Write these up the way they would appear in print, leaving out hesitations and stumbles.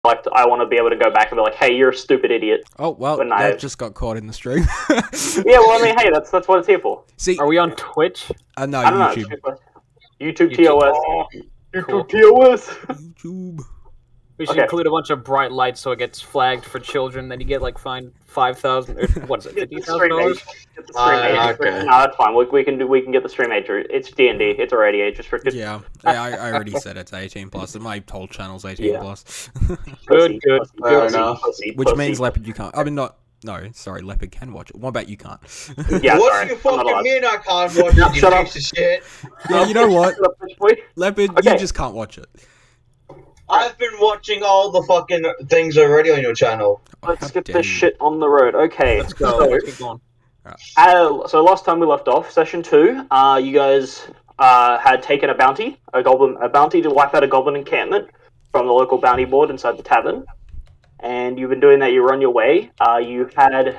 like, I want to be able to go back and be like, hey, you're a stupid idiot. Oh, well, that just got caught in the stream. Yeah, well, I mean, hey, that's what it's here for. See, Are we on Twitch? no, I don't YouTube. know. YouTube TOS. Cool. YouTube TOS. YouTube. We should Okay. include a bunch of bright lights so it gets flagged for children. Then you get like fined $5,000 or what is it, $50,000? Get the stream age. Okay. No, that's fine. We can get the stream age. It's D&D. It's already age restricted. Yeah, I already said it's 18+, and my whole channel's 18+. Good, good. Fair enough. Which means Leopard, you can't. I mean, not. No, sorry, Leopard can watch it. What about you can't? Yeah, what sorry. do you I'm not fucking allowed. mean I can't watch it, you Shut up. piece of shit? Yeah, you know what? Shut up, bitch boy. Leopard, Okay. you just can't watch it. I've been watching all the fucking things already on your channel. Let's How get dare this you. shit on the road. Okay. Let's go. So, Let's keep going. so last time we left off, session 2, you guys had taken a bounty to wipe out a goblin encampment from the local bounty board inside the tavern. And you've been doing that. You were on your way. You had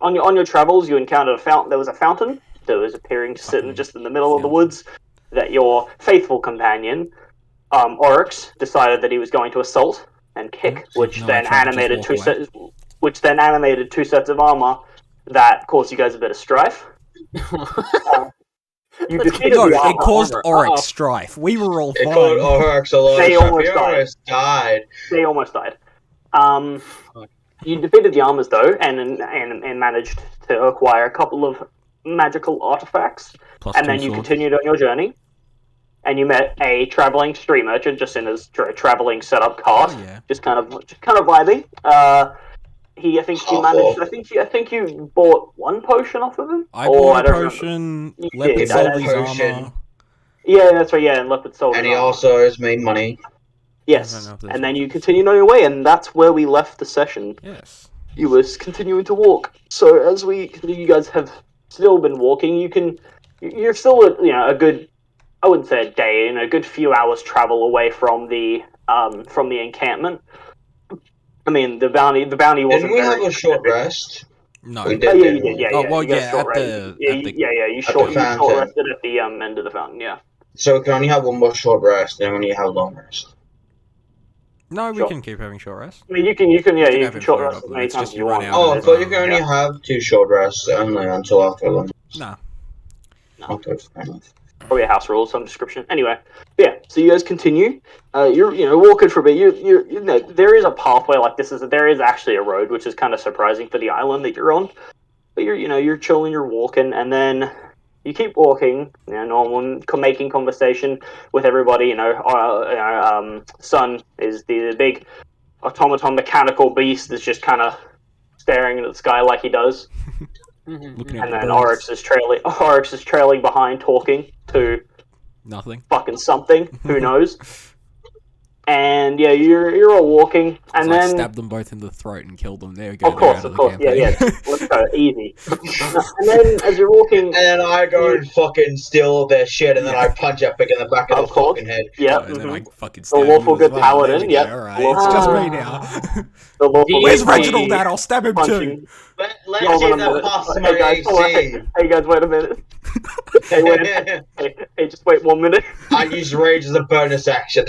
on your travels. You encountered a fountain. There was a fountain that was appearing sitting just in the middle of the woods. That your faithful companion, Oryx, decided that he was going to assault and kick, which No, then I tried to animated just two sets of armor that caused you guys a bit of strife. You defeated No, the it armor. caused armor. Oryx Uh-oh. strife. We were all It fine. called Oryx a lot They of stuff. almost He almost died. They almost died. You defeated the armors though, and managed to acquire a couple of magical artifacts. Plus And two then you swords. continued on your journey, and you met a traveling street merchant just in his traveling setup cart, Oh, yeah. just kind of vibing. I think you bought one potion off of him. I Or bought a don't remember. potion. You Leopard did, sold I- his Potion. armor. Yeah, that's right. Yeah, and Leopard sold. And his he armor. also has made money. I Yes, don't know if there's and then you continued on your way, and that's where we left the session. Yes. You was continuing to walk. So as you guys have still been walking, you're still a good, I wouldn't say a day, a good few hours travel away from the encampment. I mean, the bounty wasn't. Didn't we have very a short specific. rest? No. We Oh did, yeah, you didn't did. we? Yeah, Oh, yeah. well, you got a yeah, short at rest. the- Yeah, at the- you the short fountain. rested at the end of the fountain. Yeah. So we can only have one more short rest, and only have a long rest. No, we Sure. can keep having short rest. I mean, you can have short it rest up, as many it's times just as you you run want. out Oh, I of thought you could only Yeah. have 2 short rests only until after lunch. Nah. Okay, fair enough. Probably a house rule of some description. Anyway, yeah. So you guys continue. You're walking for a bit. You know there is a pathway like this. There is actually a road, which is kind of surprising for the island that you're on. But you're chilling, you're walking, and then you keep walking. Normal, making conversation with everybody. Sun is the big automaton mechanical beast that's just kind of staring into the sky like he does. Looking at And the then birds. Oryx is trailing behind, talking to Nothing. fucking something. Who knows? And yeah, you're all walking, and So I then stabbed them both in the throat and killed them. There we go. of they're course, out of course, the yeah. campaign. Let's go easy. And then as you're walking, And then I go and fucking steal their shit, and then I punch Epic in the back of Of the course. fucking head. yeah, And then I fucking The stabbed lawful you as good well. paladin, There we yep. go, alright. It's just me now. the lawful Where's good Reginald paladin at? I'll stab him too. punching. Let's Hold see on a that minute. passes Hey my guys, AC. hey guys, wait a minute. Hey, just wait 1 minute. I use rage as a bonus action.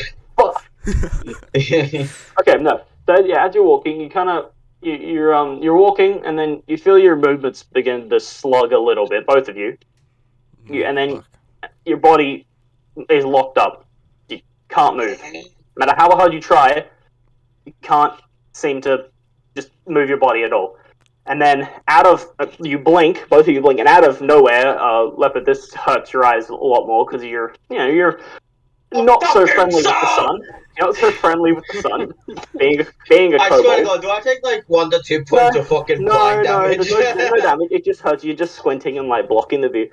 Okay, no. So yeah, as you're walking, you kind of you're walking, and then you feel your movements begin to slug a little bit, both of you. And then Fuck. your body is locked up. You can't move. No matter how hard you try, you can't seem to just move your body at all. And then you blink, both of you blink, and out of nowhere, Leopard, this hurts your eyes a lot more because you're not so friendly with the sun. You're not so friendly with the sun. Being a I swear to kobold. God, do I take like 1 to 2 points of fucking blind damage? there's no damage. It just hurts. You're just squinting and like blocking the view.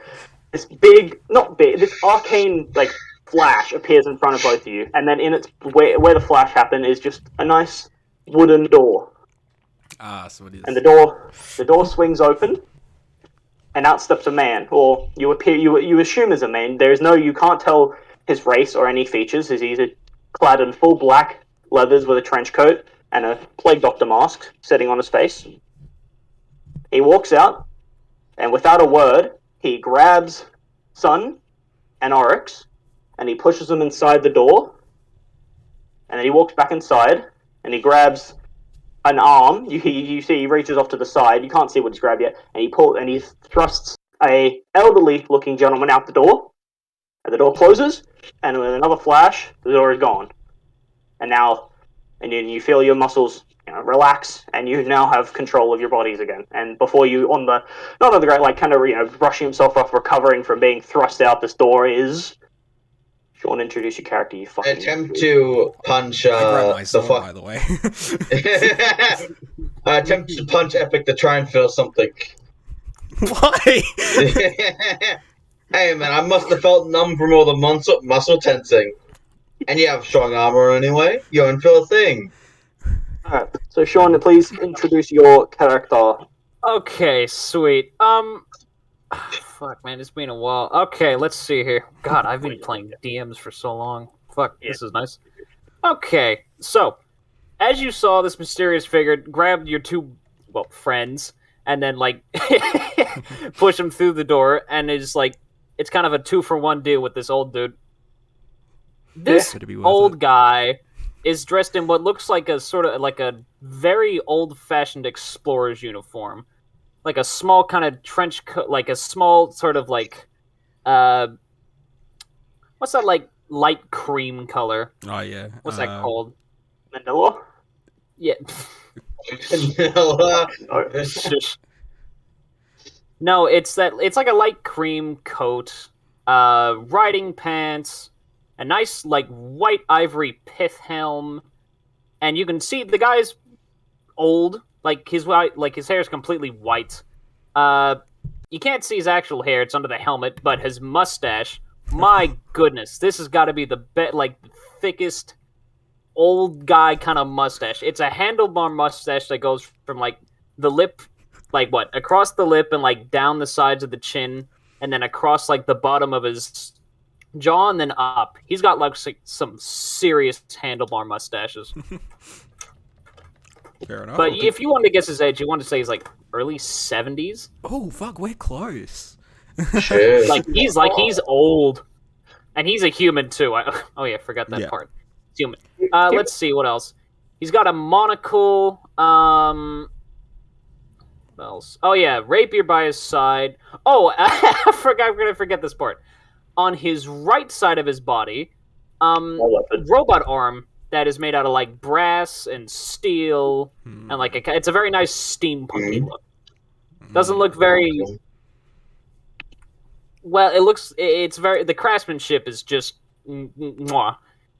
This this arcane like flash appears in front of both of you, and then in its where the flash happened is just a nice wooden door, Ah, so it is. and the door swings open, and out steps a man, or you assume is a man. You can't tell his race or any features. He's either clad in full black leathers with a trench coat and a plague doctor mask sitting on his face. He walks out, and without a word, he grabs Sun and Oryx, and he pushes them inside the door, and then he walks back inside, and he grabs an arm. You see he reaches off to the side. You can't see what he's grabbed yet, and he thrusts a elderly-looking gentleman out the door, and the door closes, and with another flash, the door is gone. And then you feel your muscles relax, and you now have control of your bodies again. And before you, not on the ground, like kind of brushing himself off, recovering from being thrust out this door, is Sean. Introduce your character. You fucking Attempt to punch I grabbed my sword, by the way. Attempt to punch Epic to try and feel something. Why? Hey man, I must have felt numb from all the muscle tensing. And you have strong armor anyway. You don't feel a thing. Alright, so Sean, please introduce your character. Okay, sweet. Fuck, man, it's been a while. Okay, let's see here. God, I've been playing DMs for so long. Fuck, this is nice. Okay, so, as you saw, this mysterious figure grabbed your two, friends, and then, push them through the door, and it's kind of a 2-for-1 deal with this old dude. This old guy is dressed in what looks like a very old-fashioned explorer's uniform. Like a small kind of trench coat, like a small sort of what's that, light cream color? Oh, yeah. What's that called? Manila? Yeah. No, it's like a light cream coat, riding pants, a nice, white ivory pith helm, and you can see the guy's old. His hair is completely white. You can't see his actual hair; it's under the helmet. But his mustache, my goodness, this has got to be the thickest old guy kind of mustache. It's a handlebar mustache that goes from the lip, across the lip and down the sides of the chin, and then across the bottom of his jaw and then up. He's got some serious handlebar mustaches. Fair enough. But if you want to guess his age, you want to say he's early 70s. Oh fuck, we're close. Shit. He's old, and he's a human too. Oh yeah, forgot that part. He's human. Let's see what else. He's got a monocle. What else? Oh yeah, rapier by his side. Oh, I'm gonna forget this part. On his right side of his body, robot arm that is made out of brass and steel, and it's a very nice steampunky look. Doesn't look very well. It's very, the craftsmanship is just mwah.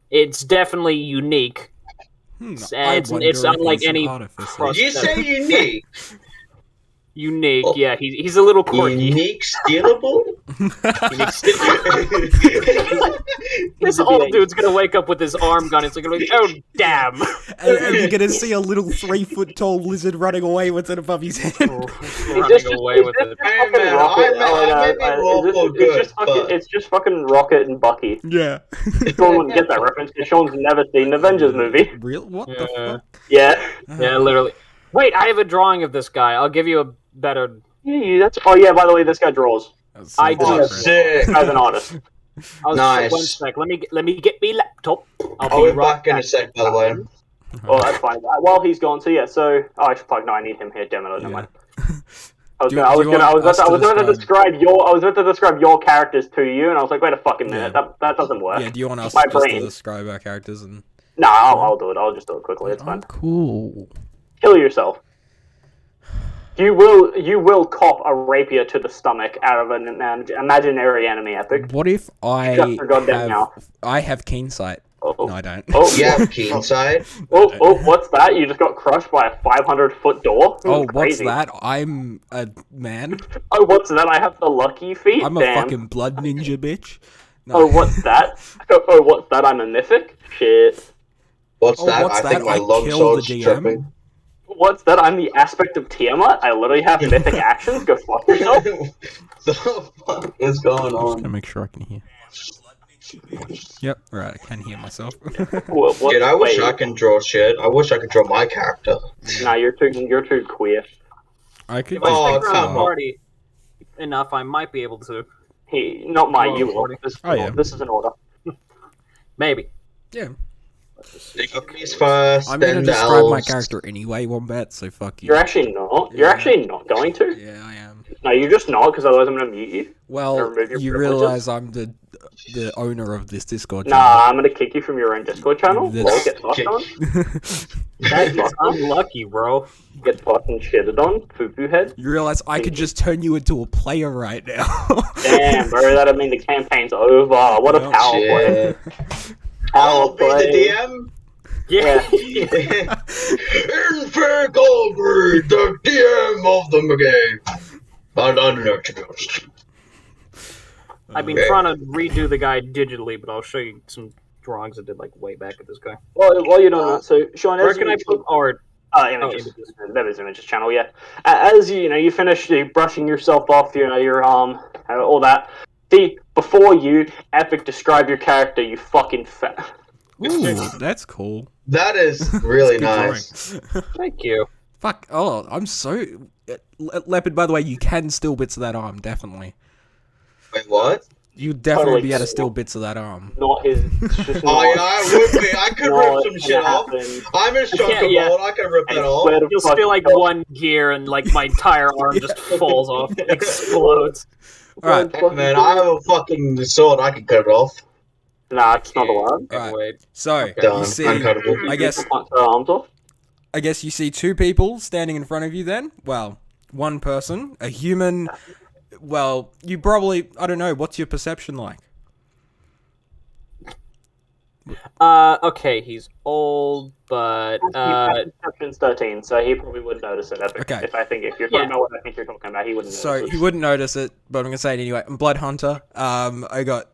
It's definitely unique. It's unlike any. Did you say unique? Unique, yeah. He's a little quirky. Unique, stealable. This old dude's gonna wake up with his arm gun. It's gonna be, oh damn! And you're gonna see a little 3-foot-tall lizard running away with it above his head. Running away with it. Hey man, I may be lawful good, but it's just fucking Rocket and Bucky. Yeah. Sean wouldn't get that reference because Sean's never seen an Avengers movie. Real? What the fuck? Yeah. Yeah, literally. Wait, I have a drawing of this guy. I'll give you a better. Yeah, oh yeah. By the way, this guy draws. I do. sick. As an artist. Nice. 1 sec. Let me get me laptop. I'll be back in a sec, by the way. Well, that's fine. While he's gone, so yeah. So no, I need him here. Damn it! Never mind. I was about to describe your characters to you, and I was like, wait a fucking minute, that doesn't work. Yeah, do you want us My just brain. to describe our characters and? No, I'll do it. I'll just do it quickly. It's fine. Cool. Kill yourself. You will cop a rapier to the stomach out of an imaginary enemy, Epic. What if I have keen sight? Oh. No, I don't. Oh, You have keen sight. What's that? You just got crushed by a 500-foot door? Oh, what's Crazy. that? I'm a man. Oh, what's that? I have the lucky feet? I'm a fucking blood ninja, bitch. No. Oh, what's that? Oh, what's that? I'm a mythic? Shit. What's that? what's I think that? my I long killed sword's the DM. tripping. What's that? I'm the aspect of Tiamat? I literally have mythic actions? Go fuck yourself. The fuck is going I'm just on? gonna make sure I can hear. Yep, right, I can hear myself. Dude, I wish I can draw shit. I wish I could draw my character. Nah, you're too queer. I could. Oh, Stick around come the on. party enough, I might be able to. Not my Oh, you will. party. This Oh, yeah. is an order. Maybe. Yeah. The humans first, I'm then gonna the describe my elves. character anyway, Wombat, so fuck you. You're actually not. You're Yeah. actually not going to. Yeah, I am. No, you're just not, because otherwise I'm going to mute you. Well, remove your you privileges? realize I'm the owner of this Discord Nah, channel. I'm going to kick you from your own Discord channel. That's- Lol, get fucked on. That's unlucky, bro. Get fucking shitted on. Foo-foo head. You realize I could just turn you into a player right now. Damn, bro, that'd mean the campaign's over. What a Well, power play. Shit. Power I'll be the play. DM. Yeah. Infer Goldberg, the DM of the game. I don't know, to be honest. I've been trying to redo the guy digitally, but I'll show you some drawings I did like way back at this guy. Well, while you're doing that, so Sean, Where as can you I put art? images, that is images channel, yeah. As you finish brushing yourself off, your all that. See, before you, Epic, describe your character. You fucking fat. Ooh, that's cool. That is really Good nice. drawing. Thank you. Fuck, oh, I'm so... Leopard, by the way, you can steal bits of that arm, definitely. Wait, what? You'd definitely Totally be able to cool. steal bits of that arm. Not his. It's just Oh not, yeah, I would be. I could not rip some shit off. happen. I'm a chunk of Yeah. gold. I can rip I that off. swear to You'll fucking spill like God. one gear and like my entire arm just falls off, explodes. Alright, Hey, man, I have a fucking sword. I can cut it off. Nah, it's not allowed. alright. Wait. So, Done. you see... Uncuttable. I guess Arms off. I guess you see two people standing in front of you then? Well, one person, a human... Well, you probably... I don't know, what's your perception like? Okay, he's old, but Perception's 13, so he probably would notice it. Epic. Okay. If you're talking about what I think you're talking about, he wouldn't. So, notice he it. wouldn't notice it, but I'm gonna say it anyway. I'm Blood Hunter. I got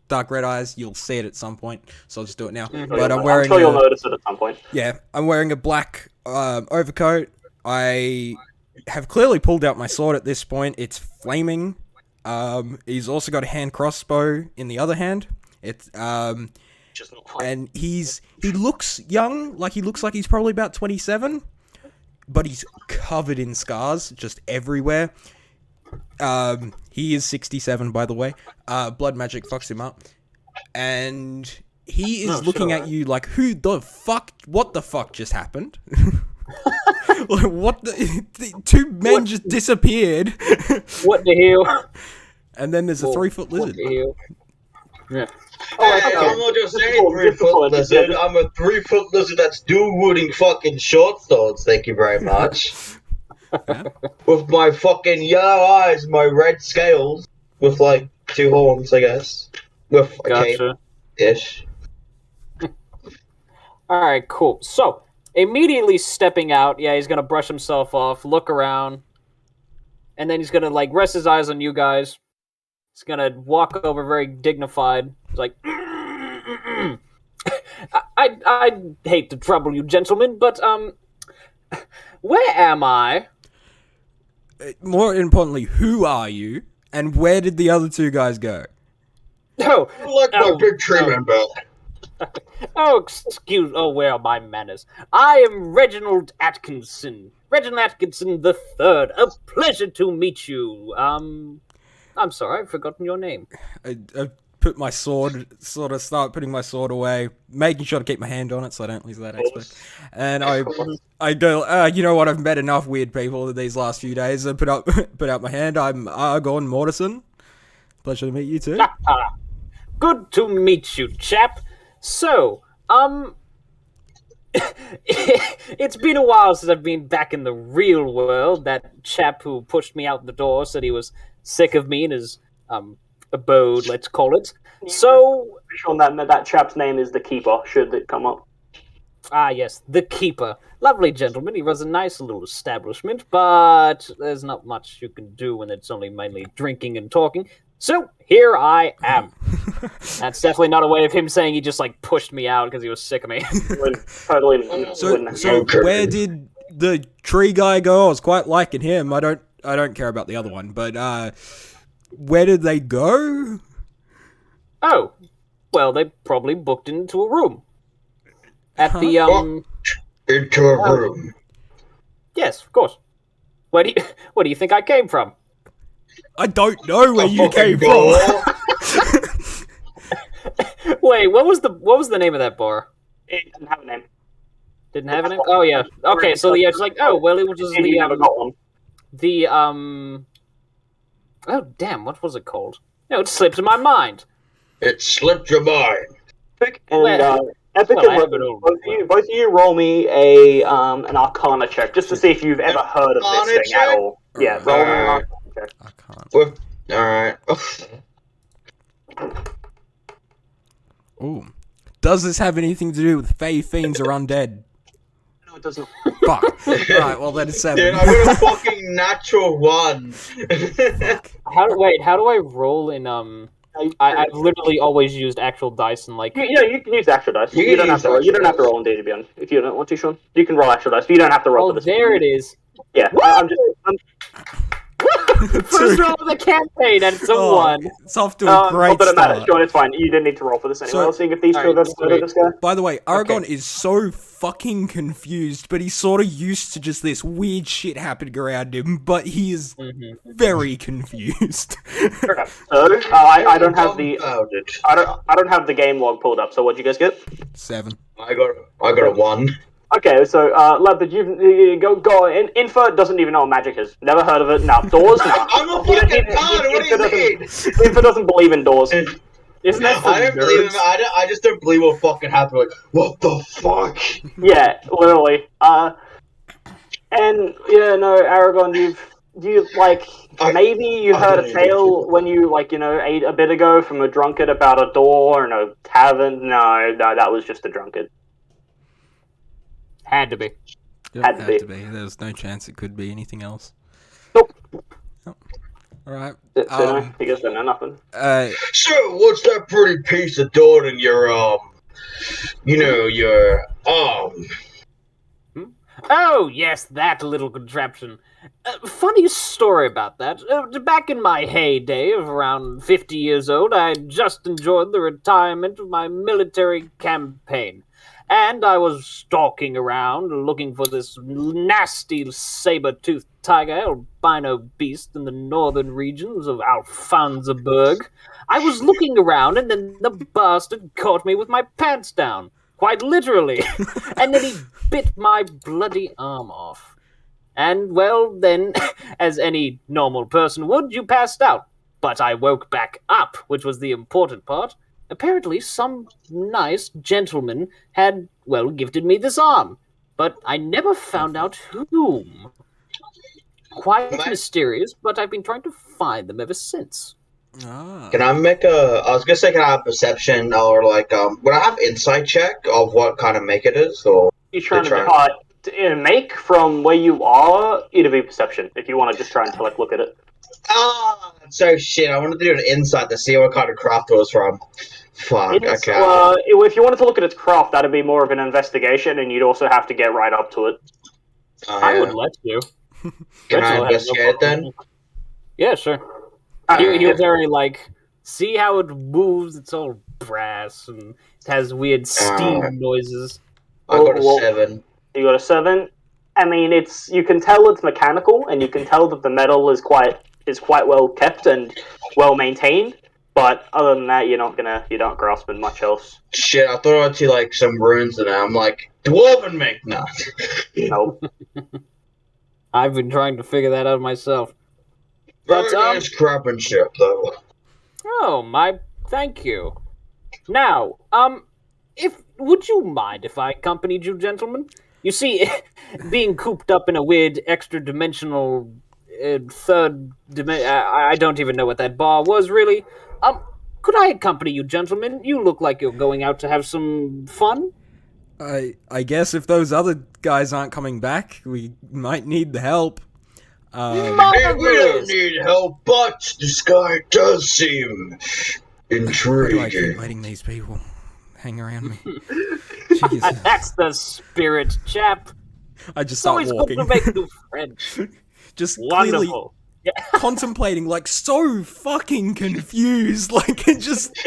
dark red eyes. You'll see it at some point, so I'll just do it now. But I'm wearing sure you'll notice it at some point. Yeah, I'm wearing a black overcoat. I have clearly pulled out my sword at this point. It's flaming. He's also got a hand crossbow in the other hand. It's Just not fine. and he looks young, he looks like he's probably about 27, but he's covered in scars just everywhere. He is 67, by the way. Blood magic fucks him up, and he is looking at you like, who the fuck? What the fuck just happened? Like, what the two men just disappeared, what the hell? and then there's a 3-foot What lizard. the hell? Yeah. Hey, I'm not just any 3-foot lizard. I'm a 3-foot lizard that's dual-wielding fucking short swords. Thank you very much. Yeah. With my fucking yellow eyes, and my red scales, with like 2 horns, I guess. With a Gotcha. cape-ish. Alright, cool. So, immediately stepping out, yeah, he's gonna brush himself off, look around, and then he's gonna, rest his eyes on you guys. He's gonna walk over very dignified. He's like, I hate to trouble you, gentlemen, but, where am I? More importantly, who are you, and where did the other two guys go? Oh, Like my big tree member. where are my manners? I am Reginald Atkinson. Reginald Atkinson the Third. A pleasure to meet you. I'm sorry, I've forgotten your name. I put my sword, start putting my sword away, making sure to keep my hand on it so I don't lose that aspect. And I go, you know what, I've met enough weird people these last few days. I put out my hand. I'm Argon Mortison. Pleasure to meet you too. Good to meet you, chap. So, it's been a while since I've been back in the real world. That chap who pushed me out the door said he was sick of me in his, abode, let's call it. So, Sean, that chap's name is the Keeper. Should it come up? ah yes, the Keeper. Lovely gentleman. He runs a nice little establishment, but there's not much you can do when it's only mainly drinking and talking. So, here I am. That's definitely not a way of him saying he just, pushed me out because he was sick of me. Totally. So wouldn't- where did the tree guy go? I was quite liking him. I don't care about the other one, but where did they go? Oh, well, they probably booked into a room. At the, Into a room. yes, of course. Where do you think I came from? I don't know where you came from. door. Wait, what was the name of that bar? It doesn't have a name. Didn't have it? Oh, yeah. Okay, so yeah, it's like, oh, well, it was just And you never got one. Oh, damn, what was it called? No, it slipped in my mind. It slipped your mind. Epic and Well, Epic well, I and have it Logan, all- both of you roll me an Arcana check just to see if you've ever heard of this Arcana thing check? at all. Yeah, roll me an Arcana check. I can't. With, alright. Ooh. Does this have anything to do with Fey Fiends or undead? No, it doesn't. Fuck. Alright, well then it's 7. Dude, I got a fucking natural 1. How do I roll in, I've literally always used actual dice and, like... You can use actual dice. You You, can don't have use to roll. You actual don't have to roll in D to be honest. If you don't want to, Sean, you can roll actual dice. But you don't have to roll Oh, for this. there it is. Yeah, I'm First roll of the campaign, and it's a 1. It's off to a great not that it matters, start. Sean. It's fine. You didn't need to roll for this anyway. So- I was seeing if these two have Alright, ever heard of this guy. By the way, Aragon is so fucking confused, but he's sort of used to just this weird shit happening around him, but he is very confused. Okay. So I don't have the Dumbfounded. I don't have the game log pulled up. So what'd you guys get? 7. I got a 1. Okay, so Leopard, you go in. Info doesn't even know what magic is. Never heard of it. No, doors. No. I'm a fucking god. What do you mean? Info doesn't believe in doors. Isn't that for I don't believe him. nerds? I just don't believe what fucking happened. Like, what the fuck? Yeah, literally. And yeah, no, Aragon, you like maybe you I heard don't a even tale when you ate a bit ago from a drunkard about a door and a tavern. No, that was just a drunkard. Had to be. It Had to had be. to be. There's no chance it could be anything else. Nope. Alright. So no, you guys don't know nothing. So, what's that pretty piece of door in your your Oh, yes, that little contraption. Funny story about that. Back in my heyday of around 50 years old, I had just enjoyed the retirement of my military campaign. And I was stalking around looking for this nasty saber-toothed tiger albino beast in the northern regions of Alfonsaburg. I was looking around and then the bastard caught me with my pants down. Quite literally. And then he bit my bloody arm off. And, well, then, as any normal person would, you passed out. But I woke back up, which was the important part. Apparently, some nice gentleman had, well, gifted me this arm. But I never found out whom. Quite mysterious, but I've been trying to find them ever since. Can I make I was gonna say, can I have perception or would I have insight check of what kind of make it is, or You trying to make from where you are? It'll be perception if you want to just try and look at it. So shit, I wanted to do an insight to see what kind of craft it was from. Fuck, okay. If you wanted to look at its craft, that'd be more of an investigation, and you'd also have to get right up to it. I would let you. Can I investigate it then? Yeah, sure. He was very see how it moves? It's all brass and it has weird steam noises. I got a 7. You got a 7. I mean, you can tell it's mechanical, and you can tell that the metal is quite well kept and well maintained. But other than that, you don't grasp in much else. Shit, I thought I'd see some runes in it. I'm like, dwarven make none. Nope. I've been trying to figure that out myself. Very nice craftsmanship, though. Oh, thank you. Now, would you mind if I accompanied you, gentlemen? You see, being cooped up in a weird extra-dimensional third dimension, I don't even know what that bar was, really. Could I accompany you, gentlemen? You look like you're going out to have some fun. I guess if those other guys aren't coming back, we might need the help. Man, we don't need help, but this guy does seem Why do I intriguing. keep letting these people hang around me? Jesus. That's the spirit, chap. I just It's start always walking. good to make new friends. Just clearly Wonderful. Yeah. contemplating, so fucking confused, and just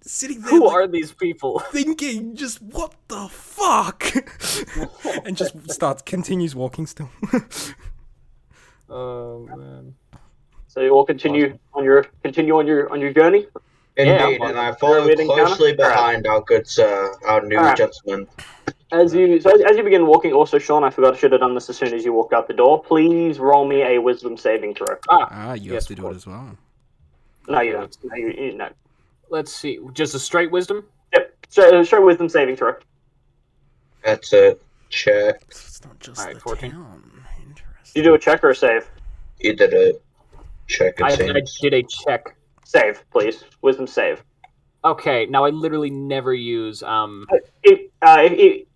sitting there, Who are these people? thinking, just what the fuck, and just continues walking still. Oh man. So you all continue on your journey. Indeed, I'm and I Weird follow encounter? closely behind our good sir, our new Alright. gentleman. As you begin walking, also Sean, I forgot I should have done this as soon as you walked out the door. Please roll me a wisdom saving throw. You yes, have to do it as well. No, you Okay, don't. No, you no. Let's see. Just a straight wisdom? Yep. Show wisdom saving throw. That's a check. It's not just Alright, the 14. town. Interesting. You do a check or a save? You did a check, it I seems. did a check. Save, please. Wisdom save. Okay, now I literally never use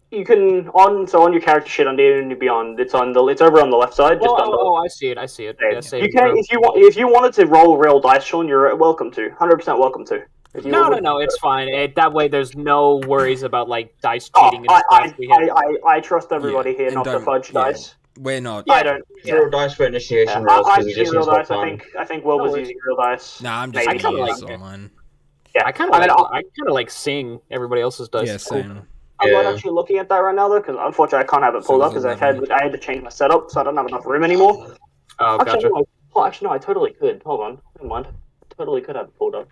You can on your character sheet on D&D Beyond. It's over on the left side, just under. I see it. Save. Yeah, save You can if you wanted to roll real dice, Sean. You're welcome to. 100% welcome to. No, it's fine. That way, there's no worries about like dice cheating and stuff. I trust everybody here and not to don't- fudge yeah. dice. We're not. I don't. Throw dice for initiation rolls I'm because it just using real seems more dice. fun. I think Will was worries. using real dice. Nah, I'm just Maybe. gonna kinda use like it. online. Yeah, I kind of like seeing everybody else's dice. Yeah, It's cool. same. I'm not Yeah. actually looking at that right now though, because unfortunately I can't have it pulled So up it's because 11. I had to change my setup, so I don't have enough room anymore. Oh, Actually, gotcha. no, I totally could. Hold on, never mind. I totally could have it pulled up.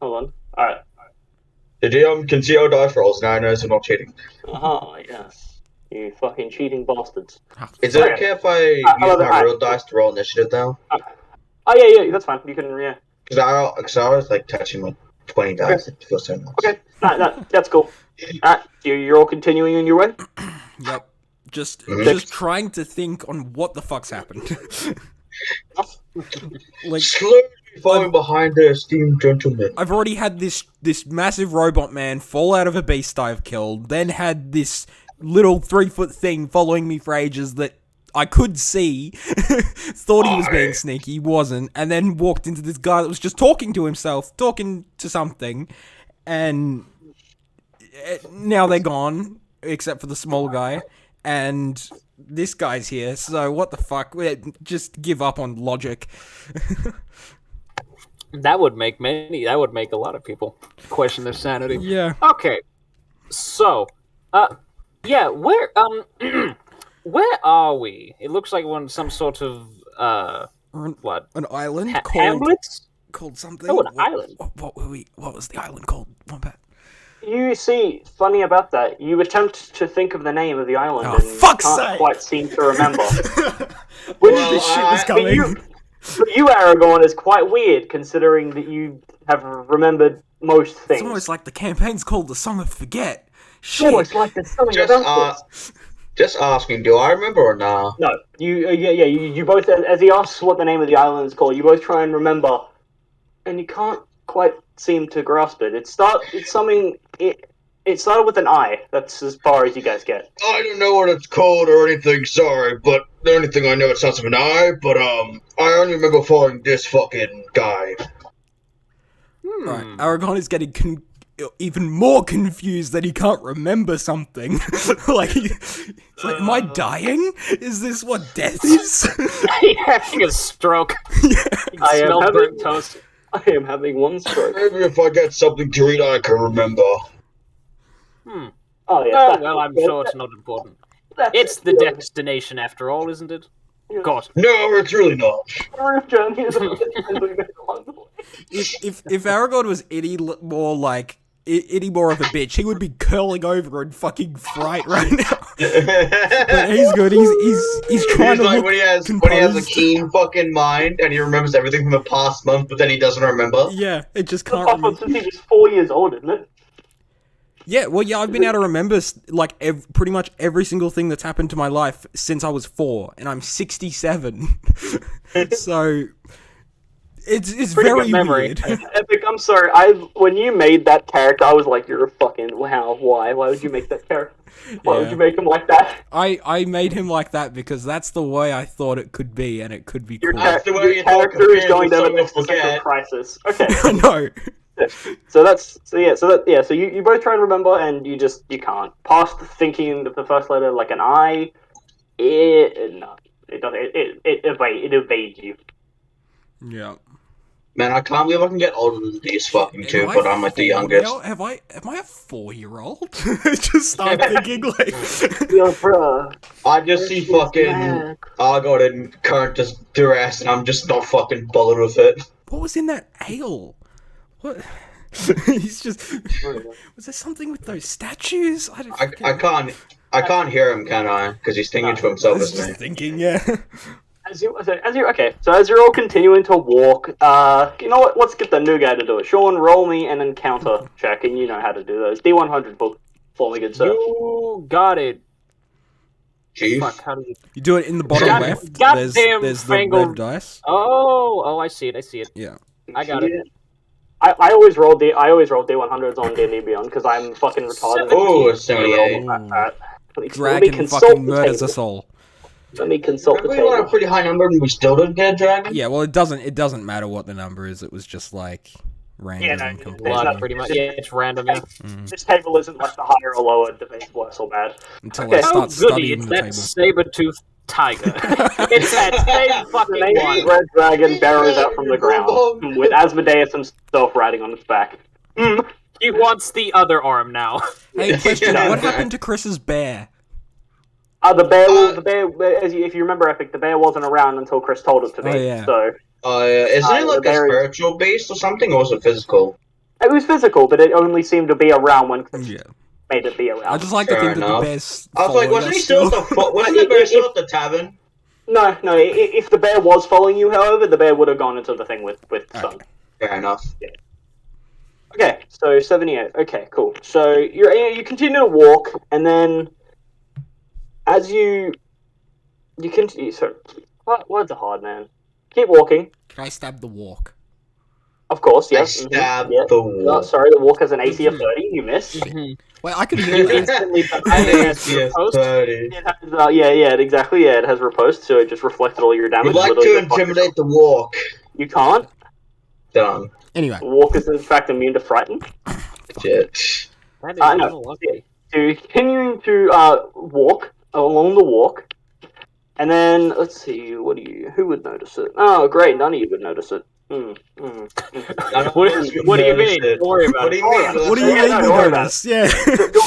Hold on. All right. The DM can see our dice rolls, now I know I'm not cheating. Yes. You fucking cheating bastards. Is it okay if I use my real dice to roll initiative now? Oh yeah, that's fine. You can Because I was like touching my 20 dice. It feels so nice. Okay, no, that's cool. Alright, you're all continuing on your way? Yep. Just Mhm. trying to think on what the fuck's happened. Like, Slowly falling behind the esteemed gentleman. I've already had this massive robot man fall out of a beast I've killed, then had this little 3-foot thing following me for ages that I could see, thought he was being sneaky, wasn't, and then walked into this guy that was just talking to himself, talking to something, and now they're gone, except for the small guy, and this guy's here, so what the fuck? Just give up on logic. That would make a lot of people question their sanity. Yeah. Okay. So, yeah, where where are we? It looks like we're on some sort of what? An island called something. Oh, an island. What were we? What was the island called? Wombat. You see, funny about that, you attempt to think of the name of the island Oh, and fuck's can't sake. quite seem to remember. When Well, this shit was coming. For you, Aragorn, is quite weird, considering that you have remembered most things. It's almost like the campaign's called the Song of Forget. It's Shit. almost like there's something Just, about this. Just asking, do I remember or nah? No, you both, as he asks what the name of the island is called, you both try and remember, and you can't quite seem to grasp it. It started with an I. That's as far as you guys get. I don't know what it's called or anything, sorry, but the only thing I know it starts with an I, but I only remember following this fucking guy. Right, Aragorn is getting even more confused that he can't remember something. It's like, am I dying? Is this what death is? You're having a stroke. I am Smell having- burnt toast. I am having one stroke. Maybe if I get something to eat, I can remember. Oh, yeah. Oh, well, I'm sure it's not important. It's the destination after all, isn't it? God. No, it's really not. journey is along the way. if Aragorn was any more of a bitch, he would be curling over in fucking fright right now. But he's good. He's trying He's to like look when he has a composed. keen fucking mind and he remembers everything from the past month, but then he doesn't remember. Yeah, it just The can't pop remember. since he was 4 years old, isn't it? Yeah, well, yeah, I've been able to remember pretty much every single thing that's happened to my life since I was 4, and I'm 67. So it's Pretty very good memory. weird. Epic, I'm sorry. When you made that character, I was like, you're a fucking wow. Why? Why would you make that character? Why would Yeah. you make him like that? I made him like that because that's the way I thought it could be, and it could be Your, cool. That's the way your you talk character is compared going to down Song an of existential Forget. crisis. Okay. No. So you both try to remember, and you can't. Past thinking of the first letter like an I, it doesn't. It evades you. Yeah. Man, I can't believe I can get older than these fucking two, Am I but I'm like the 4 youngest. now? Am I a 4-year-old? Just start thinking like. Yo, bruh. I just see fucking mad. Argot in current duress, and I'm just not fucking bothered with it. What was in that ale? What? He's just. Was there something with those statues? I can't hear him, can I? Because he's thinking to himself, He's isn't just he? thinking, yeah. As you're all continuing to walk, you know what? Let's get the new guy to do it. Sean, roll me an encounter check, and you know how to do those. D100 for me, good sir. You got it. Chief. Fuck, how do you... You do it in the bottom God- left. goddamn There's the red fangled- dice. Oh, I see it. Yeah. I got it. I always roll D100s on D&D Beyond because I'm fucking retarded. Oh, 78. Let me Dragon consult fucking the murders table. us all. Let me consult the We got a table. pretty high number and we still didn't get a dragon? Yeah, well, it doesn't matter what the number is. It was just like random. Yeah, no, and there's completely. Blood, not- pretty much. Yeah, it's random, yeah. This table isn't like the higher or lower debate worse or bad. Until Okay. I Oh, start goody, studying it's the that table. saber-toothed tiger. It's that same fucking The one. red dragon burrows out from the ground with Asmodeus himself riding on its back. He wants the other arm now. Hey, question: Yeah. what happened to Chris's bear? The bear, if you remember, Epic, the bear wasn't around until Chris told it to be. Oh, yeah. So Isn't it like a there is- spiritual beast or something, or was it physical? it was physical, but it only seemed to be around when Chris Yeah, made it be around. I just like to Fair think that the enough. bear's. I was like, following wasn't he us still at the wasn't the bear still at the tavern? No. If the bear was following you, however, the bear would have gone into the thing with Sun. Fair enough. Okay, so 78. Okay, cool. So you continue to walk, and then as you continue, so words are hard, man. Keep walking, Can I stab the walk? of course. I Yes. stabbed yeah. the No, wall. sorry, the walk has an AC of 30. You missed. Wait, I could hear that. Instantly, Yes, Post? 30. it has, exactly. Yeah, it has riposte, so it just reflected all your damage. Would like literally to just fucking- intimidate the walk. You can't. Done. Anyway, The walk is in fact immune to frighten. Shit. That is I know. unlucky. So continuing to walk along the walk, and then let's see, who would notice it? Oh, great, none of you would notice it. What do you mean? Don't worry about What do it. you mean? what do you Yeah, mean no, we don't worry about notice? Yeah.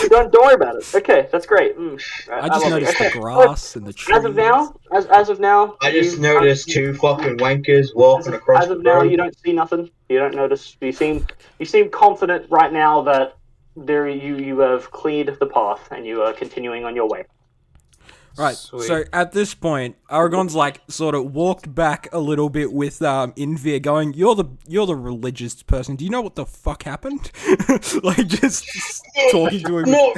don't worry about it. Okay, that's great. I just love it. noticed the Okay, grass and the trees. As of now, as of now, I just you- noticed two fucking wankers walking across As the of now, road. you don't see nothing. You don't notice. You seem confident right now that you have cleared the path and you are continuing on your way. Right, Sweet. so at this point, Aragon's like sort of walked back a little bit with Invir going, You're the religious person. Do you know what the fuck happened? Like just talking to him. No.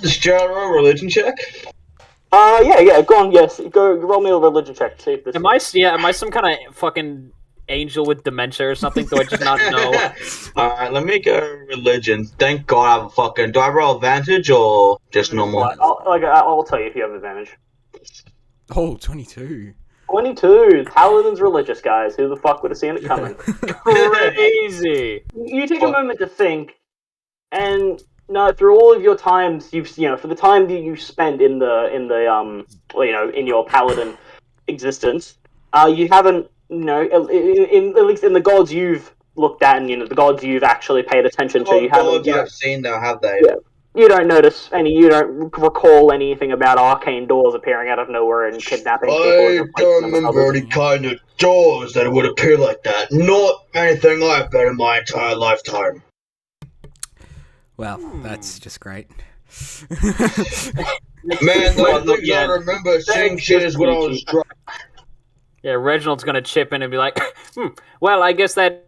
Just general religion check. Yeah. Go on. Yes, go roll me a religion check. See if this. Am I some kind of fucking angel with dementia or something? Do I just not know? Alright, let me go religion. Thank God I have a fucking. Do I roll advantage or just normal? I'll tell you if you have advantage. Oh, 22. 22. Paladin's religious, guys. Who the fuck would have seen it coming? Crazy. You take a moment to think, and no, through all of your times, for the time that you spend in in your paladin existence, you haven't, at least in the gods you've looked at, and the gods you've actually paid attention to, you haven't. I've seen though, have they? Yeah. You don't notice you don't recall anything about arcane doors appearing out of nowhere and kidnapping people. I and replacing don't them with remember others. any kind of doors that would appear like that. Not anything I've been in my entire lifetime. Well, that's just great. Man, the things Yeah. I remember seeing shit is when I was drunk. Yeah, Reginald's gonna chip in and be like, well, I guess that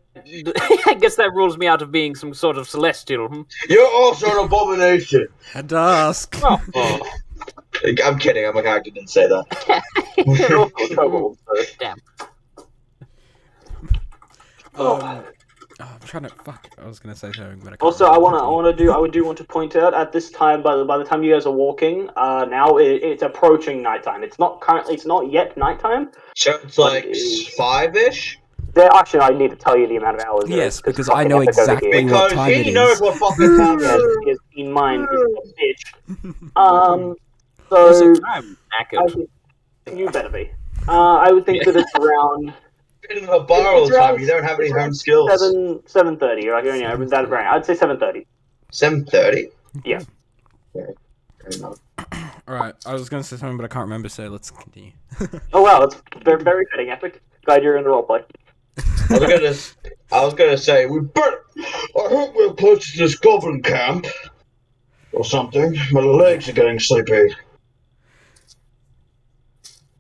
rules me out of being some sort of celestial. You're also an abomination. Had to ask. Oh. I'm kidding. I'm a character. Didn't say that. You're also troubled, so. Damn. I'm trying to. Fuck. I was gonna say something, but I can't Also, I remember. want to point out at this time, by the time you guys are walking, now it's approaching nighttime. It's not yet nighttime. So it's like 5-ish? Actually, I need to tell you the amount of hours. there Yes, is, because fucking I know Epic over exactly here. what Because time he it knows is. what fucking time it Yes, is. he has in mind, this bitch. Also, So I'm I knackered. think, you better be. I would think that it's around Been in a bar all It's the time. around- You don't have any it's home around skills. 7:30. Like that range. I'd say 7:30. 7:30. Yeah. Fair enough. Alright, I was gonna say something, but I can't remember, so let's continue. Oh wow, that's very, very fitting, Epic. Glad you're in the roleplay. I was gonna say we better. I hope we'll approach this goblin camp or something. My legs are getting sleepy.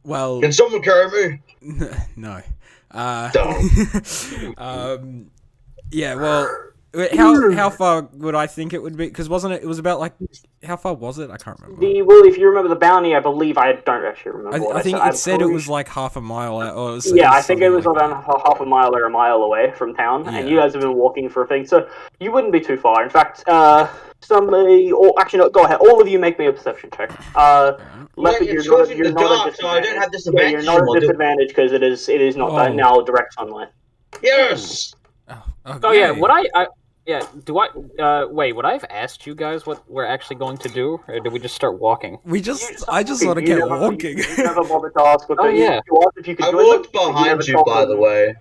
Well, Can someone carry me? no. Dumb. Yeah. Well, how far would I think it would be? Because wasn't it? It was about like how far was it? I can't remember. Well, if you remember the bounty, I believe I don't actually remember. I think it said it was like half a mile out. Or I think it was around half a mile or a mile away from town, and you guys have been walking for a thing, so you wouldn't be too far. In fact, somebody, or actually, no, go ahead. All of you make me a perception check. Leopard, you're not at disadvantage. So I don't have disadvantage. You're not at disadvantage because it is not now direct sunlight. Yes. Oh yeah, would I do I wait, would I have asked you guys what we're actually going to do, or did we just start walking? I just want to get walking. You never bothered to ask what if you could I join walked them. behind you, by the way.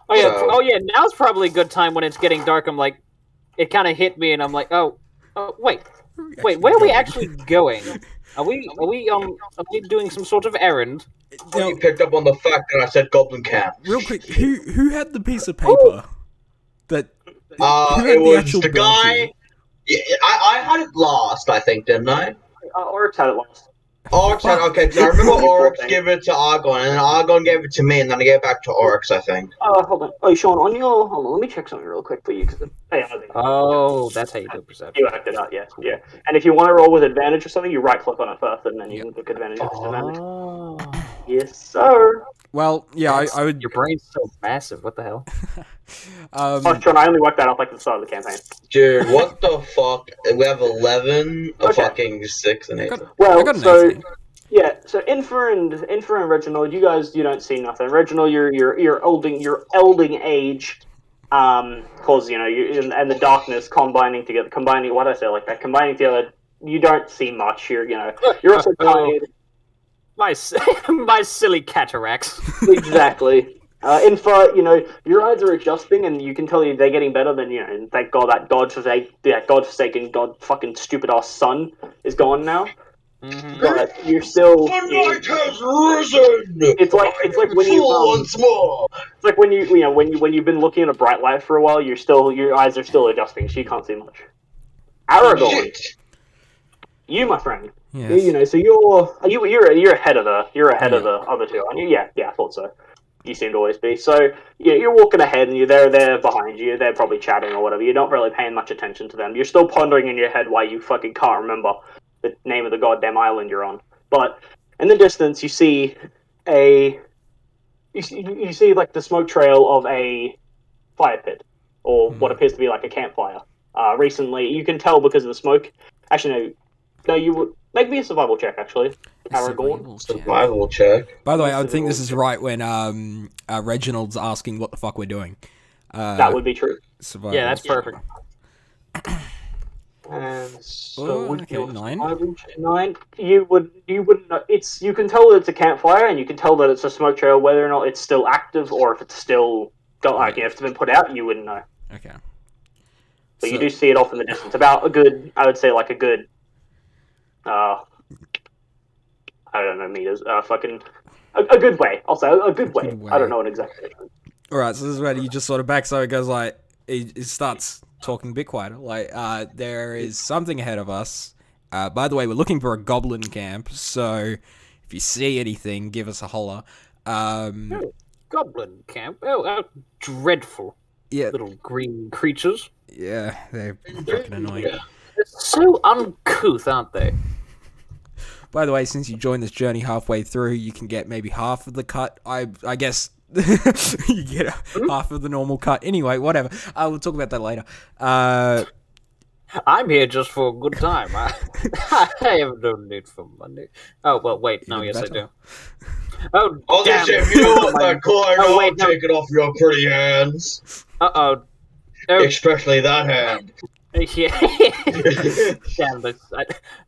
Oh yeah, now's probably a good time when it's getting dark. I'm like, it kind of hit me, and I'm like, wait, where are we actually going? Are we doing some sort of errand? You picked up on the fact that I said goblin camp. Real quick, who had the piece of paper that? It was the guy. Yeah, I had it last, I think, didn't I? Oryx had it last. Oryx had okay. So I remember Oryx gave it to Argon, and then Argon gave it to me, and then I gave it back to Oryx, I think. Hold on. Oh, Sean, hold on. Let me check something real quick for you. That's how you do perception. You acted out, yeah. And if you want to roll with advantage or something, you right click on it first, and then you can pick advantage or disadvantage. Oh. Yes, sir. Well, yeah, I would. Your brain's so massive. What the hell? Sean, I only worked that out like at the start of the campaign. Dude, what the fuck? We have 11, a fucking 6 and 8. So Infer and Reginald, you don't see nothing. Reginald, your elding age, cause and the darkness combining together, you don't see much. You're also tired. My silly cataracts. Exactly. Infer, your eyes are adjusting, and you can tell they're getting better than and thank God that godforsaken, fucking stupid ass sun is gone now. Mm-hmm. But you're still. The night has risen. It's like when you once more. It's like when when you've been looking at a bright light for a while, your eyes are still adjusting, so you can't see much. Aragorn, you, my friend. Yes. So you're ahead of the other two, aren't you? Yeah, I thought so. You seem to always be. So you're walking ahead, and they're behind you. They're probably chatting or whatever. You're not really paying much attention to them. You're still pondering in your head why you fucking can't remember the name of the goddamn island you're on. But in the distance, you see you see like the smoke trail of a fire pit, or what appears to be like a campfire. Recently, you can tell because of the smoke. Actually, no, you would make me a survival check. Actually, Aragorn. Survival check. By the way, I would think this is right when Reginald's asking what the fuck we're doing. That would be true. Survival. Yeah, that's perfect. And so with your 9. 9, you wouldn't know. You can tell that it's a campfire, and you can tell that it's a smoke trail. Whether or not it's still active, or if it's still if it's been put out, you wouldn't know. Okay. But you do see it off in the distance. About a good, I would say, like a good, I don't know meters. Fucking a good way. I'll say a good way. I don't know an exact measurement. All right, so this is where he just sort of backs. So it goes like it starts talking a bit quieter. Like there is something ahead of us. By the way, we're looking for a goblin camp. So if you see anything, give us a holler. Goblin camp? Oh, dreadful. Yeah. Little green creatures. Yeah, they're fucking annoying. They're so uncouth, aren't they? By the way, since you joined this journey halfway through, you can get maybe half of the cut. I guess you get half of the normal cut. Anyway, whatever. We'll talk about that later. I'm here just for a good time. I have no need for money. Oh, well, wait. No, yes, I do. Oh, damn. You don't want that coin. Take it off your pretty hands. Uh-oh. Especially that hand. Yeah. Damn,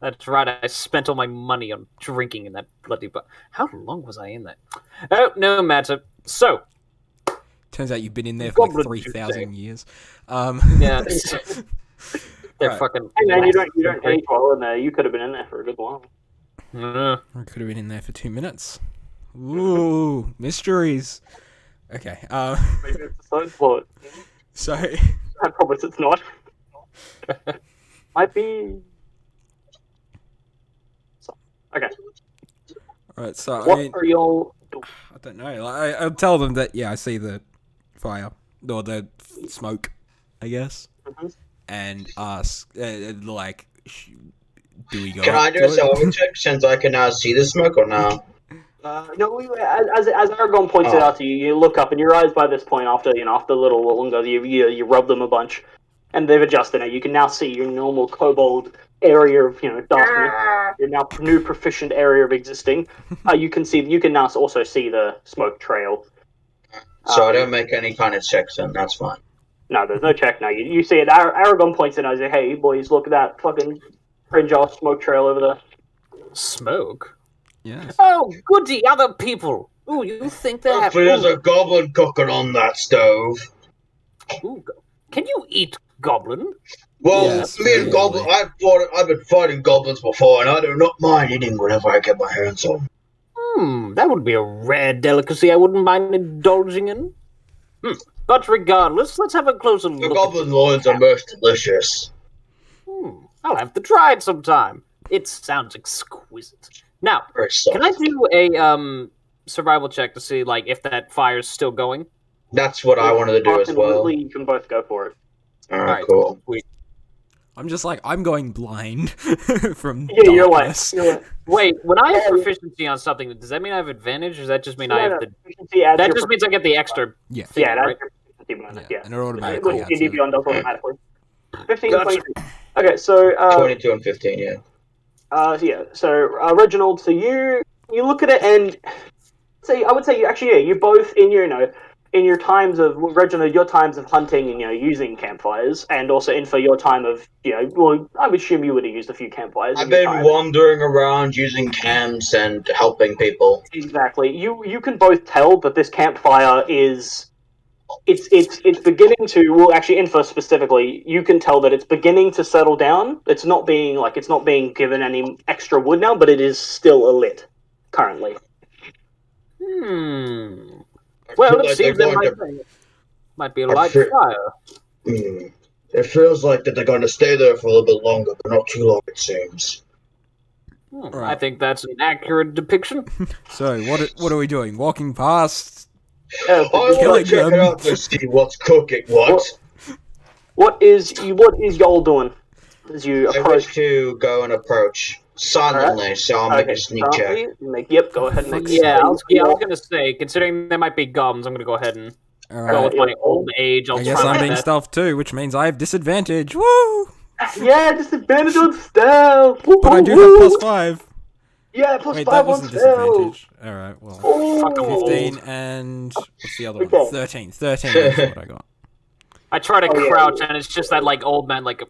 that's right. I spent all my money on drinking in that bloody... How long was I in that? Oh, no matter. So... Turns out you've been in there for like 3,000 years. Yeah. They're fucking... And then you don't age well in there. You could have been in there for a good while. I could have been in there for 2 minutes. Ooh, mysteries. Okay. Maybe it's a side plot. So I promise it's not. Might be. Okay. alright, so What I mean, are y'all doing? I don't know. Like, I'll tell them that I see the fire or the smoke, I guess, Mhm. and ask like, do we go? Can up I do to a it? salvage check since I can now see the smoke or no? No, as Aragon points it Oh. out to you, you look up and your eyes by this point, after after a little longer, you rub them a bunch, and they've adjusted it. You can now see your normal kobold area of darkness. Your now new proficient area of existing. You can now also see the smoke trail. So I don't make any kind of checks then, that's fine. No, there's no check now. You see it. Aragon points it out and says, "Hey boys, look at that fucking cringe ass smoke trail over there." Smoke? Yes. Oh, goody, other people! Ooh, you think they have... There's a goblin cooking on that stove. Ooh, can you eat goblin? Well, Yes, me and very goblin, I've been fighting goblins before, and I do not mind eating whatever I get my hands on. That would be a rare delicacy I wouldn't mind indulging in. But regardless, let's have a closer The look. goblin loins are most delicious. I'll have to try it sometime. It sounds exquisite. Now, Very soft. can I do a survival check to see like if that fire's still going? That's what I wanted to do as well. Ultimately, you can both go for it. Alright, cool. Sweet. I'm just like, I'm going blind from Yeah, darkness. you're like Wait, when I have proficiency on something, does that mean I have advantage, or does that just mean I have the... proficiency adds That your just means I get the extra Yeah. thing, yeah, that's right? your proficiency bonus. Yeah, And it automatically which adds D&D it. Beyond does automatically. 15, Gotcha. 22. Okay, so 22 and 15, yeah. so Reginald, so you look at it and I would say you both in your in your times of Reginald, your times of hunting and using campfires, and also for your time of well, I would assume you would have used a few campfires. I've been wandering around using camps and helping people. Exactly. You can both tell that this campfire is it's beginning to, well, actually Infa specifically, you can tell that it's beginning to settle down. It's not being given any extra wood now, but it is still lit currently. Well, it seems there might be a light fire. It feels like that they're going to stay there for a little bit longer, but not too long, it seems. I think that's an accurate depiction. So what are we doing? Walking past? I want to check it out to see what's cooking. What is y'all doing as you I approach? wish to go and approach silently, so I'll make a sneak check. Go ahead and make. Yeah, I was gonna say, considering there might be goblins, I'm gonna go ahead and go with my old age. I guess I'm being stealth too, which means I have disadvantage. Woo! Yeah, disadvantage on stealth. But I do have +5. Yeah, plus Wait, 5 that on wasn't stealth. disadvantage. Alright, well. 15 and what's the other one? 13. 13 is what I got. I try to crouch, and it's just that like old man like.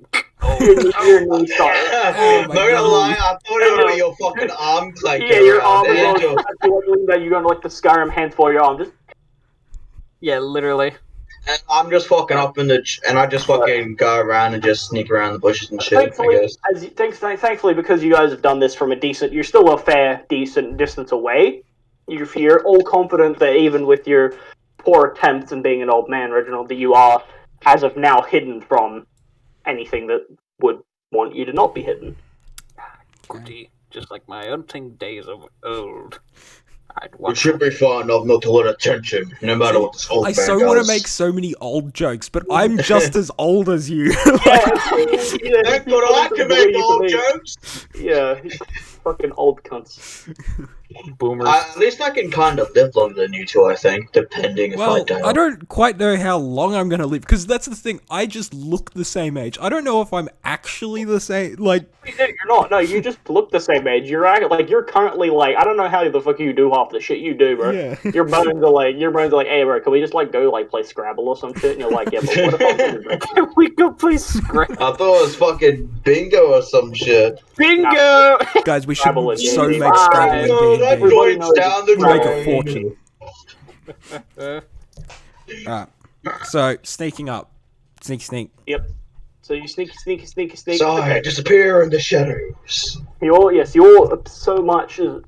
Your knee starts. Not gonna lie, I thought it would be your fucking arm clanking. Yeah, your arm is on that you're gonna like the Skyrim hand for your arm. Just Yeah, literally. And I'm just fucking up and I just fucking go around and just sneak around the bushes and shit. Thankfully, because you guys have done this from you're still a decent distance away. You're all confident that even with your poor attempts and being an old man, Reginald, that you are, as of now, hidden from anything that would want you to not be hidden. Goody, just like my hunting days of old. It should be far enough not to let attention, no matter what this old man does. I so want to make so many old jokes, but I'm just as old as you. Thank God I can make old jokes! Yeah, fucking old cunts. Boomers. At least I can kind of live longer than you two, I think, depending if I don't. I don't quite know how long I'm going to live, because that's the thing, I just look the same age. I don't know if I'm actually the same, like... You're not, no, you just look the same age. You're currently, I don't know how the fuck you do half the shit you do, bro. Yeah. Your bones are like, hey, bro, can we just, go, play Scrabble or some shit? And you're like, yeah, but what if I'm bro? Can we go play Scrabble? I thought it was fucking bingo or some shit. Bingo! Guys, we should Scrabble so is make Scrabble in that D&D. joint's down the We'll make drain. a fortune. Alright, so, sneaking up. Sneak. Yep. So you sneak. Sorry, disappear in the shadows. You all so much as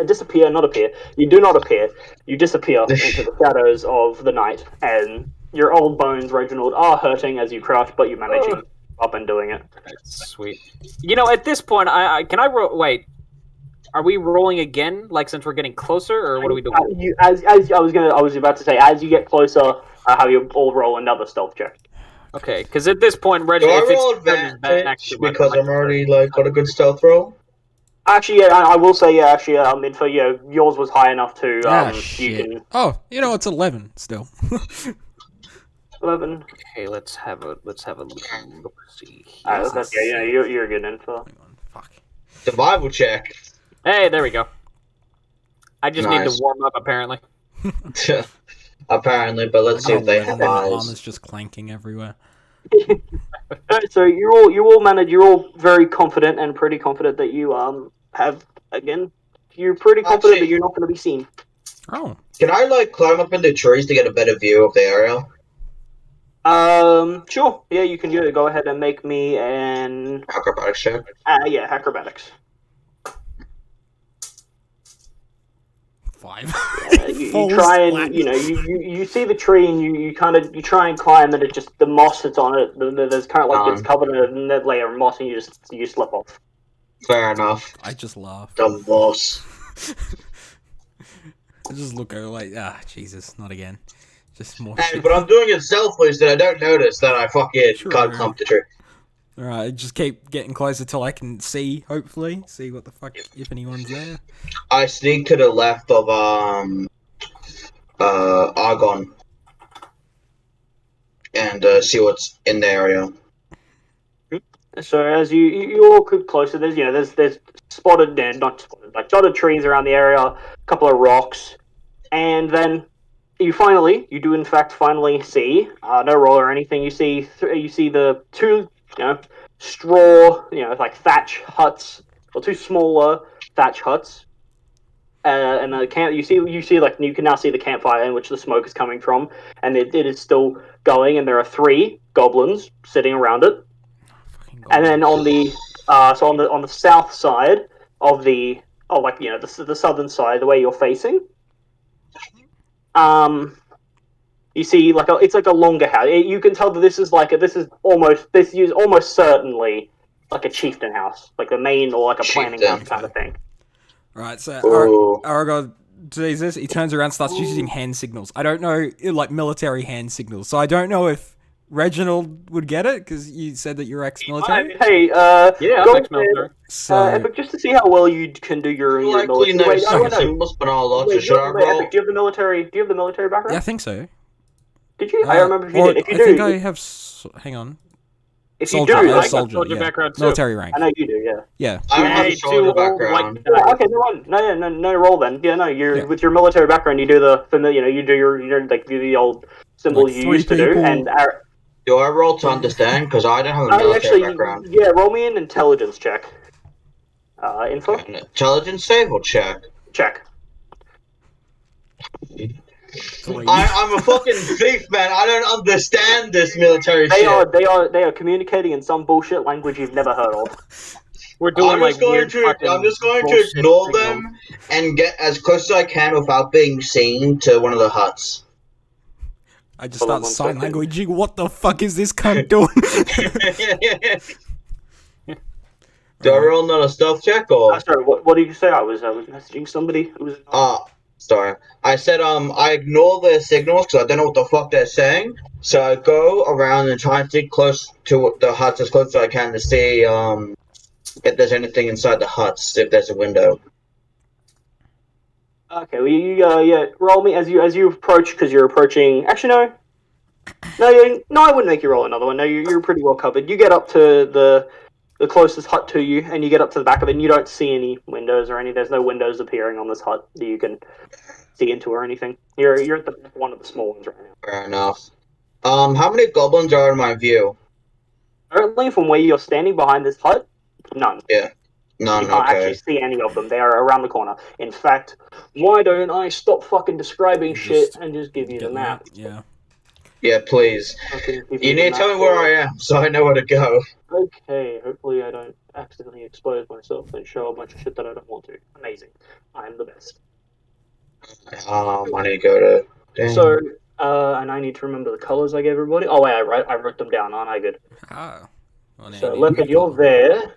disappear, not appear. You do not appear. You disappear into the shadows of the night, and your old bones, Reginald, are hurting as you crouch, but you're managing up and doing it. Sweet. At this point, can I roll? Wait, are we rolling again? Like since we're getting closer, or what are we doing? As I was about to say, as you get closer, I'll have you all roll another stealth check. Okay, because at this point, Reggie, Do I if roll it's advantage because I'm already got a good stealth roll? Actually, yeah, I will say, yeah. Actually, for yours was high enough to shit. You can. Oh, it's 11 still. 11. Okay, let's have a look. See. You're good info. Hang on, fuck. Survival check. Hey, there we go. I just need to Nice. warm up, apparently. Apparently, but let's see if they have My eyes. armor's just clanking everywhere. So you're all very confident and pretty confident that you have again. You're pretty confident that you're not going to be seen. Oh. Can I climb up into trees to get a better view of the area? Sure. Yeah, you can do it. Go ahead and make me an Acrobatics check. acrobatics. 5. You try and you see the tree and you try and climb and it just the moss that's on it. There's kind of it's covered in a layer of moss and you slip off. Fair enough. I just laugh. Dumb boss. I just look over Jesus, not again. Just more Hey, shit. but I'm doing it stealthily so that I don't notice that I fucking can't climb the tree. Alright, just keep getting closer till I can see, hopefully. See what the fuck, if anyone's there. I sneak to the left of, Argon. And, see what's in the area. So as you all creep closer, there's spotted, not spotted, dotted trees around the area, a couple of rocks, and then you do in fact finally see no roll or anything. You see the two straw thatch huts, or two smaller thatch huts, and the camp. You can now see the campfire in which the smoke is coming from, and it is still going, and there are 3 goblins sitting around it. And then on the on the south side of the southern side, the way you're facing, you see it's like a longer house. You can tell that this is almost certainly like a chieftain house, like the main or like a planning house kind of thing. Right, so Aragorn sees this. He turns around, starts using hand signals. I don't know, military hand signals. So I don't know if Reginald would get it, because you said that you're ex-military. Hey, yeah, I'm ex-military. So, Epic, just to see how well you can do your Likely military. no symbols, but not a lot. So should I roll? Epic, do you have the military background? yeah, I think so. Did you? I remember if you did. If you I do, think I have. Hang on. If Soldier, you do, I have soldier soldier, background too. military rank. I know you do. Yeah. Yeah. I don't have a Hey, soldier two old background. white guys. Okay, no roll then. Yeah, no, with your military background, you do the familiar. You do your do the old symbols you used to do, and Do I roll to understand? Because I don't have a military background. yeah, roll me an intelligence check. Info An intelligence save or check? check. I'm a fucking thief, man. I don't understand this military They shit. they are communicating in some bullshit language you've never heard of. We're doing I'm just going to ignore them and get as close as I can without being seen to one of the huts. I just Hold on start one sign second. languaging. What the fuck is this cunt doing? Do I roll another stealth check or? Sorry, what did you say? I was messaging somebody who was. Sorry. I said I ignore their signals because I don't know what the fuck they're saying. So I go around and try and stick close to the huts as close as I can to see if there's anything inside the huts, if there's a window. Okay, well, roll me as you approach, because you're approaching. Actually, no, I wouldn't make you roll another one. No, you're pretty well covered. You get up to the closest hut to you, and you get up to the back of it, and you don't see any windows or any. There's no windows appearing on this hut that you can see into or anything. You're at one of the small ones right now. Fair enough. How many goblins are in my view? Currently, from where you're standing behind this hut, none. Yeah. None, You can't okay. actually see any of them. They are around the corner. In fact, why don't I stop fucking describing shit and just give you the map? Yeah. Yeah, please. I can give You the need to tell me map where for it. I am so I know where to go. Okay, hopefully I don't accidentally expose myself and show a bunch of shit that I don't want to. Amazing. I'm the best. I need to go to. Dang. So, and I need to remember the colors I gave everybody. Oh wait, I wrote them down, aren't I? Good. Ah. Well, now So, you need Leopard, to you're follow. there.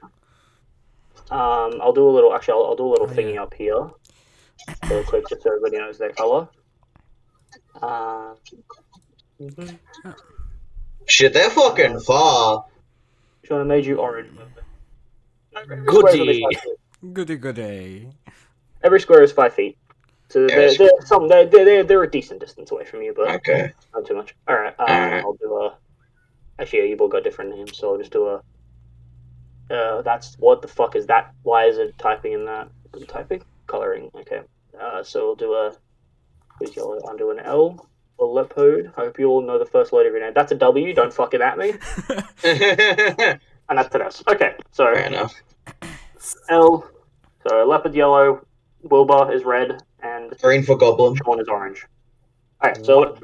I'll do a little. Actually, I'll do a little Oh, thingy yeah. up here, real quick, just so everybody knows their color. Mhm. Shit, they're fucking far. Sean, I made you orange. No, every Goody. square is only 5 feet. Goody. Every square is 5 feet. So Yes. they're a decent distance away from you, but Okay. not too much. All right. Alright. I'll do a. Actually, yeah, you've all got different names, so I'll just do a. That's what the fuck is that? Why is it typing in that? Is it typing? Coloring. Okay. So we'll do a. Who's yellow? I'll do an L. A leopard. I hope you all know the first letter of your name. That's a W. Don't fuck it at me. Fair And that's an S. Okay. So enough. L. So leopard yellow. Wilbur is red, and Green for goblin. Sean is orange. Alright, so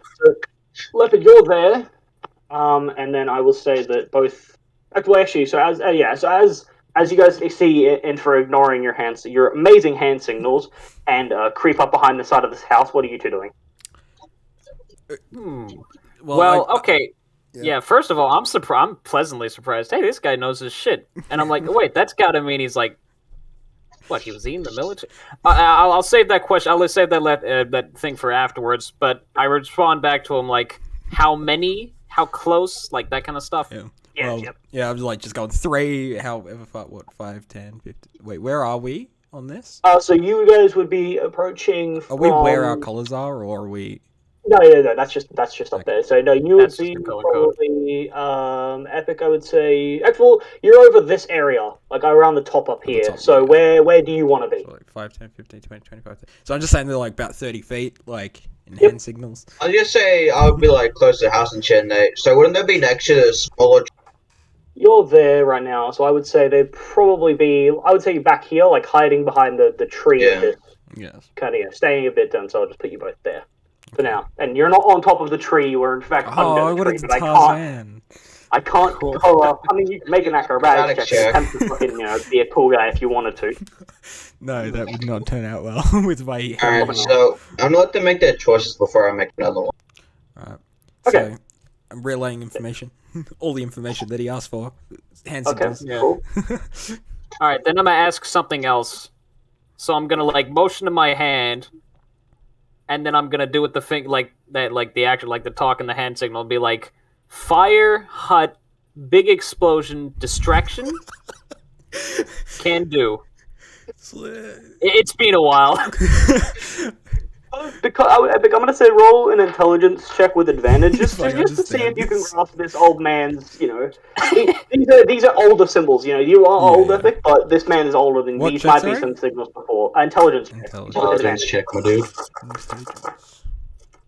Leopard, you're there. And then I will say that both. Actually, so as you guys see, and for ignoring your amazing hand signals, and creep up behind the side of this house, what are you two doing? Well, okay. yeah. Yeah. First of all, I'm pleasantly surprised. Hey, this guy knows his shit. And I'm like, wait, that's gotta mean he's like, what? He was in the military? I'll save that question. I'll save that thing for afterwards. But I respond back to him like, how many? How close? Like that kind of stuff. Yeah. Yeah, Well, yep. yeah, I was like just going 3, however far, 5, 10, 50. Wait, where are we on this? So you guys would be approaching. Are we where our colors are, or are we? No, that's just up there. So no, you would That's be just the color code. probably Epic. I would say. Actually, you're over this area, like around the top up the here. top, So yeah. where do you want to be? So like 5, 10, 15, 20, 25. So I'm just saying they're like about 30 feet, like in Yep. hand signals. I'll just say I would be like close to the house in Chennai. So wouldn't that be next to the smaller? You're there right now, so I would say they'd probably be. I would say you're back here, like hiding behind the tree, Yeah. a bit, Yes. kind of staying a bit down. So I'll just put you both there for now. And you're not on top of the tree. You were in fact Oh, under the what tree, a but Tarzan! I can't Cool. go up. I mean, you can make an acrobatics Acrobatics check. check. Attempt to fucking, be a cool guy if you wanted to. No, that would not turn out well with my. Alright, so I'm gonna let them make their choices before I make another one. Alright. Okay. So I'm relaying information, all the information that he asked for. Hand Okay, signals. Yeah. cool. All right, then I'm gonna ask something else. So I'm gonna like motion to my hand, and then I'm gonna do with the thing like that, like the action, like the talk and the hand signal, be like, fire, hut, big explosion, distraction. Can do. It's been a while. Because Epic, I'm gonna say roll an intelligence check with advantage, just I to see if understand you can this. grasp this old man's. These are older symbols. You are old, Yeah. Epic, but this man is older than What these. check, Might be sorry? some signals before intelligence. Check Intelligence. with Intelligence advantage. check, my dude.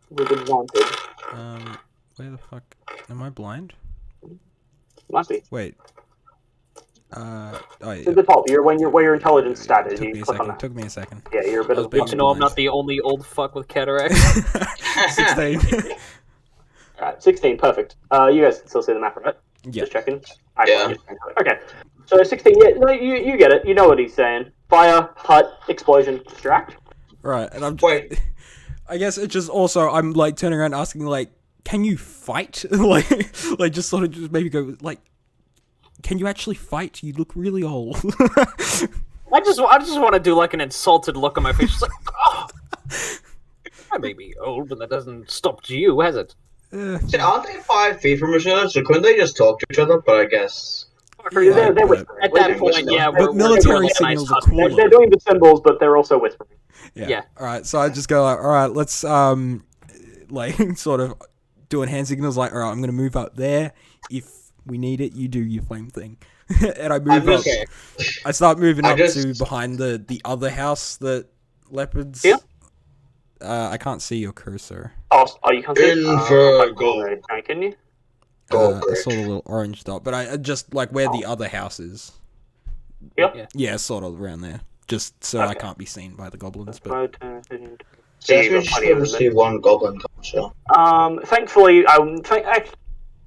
With advantage. Where the fuck am I blind? Must be. Wait. Oh yeah. To the top. Where your intelligence stat is. Took You me a click on second. that. Took me a second. Yeah, you're a bit I was of. being Good to know I'm not the only old fuck with cataracts. 16. Alright, 16, perfect. You guys can still see the map, right? Yeah. Just checking. Yeah. Okay. So 16, yeah, no, you get it. You know what he's saying. Fire, hut, explosion, distract. Right, and I'm. Wait. I guess it's just also I'm like turning around asking like, can you fight? like just sort of just maybe go like, can you actually fight? You look really old. I just want to do like an insulted look on my face. Just like, oh, I may be old, but that doesn't stop you, has it? So aren't they 5 feet from each other? So couldn't they just talk to each other? But I guess. They're but- whispering. At that They're point, whispering. yeah, But we're military doing a nice signals are hustle. cool. they're doing the symbols, but they're also whispering. Yeah. All right, so I just go like, all right, let's like sort of doing hand signals like, all right, I'm gonna move up there. If we need it, you do your flame thing, and I move up. Okay. I start moving I up just- to behind the other house that leopards. Yeah. I can't see your cursor. Oh, you can't see it? Infernal. Can you? I saw the little orange dot, but I just like where the other house is. Yep. Yeah. Yeah, sort of around there. Just so I Okay. can't be seen by the goblins. But So Yeah, that's you me got just plenty going of to them. see one goblin culture. Thankfully,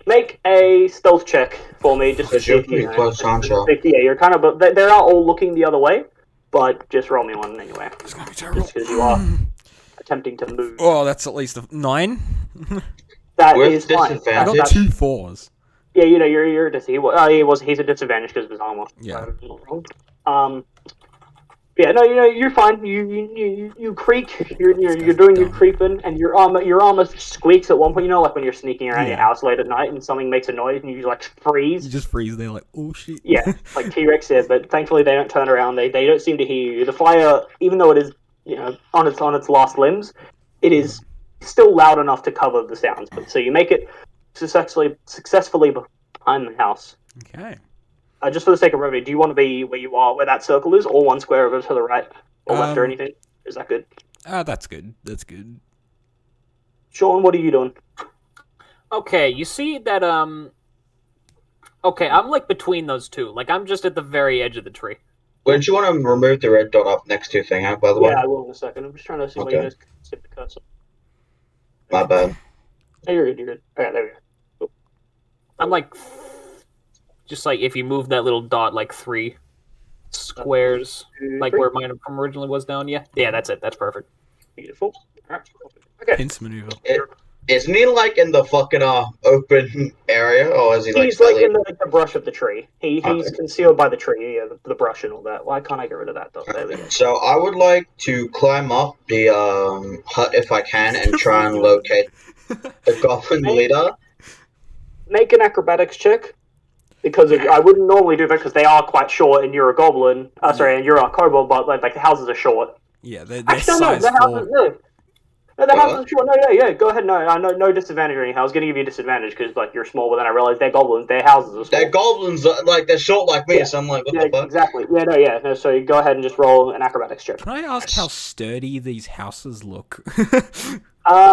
make a stealth check for me, just to Because see you're if you pretty close, aren't you? Yeah, you're kind of, but they are all looking the other way. But just roll me one anyway, It's gonna be terrible. just because you are attempting to move. Oh, that's at least a 9. That With is fine. I got disadvantage. 2 4s. Yeah, you're he's a disadvantage because of his armor. Yeah. Yeah, no, you're fine. You creak. You're doing your dumb. creeping, and your armor squeaks at one point. You know, like when you're sneaking around your Yeah. house late at night and something makes a noise and you like freeze. You just freeze there like, oh shit. Yeah, like T-Rex did, but thankfully they don't turn around. They don't seem to hear you. The fire, even though it is on its last limbs, it is still loud enough to cover the sounds. But so you make it successfully behind the house. Okay. Just for the sake of brevity, do you want to be where you are, where that circle is, or one square over to the right or left or anything? Is that good? That's good. That's good. Sean, what are you doing? Okay, you see that, okay, I'm, like, between those two. Like, I'm just at the very edge of the tree. Wouldn't you want to remove the red dot up next to your thing, by the way? Yeah, I will in a second. I'm just trying to see where you Okay. guys can sit the cursor. My bad. Oh, you're good, you're good. Okay, there we go. I'm, like, just, like, if you move that little dot, like, 3 squares, like where mine from originally was down, yeah? Yeah, that's it. That's perfect. Beautiful. Alright. Okay. Pince maneuver. Isn't he like in the fucking open area, or is he like? He's like in the brush of the tree. He's Okay. concealed by the tree, yeah, the brush and all that. Why can't I get rid of that, though? There we go. So I would like to climb up the hut if I can and try and locate the goblin leader. Make an acrobatics check. Because I wouldn't normally do that because they are quite short and you're a goblin. Sorry, and you're a kobold, but like the houses are short. Yeah, they're Actually, no, size the 4. houses, no, the houses are short. No, yeah, go ahead. No disadvantage or anything. I was going to give you a disadvantage because like you're small, but then I realized they're goblins. Their houses are small. They're goblins, like they're short like me, Yeah. so I'm like, what Yeah, the fuck? exactly. No. So you go ahead and just roll an acrobatics check. Can I ask how sturdy these houses look?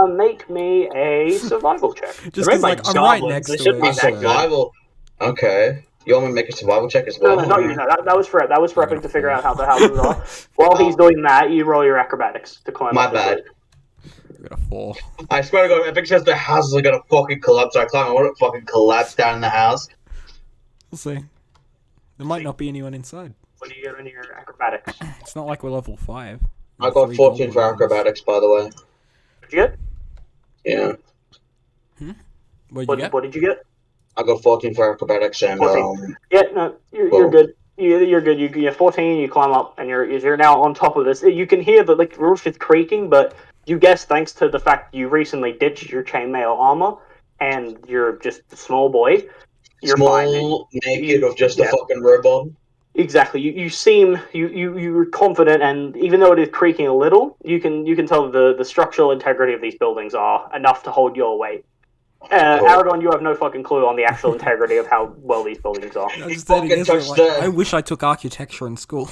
Make me a survival check. Just because, like, I'm right goblins. next They to shouldn't it. be that good. Survival. Okay. You want me to make a survival check as No, well? not you. No, that was for Epic to figure out how the houses are. While Oh. he's doing that, you roll your acrobatics to climb My up. this bad. way. I got a 4. I swear to God, Epic says the houses are gonna fucking collapse. So I climb, I want to fucking collapse down in the house. We'll see. There might not be anyone inside. What do you get in your acrobatics? It's not like we're level 5. I got 14 for acrobatics, by the way. What'd you get? Yeah. What'd you get? What did you get? I got 14 for acrobatics and 14. Yeah, no, you're Cool. good. You're good. You're 14. You climb up, and you're now on top of this. You can hear the roof is creaking, but you guess thanks to the fact you recently ditched your chainmail armor and you're just a small boy. You're fine. small, naked, of just a fucking robot. Exactly. You seem you're confident, and even though it is creaking a little, you can tell the structural integrity of these buildings are enough to hold your weight. Cool. Aragon, you have no fucking clue on the actual integrity of how well these buildings are. I just fucking said it is, touched like, the- I wish I took architecture in school.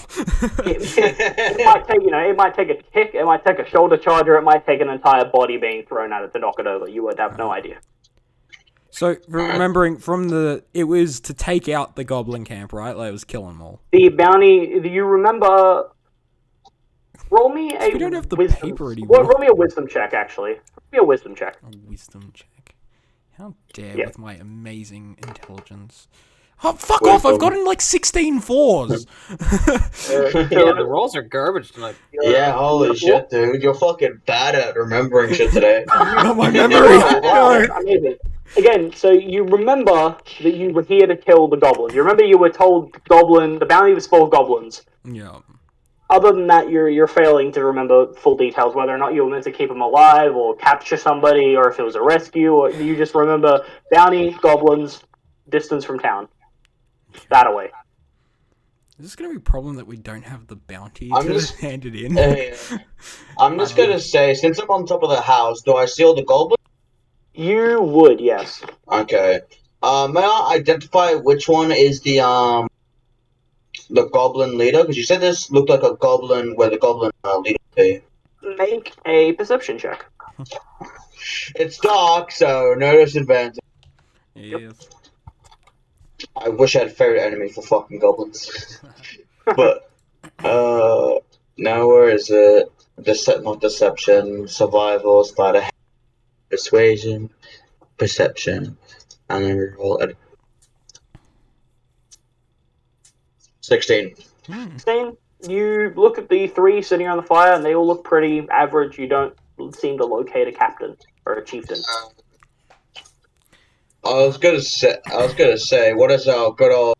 It might take it might take a kick, it might take a shoulder charger, it might take an entire body being thrown at it to knock it over. You would have no idea. So, remembering from it was to take out the goblin camp, right? Like, it was kill them all. The bounty. Do you remember? Roll me a. We don't have the wisdom, paper anymore. Roll me a wisdom check. Actually, roll me a wisdom check. A wisdom check. How dare Yeah. with my amazing intelligence. Oh, fuck off! I've Wisdom. gotten like 16 4s. Yeah, the rolls are garbage tonight. Yeah, holy shit, dude. You're fucking bad at remembering shit today. Not my memory. No. Amazing. Again, so you remember that you were here to kill the goblin. You remember you were told the bounty was for goblins. Yeah. Other than that, you're failing to remember full details, whether or not you were meant to keep them alive or capture somebody, or if it was a rescue, or you just remember bounty, goblins, distance from town. That away. Is this going to be a problem that we don't have the bounty I'm to just- hand it in? I'm just gonna say, since I'm on top of the house, do I see all the goblins? You would, yes. Okay. May I identify which one is the goblin leader? Because you said this looked like a goblin where the goblin leader would be. Make a perception check. It's dark, so no disadvantage. Yes. I wish I had a favorite enemy for fucking goblins. But, Now where is it? Not deception, survival, sleight of hand, persuasion, perception, and then roll at 16. 16. You look at the 3 sitting on the fire, and they all look pretty average. You don't seem to locate a captain or a chieftain. I was gonna say, what does our good old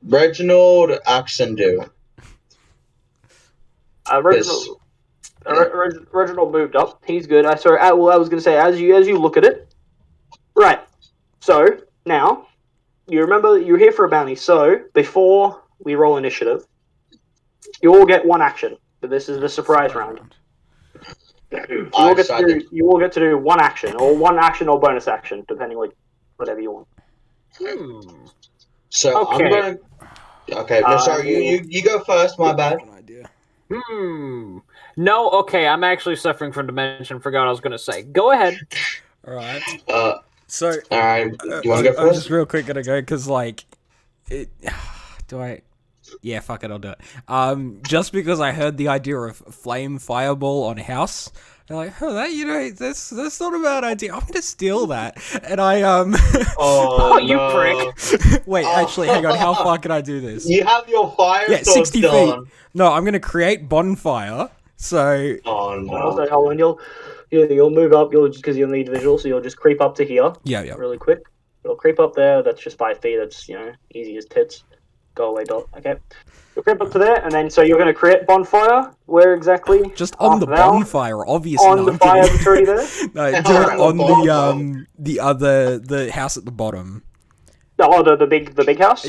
Reginald Axon do? Reginald moved up. He's good. I was going to say, as you look at it, right. So now you remember you're here for a bounty. So before we roll initiative, you all get 1 action. But this is the surprise round. You all get to do 1 action, or 1 action or bonus action, depending whatever you want. So Okay. I'm gonna. Okay, no, sorry. You go first. My bad. No, okay, I'm actually suffering from dementia. Forgot what I was going to say. Go ahead. All right. So, all right. You want to go I'm first? just real quick gonna go because do I? Yeah, fuck it, I'll do it. Just because I heard the idea of flame fireball on house, they're like, that's not a bad idea. I'm gonna steal that, and I Oh, you prick! Wait, actually, hang on. How far can I do this? You have your fire. Yeah, 60 still feet. on. No, I'm gonna create bonfire. So. Oh no. also, hold on, you'll move up. Because you'll need visual, so you'll just creep up to here. Yeah. Really quick. You'll creep up there. That's just 5 feet. That's easy as tits. Go away, dot. Okay. You'll creep up to there, and then so you're going to create bonfire. Where exactly? Just on the bonfire, obviously. On the fire that's already there. No, do it on the house at the bottom. The big house.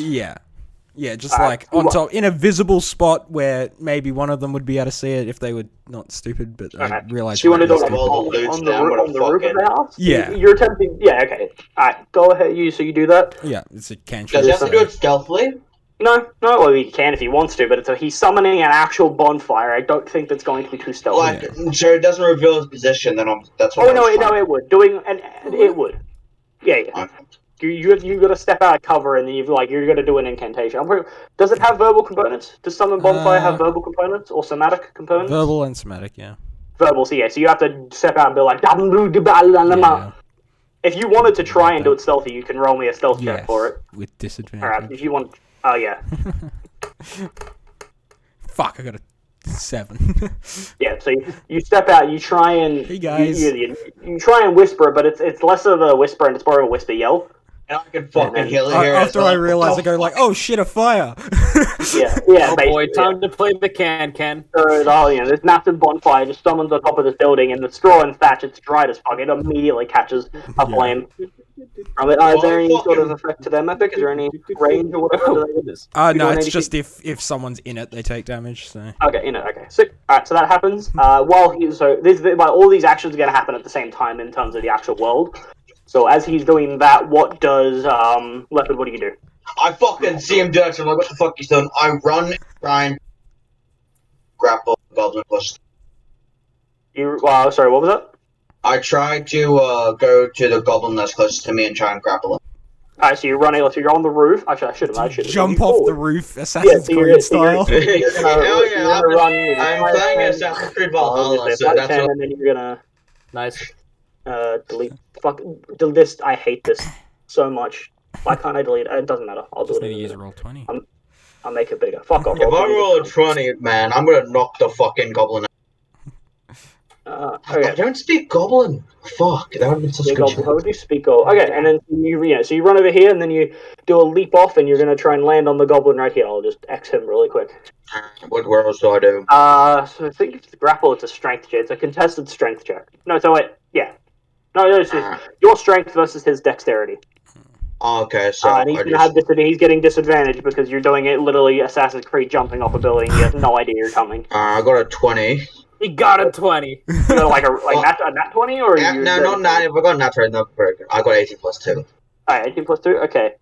Yeah, just like on top, in a visible spot where maybe one of them would be able to see it if they were not stupid, but I realized. So you want to do it stupid. on the roof of the house? Yeah. You're attempting. Yeah. Okay. All right. Go ahead. You do that. Yeah, it's a cantrip. Does he have to do it stealthily? No. Well, he can if he wants to, but he's summoning an actual bonfire. I don't think that's going to be too stealthy. So it doesn't reveal his position. Then that's what. Oh no, it would. It would. Yeah. You got to step out of cover, and then you're going to do an incantation. Does it have verbal components? Does summon bonfire have verbal components or somatic components? Verbal and somatic, yeah. Verbal, so you have to step out and be like. Yeah. If you wanted to try and do it stealthy, you can roll me a stealth check for it. With disadvantage. Alright, if you want. Oh yeah. Fuck! I got a 7. Yeah, so you step out, you try and. Hey guys. You try and whisper, but it's less of a whisper and it's more of a whisper yell. And I can fucking hear it. After I realize, I go like, "Oh shit, a fire!" Yeah. Oh boy, time to play the can. So this massive bonfire just summons on top of this building, and the straw and thatch, it's dried as fuck. It immediately catches a flame. Is there any sort of effect to them epic? Is there any range or whatever? No, it's just if someone's in it, they take damage. So. Okay, in it. Okay, so alright, so that happens. While all these actions are going to happen at the same time in terms of the actual world. So as he's doing that, what does Leopard? What do you do? I fucking see him do it. So I'm like, what the fuck he's doing? I run, try and grapple the goblin plus. Sorry, what was that? I try to go to the goblin that's closest to me and try and grapple him. Alright, so you're running. So you're on the roof. Actually, I should jump off the roof, Assassin's Creed style. Hell yeah! I'm playing Assassin's Creed Valhalla, so that's what. And then you're gonna Nice. delete. Delete this. I hate this so much. Why can't I delete it? It doesn't matter. I'll do Just it. need to use roll 20. I'll make it bigger. Fuck off. If I roll a 20, man, I'm gonna knock the fucking goblin out. Okay. I don't speak goblin. Fuck, that would have been such a good How would you speak goblin? Okay, and then so you run over here, and then you do a leap off, and you're gonna try and land on the goblin right here. I'll just X him really quick. What else do I do? So I think it's the grapple. It's a strength check. It's a contested strength check. No, so wait, yeah. No, it's just your strength versus his dexterity. Okay, so and he's getting disadvantage because you're doing it literally Assassin's Creed jumping off a building. He has no idea you're coming. I got a 20. He got a 20. You got a nat 20 or Yeah, no, not 9. If I got a nat 20, no, I got 18 plus 2. Alright, 18 plus 2. Okay.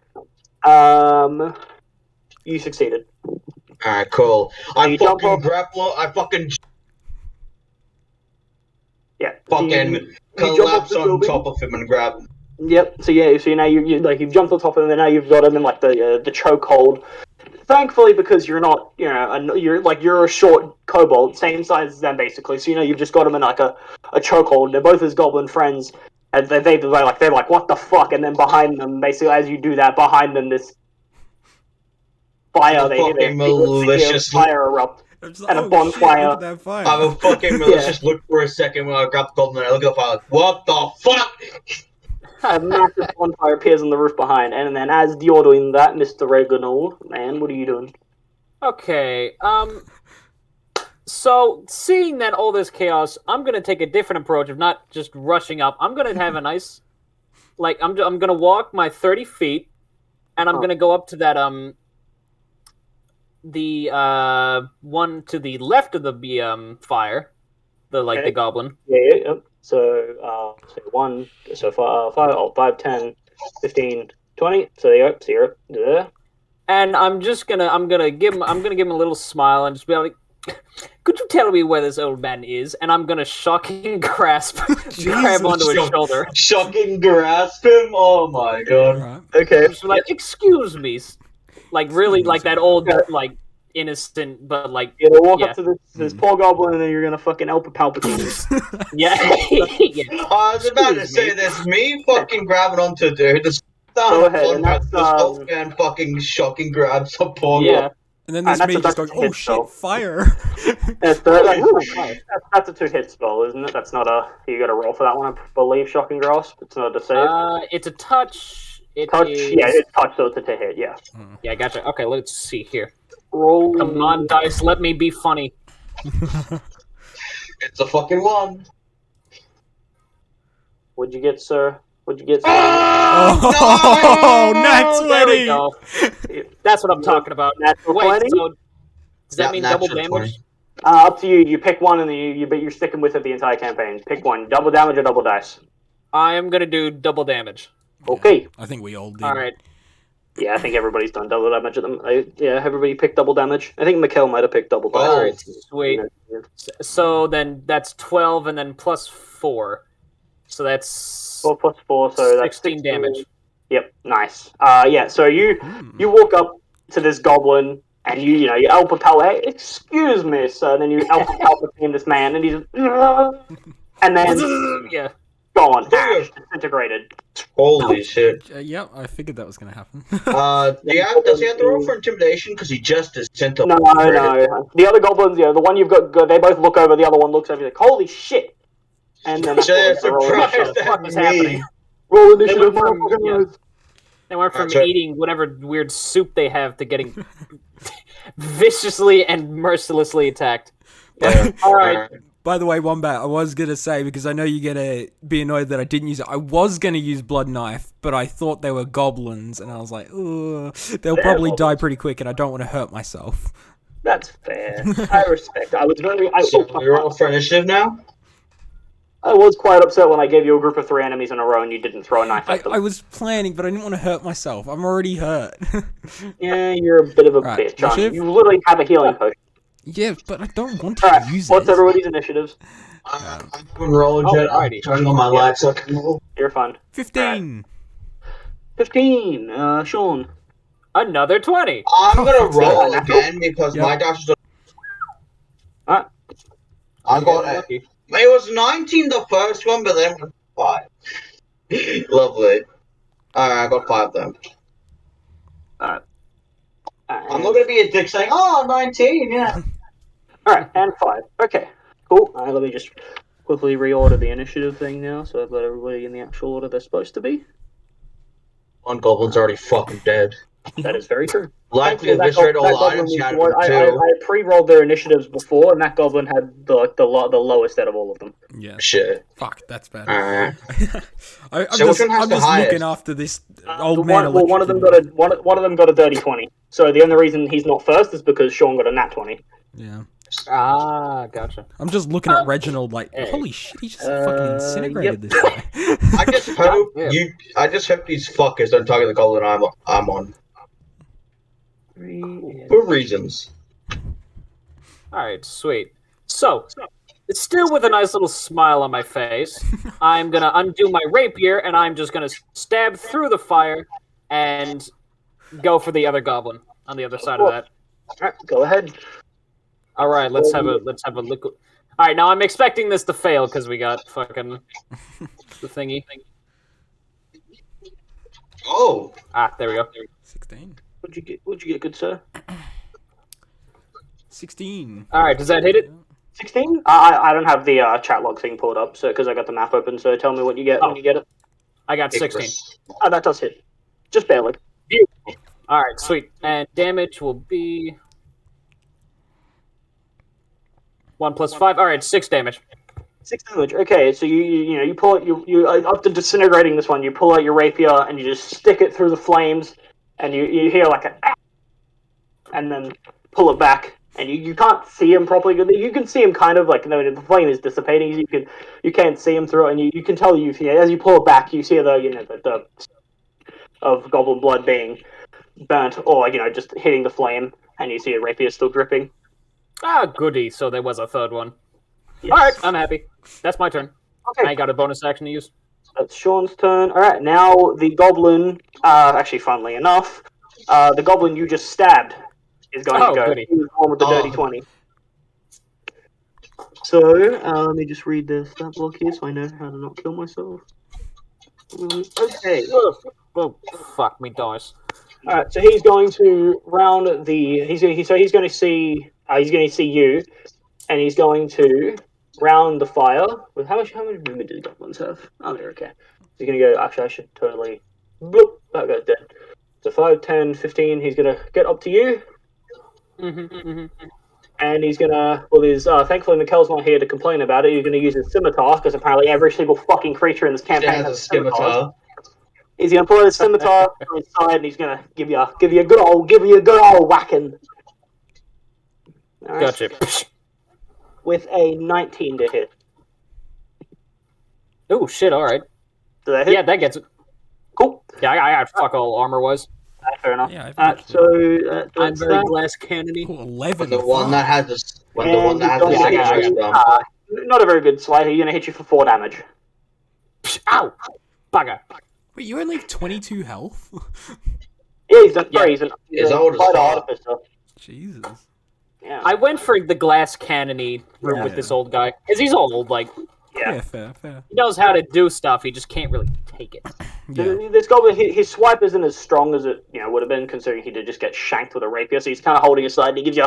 You succeeded. Alright, cool. I jump fucking off- grapple. I fucking Yeah. fucking jump off collapse the on building? top of him and grab him. Yep. So now you've jumped on top of him, and now you've got him in like the chokehold. thankfully, because you're not, you're a short kobold, same size as them basically. So you've just got them in like a chokehold. They're both his goblin friends, and they're like, what the fuck? And then behind them, basically, as you do that, behind them, this fire, malicious fire erupt. Like, and a bonfire. Shit, look at that fire. I have a fucking malicious look for a second when I grab the goblin and I look at the fire like, what the fuck? A massive bonfire appears on the roof behind, and then as you're doing that, Mr. Reginald, man, what are you doing? Okay, so seeing that all this chaos, I'm gonna take a different approach of not just rushing up. I'm gonna have a nice, I'm gonna walk my 30 feet, and I'm gonna go up to that the one to the left of the fire, the goblin. Yeah. So 5, 10, 15, 20. So there you go. So you're there. And I'm gonna give him a little smile and just be like, could you tell me where this old man is? And I'm gonna shocking grab onto his shoulder. Shocking grasp him? Oh my god. Right. Okay. Just like, excuse me. Like really like that old innocent but you're gonna walk up to this poor goblin and then you're gonna fucking help a Palpatine. yeah. I was about to say this. Me fucking grabbing onto dude. Go ahead, and this old man fucking shocking grabs a poor goblin. And then there's me just going, oh shit, fire. That's a 2-hit spell, isn't it? That's not you gotta roll for that one, I believe, shocking grasp. It's not a save. It's a touch. Yeah, it's touch, so it's a 2-hit, yeah. Yeah, gotcha. Okay, let's see here. Roll. Come on, dice, let me be funny. It's a fucking 1. What'd you get, sir? What'd you get, sir? Oh, no! nat 20! There we go. That's what I'm talking about. Natural 20? So does that mean double damage? 20. Up to you. You pick one, and you're sticking with it the entire campaign. Pick one. Double damage or double dice? I am gonna do double damage. Okay. I think we all did. All right. Yeah, I think everybody's done double damage at them. Everybody picked double damage. I think Mikkel might have picked double dice. All right, sweet. So then that's 12 and then plus 4. So that's 4 plus 4, so that's 16 damage. Yep, nice. So you walk up to this goblin and you help propel. Hey, excuse me, sir. And then you help Palpatine this man, and he's and then yeah. gone, ash, disintegrated. Holy shit. Yeah, I figured that was going to happen. Does he have to roll for intimidation? Because he just disintegrated. No. The other goblins, the one you've got, they both look over, the other one looks over, like, holy shit. And then they're surprised at me. Happening? Roll initiative. They went from eating whatever weird soup they have to getting viciously and mercilessly attacked. Yeah. All right. By the way, Wombat, I was going to say, because I know you're going to be annoyed that I didn't use it, I was going to use Blood Knife, but I thought they were goblins, and I was like, ugh, they'll probably die pretty quick, and I don't want to hurt myself. That's fair. I respect. So you're all for initiative now? I was quite upset when I gave you a group of 3 enemies in a row and you didn't throw a knife at them. I was planning, but I didn't want to hurt myself. I'm already hurt. Yeah, you're a bit of a bitch, aren't you? You literally have a healing potion. Yeah, but I don't want to use it. What's everybody's initiatives? I've been rolling jet. I'm turning on my light so I can roll. You're fine. 15. 15. Sean. Another 20. I'm gonna roll again because my dice is. Alright. I got it. It was 19 the first one, but then 5. Lovely. Alright, I got 5 then. Alright. I'm not gonna be a dick saying, oh, 19, yeah. Alright, and 5. Okay, cool. Let me just quickly reorder the initiative thing now, so I've got everybody in the actual order they're supposed to be. One goblin's already fucking dead. That is very true. Likely eviscerate all the items you had too. I pre-rolled their initiatives before, and that goblin had the lowest out of all of them. Yeah. Shit. Fuck, that's bad. Alright. I'm just looking after this old man. One of them got a dirty 20. So the only reason he's not first is because Sean got a nat 20. Yeah. Ah, gotcha. I'm just looking at Reginald like, holy shit, he just fucking incinerated this guy. I just hope these fuckers don't target the goblin I'm on. For reasons. Alright, sweet. So, still with a nice little smile on my face, I'm gonna undo my rapier, and I'm just gonna stab through the fire and go for the other goblin. on the other side of that. Alright, go ahead. All right, let's have a look. All right, now I'm expecting this to fail because we got fucking the thingy. Oh, There we go. 16. What'd you get, good sir? 16. All right, does that hit it? 16? I don't have the chat log thing pulled up, so because I got the map open. So tell me what you get when you get it. I got 16. Oh, that does hit. Just barely. All right, sweet. And damage will be 1 + 5. All right, 6 damage. 6 damage. Okay, so you pull it. You after disintegrating this one, you pull out your rapier and you just stick it through the flames, and you hear like a, and then pull it back. And you can't see him properly. You can see him kind of like the flame is dissipating. You can't see him through it, and you can tell as you pull it back, you see the of goblin blood being burnt, or just hitting the flame, and you see a rapier still dripping. Ah, goody. So there was a third one. Yes. All right, I'm happy. That's my turn. Okay, I got a bonus action to use. that's Sean's turn. All right, now the goblin. Actually, funnily enough, the goblin you just stabbed is going to go. Goody. He was the one with the dirty 20. So, let me just read the stat block here so I know how to not kill myself. Okay. Oh, fuck me, dice. Alright, so he's going to round the... He's going to see you, and he's going to round the fire. With how many movement do goblins have? Oh, they're okay. He's going to go... Actually, I should totally... Bloop, that guy's dead. So 5, 10, 15, he's going to get up to you. And he's gonna, thankfully Mikkel's not here to complain about it. He's gonna use his scimitar because apparently every single fucking creature in this campaign has a scimitar. He's gonna pull his scimitar from his side and he's gonna give you a good old whacking. Right. Gotcha. With a 19 to hit. Oh shit! All right. Does that hit? Yeah, that gets it. Cool. Yeah, I got fuck all armor was. Fair enough. Yeah, I'm very glass cannony. 11. the one that has the And not a very good slide. He's gonna hit you for 4 damage. Ow! Bugger. Wait, you only have 22 health? Yeah, he's an He's old as quite fuck. artificer. Jesus. Yeah. I went for the glass cannony route with this old guy because he's old. Like Yeah, fair. he knows how to do stuff. He just can't really take it. Yeah. This goblin, his swipe isn't as strong as it would have been, considering he did just get shanked with a rapier. So he's kind of holding his side, and he gives you,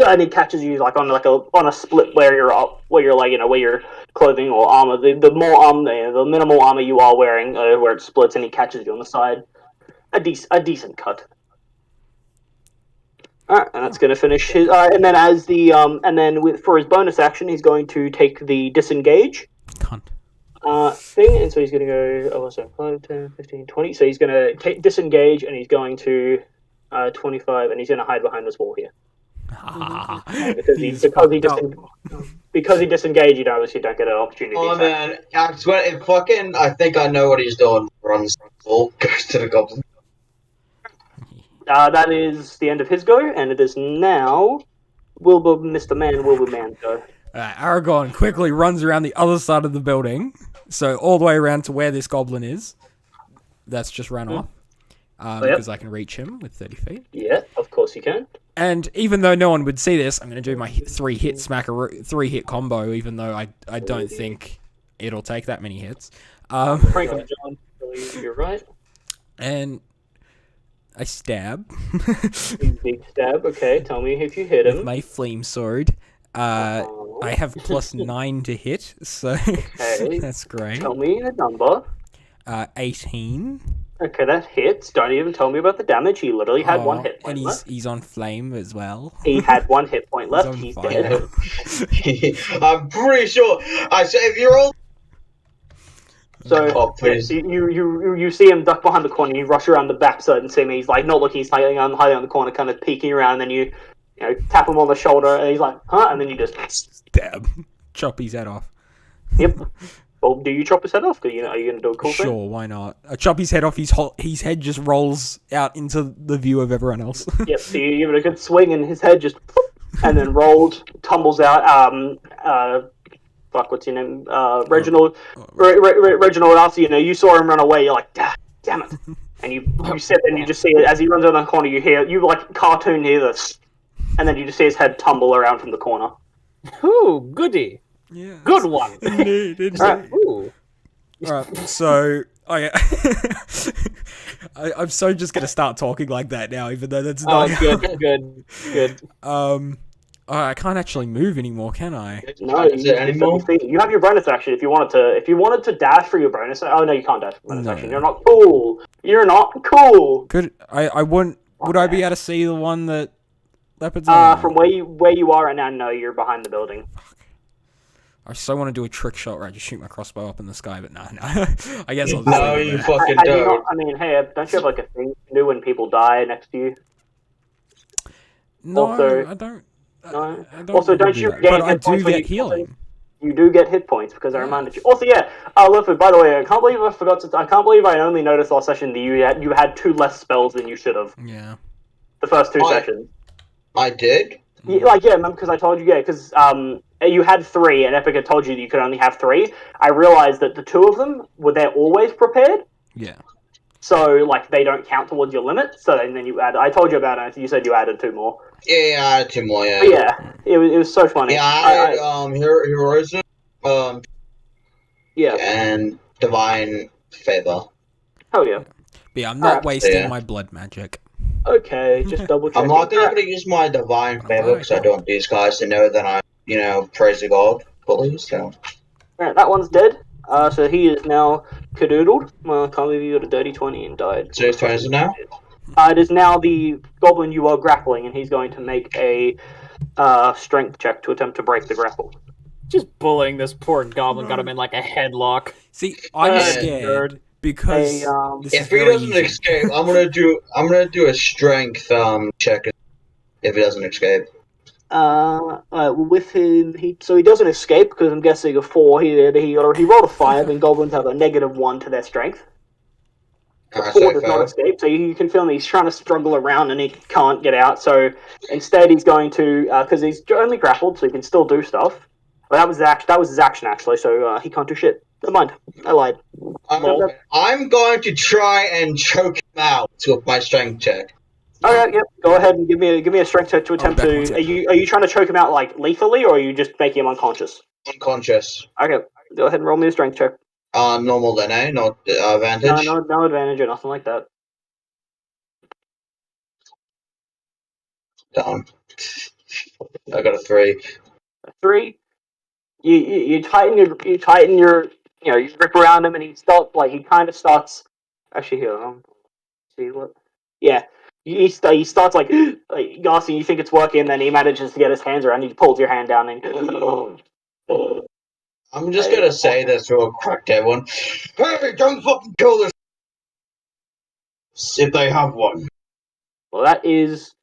and he catches you on a split where you're up, where your clothing or armor, the more the minimal armor you are wearing, where it splits, and he catches you on the side. A decent cut. All right, and that's going to finish his. And then for his bonus action, he's going to take the disengage. Cunt. Thing, and so he's going to go 5, 10, 15, 20, so he's going to disengage, and he's going to 25, and he's going to hide behind this wall here. Because he disengaged, you obviously don't get an opportunity. Oh man, I think I know what he's doing. Runs full, goes to the goblin. That is the end of his go, and it is now Wilbur Man go. Aragorn quickly runs around the other side of the building, so all the way around to where this goblin is. That's just run off. Because I can reach him with 30 feet. Yeah, of course you can. And even though no one would see this, I'm going to do my 3-hit combo, even though I don't think it'll take that many hits. Frank and John, you're right. And I stab. Big stab, okay. Tell me if you hit him. With my flame sword. I have +9 to hit, so Okay. that's great. Tell me the number. 18. Okay, that hits. Don't even tell me about the damage. He literally had 1 hit point and left. he's on flame as well. He had 1 hit point left. He's He's on dead. I'm pretty sure. I said if you're all. So please. you see him duck behind the corner. You rush around the backside and see him. He's like not looking. He's hiding on the corner, kind of peeking around. And then you tap him on the shoulder, and he's like, "Huh?" And then you just Stab. Chop his head off. Yep. Well, do you chop his head off? Are you going to do a cool thing? Sure, why not? I chop his head off. His head just rolls out into the view of everyone else. Yep. So you give it a good swing, and his head just and then rolls, tumbles out. What's your name? Reginald. Reginald. After you saw him run away, you're like, damn it. And you sit and you just see it as he runs around the corner. You like cartoon hear this, and then you just see his head tumble around from the corner. Ooh, goody. Yeah. Good one. Indeed. Ooh. Alright, so I'm so just gonna start talking like that now, even though that's not. Good. I can't actually move anymore, can I? No, you have your bonus action if you wanted to dash for your bonus. Oh no, you can't dash for bonus action. You're not cool. You're not cool. Could I wouldn't? Would I be able to see the one that leopards? From where you are right now, no, you're behind the building. I so want to do a trick shot where I just shoot my crossbow up in the sky, but no. I guess I'll just No, leave it you there. fucking Have don't. I mean, hey, don't you have like a thing you can do when people die next to you? No, also- I don't. No. I don't Also, really don't do you that. gain But I hit do points when get you- healing. You do get hit points because I reminded you. Also, yeah, Lifford, by the way, I can't believe I only noticed last session that you had 2 less spells than you should have. Yeah. The first 2 sessions. I did? Yeah, remember, because I told you, because you had 3, and Epic had told you that you could only have 3. I realized that the 2 of them they're always prepared, Yeah. so they don't count towards your limit. So then you add. I told you about it. You said you added 2 more. Yeah, I had 2 more, yeah. But yeah, it was so funny. Yeah, I had, Heroism, yeah. and Divine Favor. Hell yeah. But yeah, I'm not Alright. wasting Yeah. my blood magic. Okay, just double check. I'm not gonna use my Divine Favor because I don't want these guys to know that I'm, praise the God fully, so. Alright, that one's dead. So he is now cadoodled. Well, I can't believe you got a dirty 20 and died. So whose turn is it now? It is now the goblin you are grappling, and he's going to make a strength check to attempt to break the grapple. Just bullying this poor goblin, got him in like a headlock. See, I'm Uh, scared because this is If he very doesn't easy. escape, I'm gonna do a strength check if he doesn't escape. With him, he doesn't escape because I'm guessing a 4. He rolled a 5, and goblins have a -1 to their strength. Alright, 4 so does not fair. escape, so you can feel he's trying to struggle around and he can't get out. So instead, he's going to because he's only grappled, so he can still do stuff. Well, that was his action actually, so he can't do shit. Never mind, I lied. I'm going to try and choke him out with my strength check. Okay, yep. Go ahead and give me a strength check to attempt back one to. sec. Are you trying to choke him out lethally, or are you just making him unconscious? Unconscious. Okay, go ahead and roll me a strength check. Normal then, eh? Not advantage. No advantage or nothing like that. Down. I got a 3. 3. You tighten your you grip around him, and he kind of starts. Actually, here, see what? Yeah, he starts gasping. You think it's working, and then he manages to get his hands around. He pulls your hand down, and I'm just gonna say this real quick to everyone. Hey, don't fucking kill this! If they have one. well, that is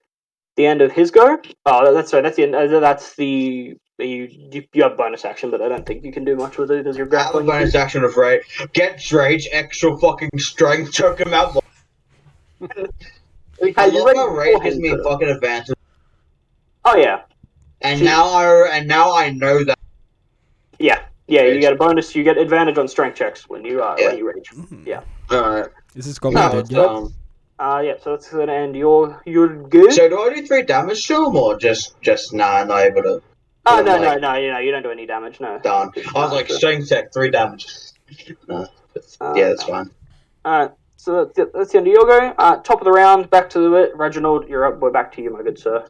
the end of his go. Oh, that's the end. That's the you have bonus action, but I don't think you can do much with it as you're Have a grappling. bonus action of rage. Get rage, extra fucking strength, choke him out. I love how rage gives me fucking advantage. Oh yeah, And now I know that. yeah. You get a bonus. You get advantage on strength checks when you rage. Yeah. Alright. Is this goblin No, dead yet? Yeah. So that's gonna end. You're good. So do I do 3 damage to him or just not able to? Oh no. You don't do any damage. No. Done. I was like strength check 3 damage. No. Yeah, that's fine. Alright. So that's the end of your go. Top of the round. Back to it. Reginald, you're up. We're back to you, my good sir.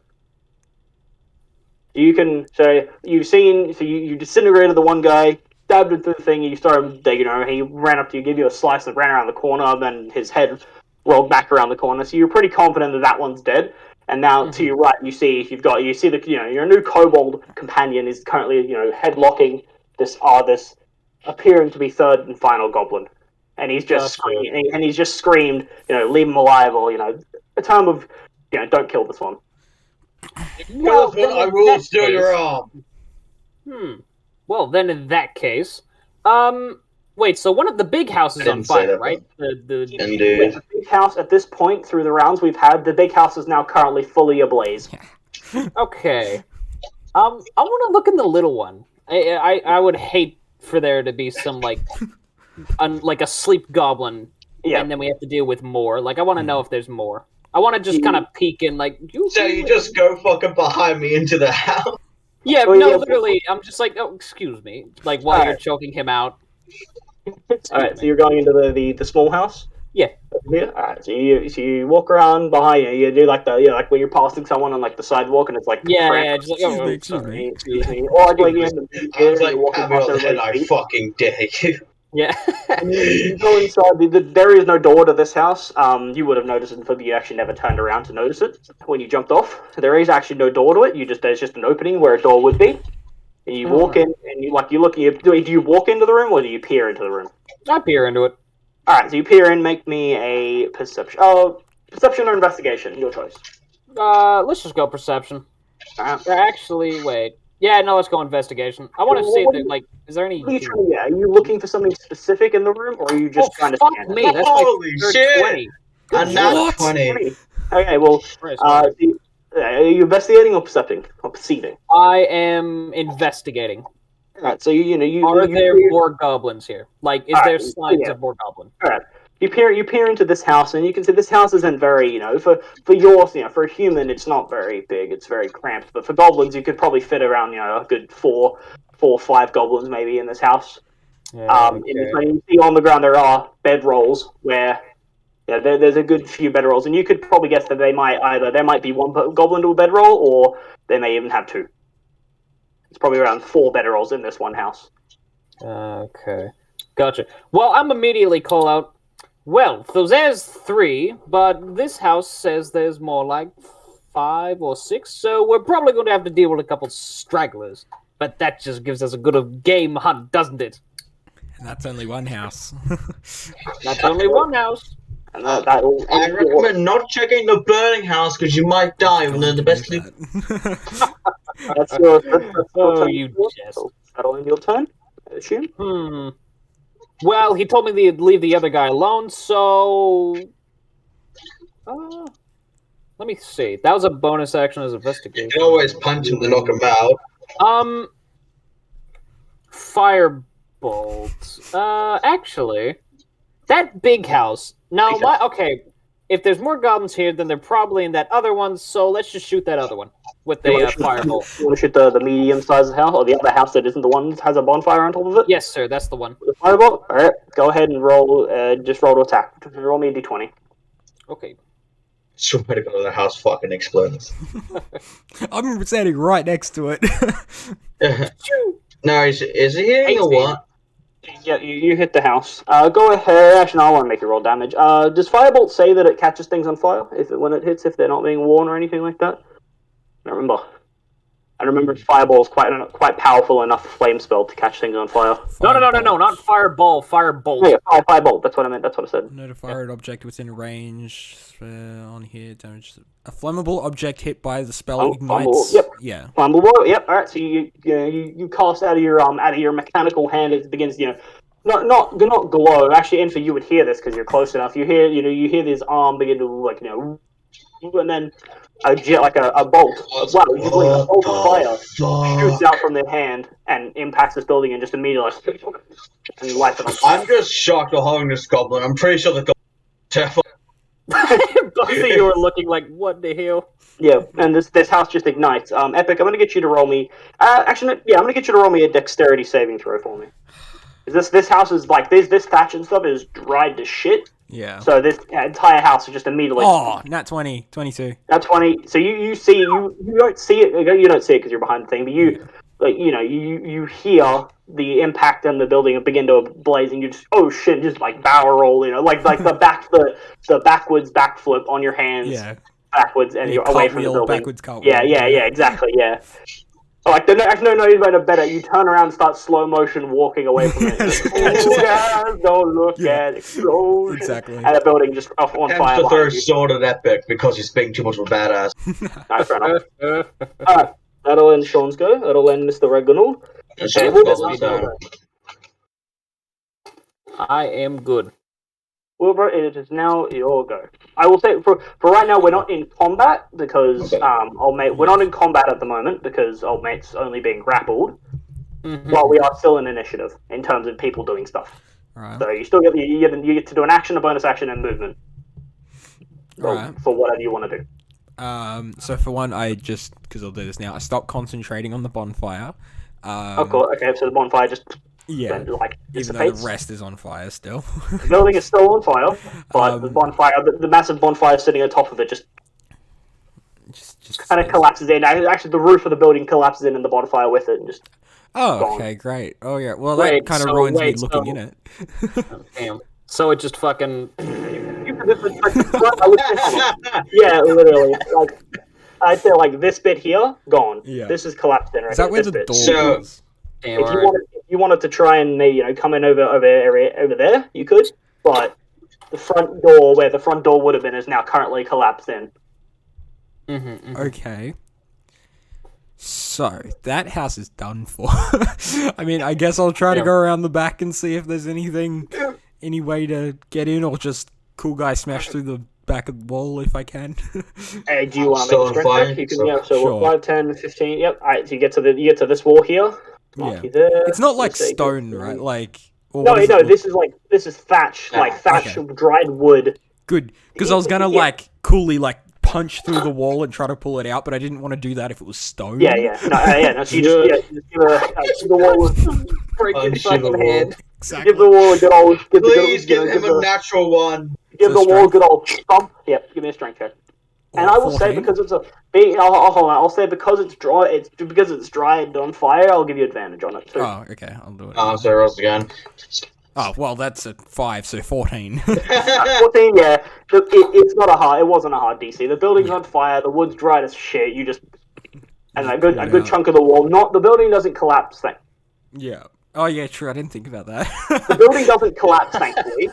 You can say you disintegrated the one guy, stabbed him through the thing. You started, he ran up to you, gave you a slice, and ran around the corner. Then his head rolled back around the corner. So you're pretty confident that one's dead. And now to your right, you see your new kobold companion is currently headlocking this appearing to be third and final goblin, and he's just screamed, leave him alive, or a term of don't kill this one. Well, I will steal your arm. Well, then in that case, wait. So one of the big houses on didn't say fire, that, right? Indeed. The big house at this point through the rounds we've had, the big house is now currently fully ablaze. Okay. I want to look in the little one. I would hate for there to be some like a sleep goblin Yeah. and then we have to deal with more. Like, I want to know if there's more. I want to just kind of peek in, like, So you just go fucking behind me into the house? Yeah, Oh, no, yeah. literally, I'm just like, oh, excuse me, like, while you're choking him out. Alright, so you're going into the small house? Yeah. Alright, so you walk around behind you do like like when you're passing someone on like the sidewalk and it's like Yeah, just like, oh, Excuse me. excuse me. Or like in the I was like, you're walking pat me past on the head, I everybody's feet. fucking dare you. yeah. You go inside. There is no door to this house. You would have noticed it, but you actually never turned around to notice it when you jumped off. There is actually no door to it. There's just an opening where a door would be. And you walk in, and you look. Do you walk into the room or do you peer into the room? I peer into it. All right, so you peer in. Make me a perception. Oh, perception or investigation, your choice. Let's just go perception. Actually, wait. Yeah, no, let's go investigation. I want to see if like, is there any? Are you looking for something specific in the room, or are you just trying to fuck scan it? me. That's Holy my shit! 20. And now What? 20. Okay, well, are you investigating or percepting or perceiving? I am investigating. All right, so you Are you there peer- more goblins here? Like, is All there right, signs yeah. of more goblins? All right. You peer into this house, and you can see this house isn't very, for for a human, it's not very big. It's very cramped. But for goblins, you could probably fit around, a good four or five goblins maybe in this house. Yeah, In this one, you see on the ground there are bedrolls where, there's a good few bedrolls, and you could probably guess that there might be one goblin to a bedroll, or they may even have two. It's probably around 4 bedrolls in this one house. Okay. Gotcha. Well, I'm immediately call out. Well, so there's 3, but this house says there's more like 5 or 6, so we're probably going to have to deal with a couple stragglers. But that just gives us a good game hunt, doesn't it? And that's only one house. That's only one house. And that'll I recommend not checking the burning house because you might die, even though the best loot. That's your Oh, turn. you jest. That'll end your turn, I assume. Well, he told me to leave the other guy alone, so... let me see. That was a bonus action as investigation. You can always punch him to knock him out. Firebolt. Actually, that big house. Now, okay, if there's more goblins here, then they're probably in that other one, so let's just shoot that other one with the firebolt. You want to shoot the medium-sized house, or the other house that isn't the one that has a bonfire on top of it? Yes, sir, that's the one. The firebolt? Alright, go ahead and roll, just roll to attack. Roll me a d20. Okay. Swear to God, the house fucking explodes. I'm standing right next to it. No, is he hitting or what? Yeah, you hit the house. Go ahead. Actually, no, I want to make you roll damage. Does Firebolt say that it catches things on fire when it hits, if they're not being worn or anything like that? I don't remember. I remember Fireball is quite powerful enough flame spell to catch things on fire. No, not fireball, firebolt. Yeah, Firebolt. That's what I meant. That's what I said. Notify an object within range on here. Damage. A flammable object hit by the spell ignites. Yep. Yeah. Flammable. Yep. All right. So you cast out of your mechanical hand. It begins not glow. Actually, and for you would hear this because you're close enough. You hear this arm begin to and then a bolt. Wow, you believe a bolt of fire shoots out from their hand and impacts this building and just immediately and lights it on fire. I'm just shocked at holding this goblin. I'm pretty sure the goblin is terrible. Both of you were looking like, what the hell? Yeah, and this house just ignites. Epic, I'm gonna get you to roll me. I'm gonna get you to roll me a dexterity saving throw for me. This house is like this thatch and stuff is dried to shit. Yeah. So this entire house is just immediately. Oh, nat 20, 22. Nat 20. So you see you don't see it. You don't see it because you're behind the thing, but you hear the impact on the building and begin to blaze, and you just just like barrel roll, like the backwards backflip on your hands. Yeah. Backwards and you're away from the building. Backwards cult. Yeah, exactly, yeah. You turn around and start slow motion walking away from it. Don't look at explosion. Exactly. And the building just off on fire. Attempts to throw a sword at Epic because he's being too much of a badass. No, fair enough. Alright, that'll end Sean's go. That'll end Mr. Reginald. I am good. Wilbur, it is now your go. I will say for right now we're not in combat because we're not in combat at the moment because old mate's only being grappled. Mm-hmm. While we are still in initiative in terms of people doing stuff. Alright. So you still you get to do an action, a bonus action, and movement. Alright. For whatever you want to do. So for one, because I'll do this now, I stop concentrating on the bonfire. Of course. Okay, so the bonfire just Yeah. like Even though dissipates. the rest is on fire still. The building is still on fire, but the bonfire, the massive bonfire sitting on top of it, just kind of collapses in. Actually, the roof of the building collapses in, and the bonfire with it, and just. Oh, gone. okay, great. Oh yeah, well Wait, that kind of so- ruins me wait, looking so- in it. Damn. So it just fucking. Yeah, literally. Like, I'd say like this bit here, gone. Yeah. This is collapsed in. Right Is that here, where this the bit. door So- is? Damn, If you wanted to try and come in over there, you could. But the front door, where the front door would have been, is now currently collapsed in. Okay. So, that house is done for. I mean, I guess I'll try to Yeah. go around the back and see if there's any way to get in, or just cool guy smash through the back of the wall if I can. Hey, do you want to Still make a on strength fire? check? You can, yeah. So Sure. 5, 10, 15. Yep. All right. So you get to this wall here. Mark Yeah. you there. It's not like Let's see. stone, right? Like, or No, what is no. it? This is thatch, like thatch, okay. dried wood. Good, because I was gonna Yeah. coolly punch through the wall and try to pull it out, but I didn't want to do that if it was stone. Yeah, yeah. No, so you just give the wall break your fucking Unshivable. head. Exactly. give the wall a good old. Please give him a natural one. Give So the wall a strength? good old thump. Yep. Give me a strength check. And I will say 14? because it's I'll say because it's dry and on fire, I'll give you advantage on it too. Oh, okay, I'll do it. So rolls again. Oh, well, that's a 5, so 14. 14, yeah. It wasn't a hard DC. The building's on fire. The wood's dried as shit. You just and a good chunk of the wall. Not the building doesn't collapse. Yeah. Oh, yeah, true. I didn't think about that. The building doesn't collapse, thankfully,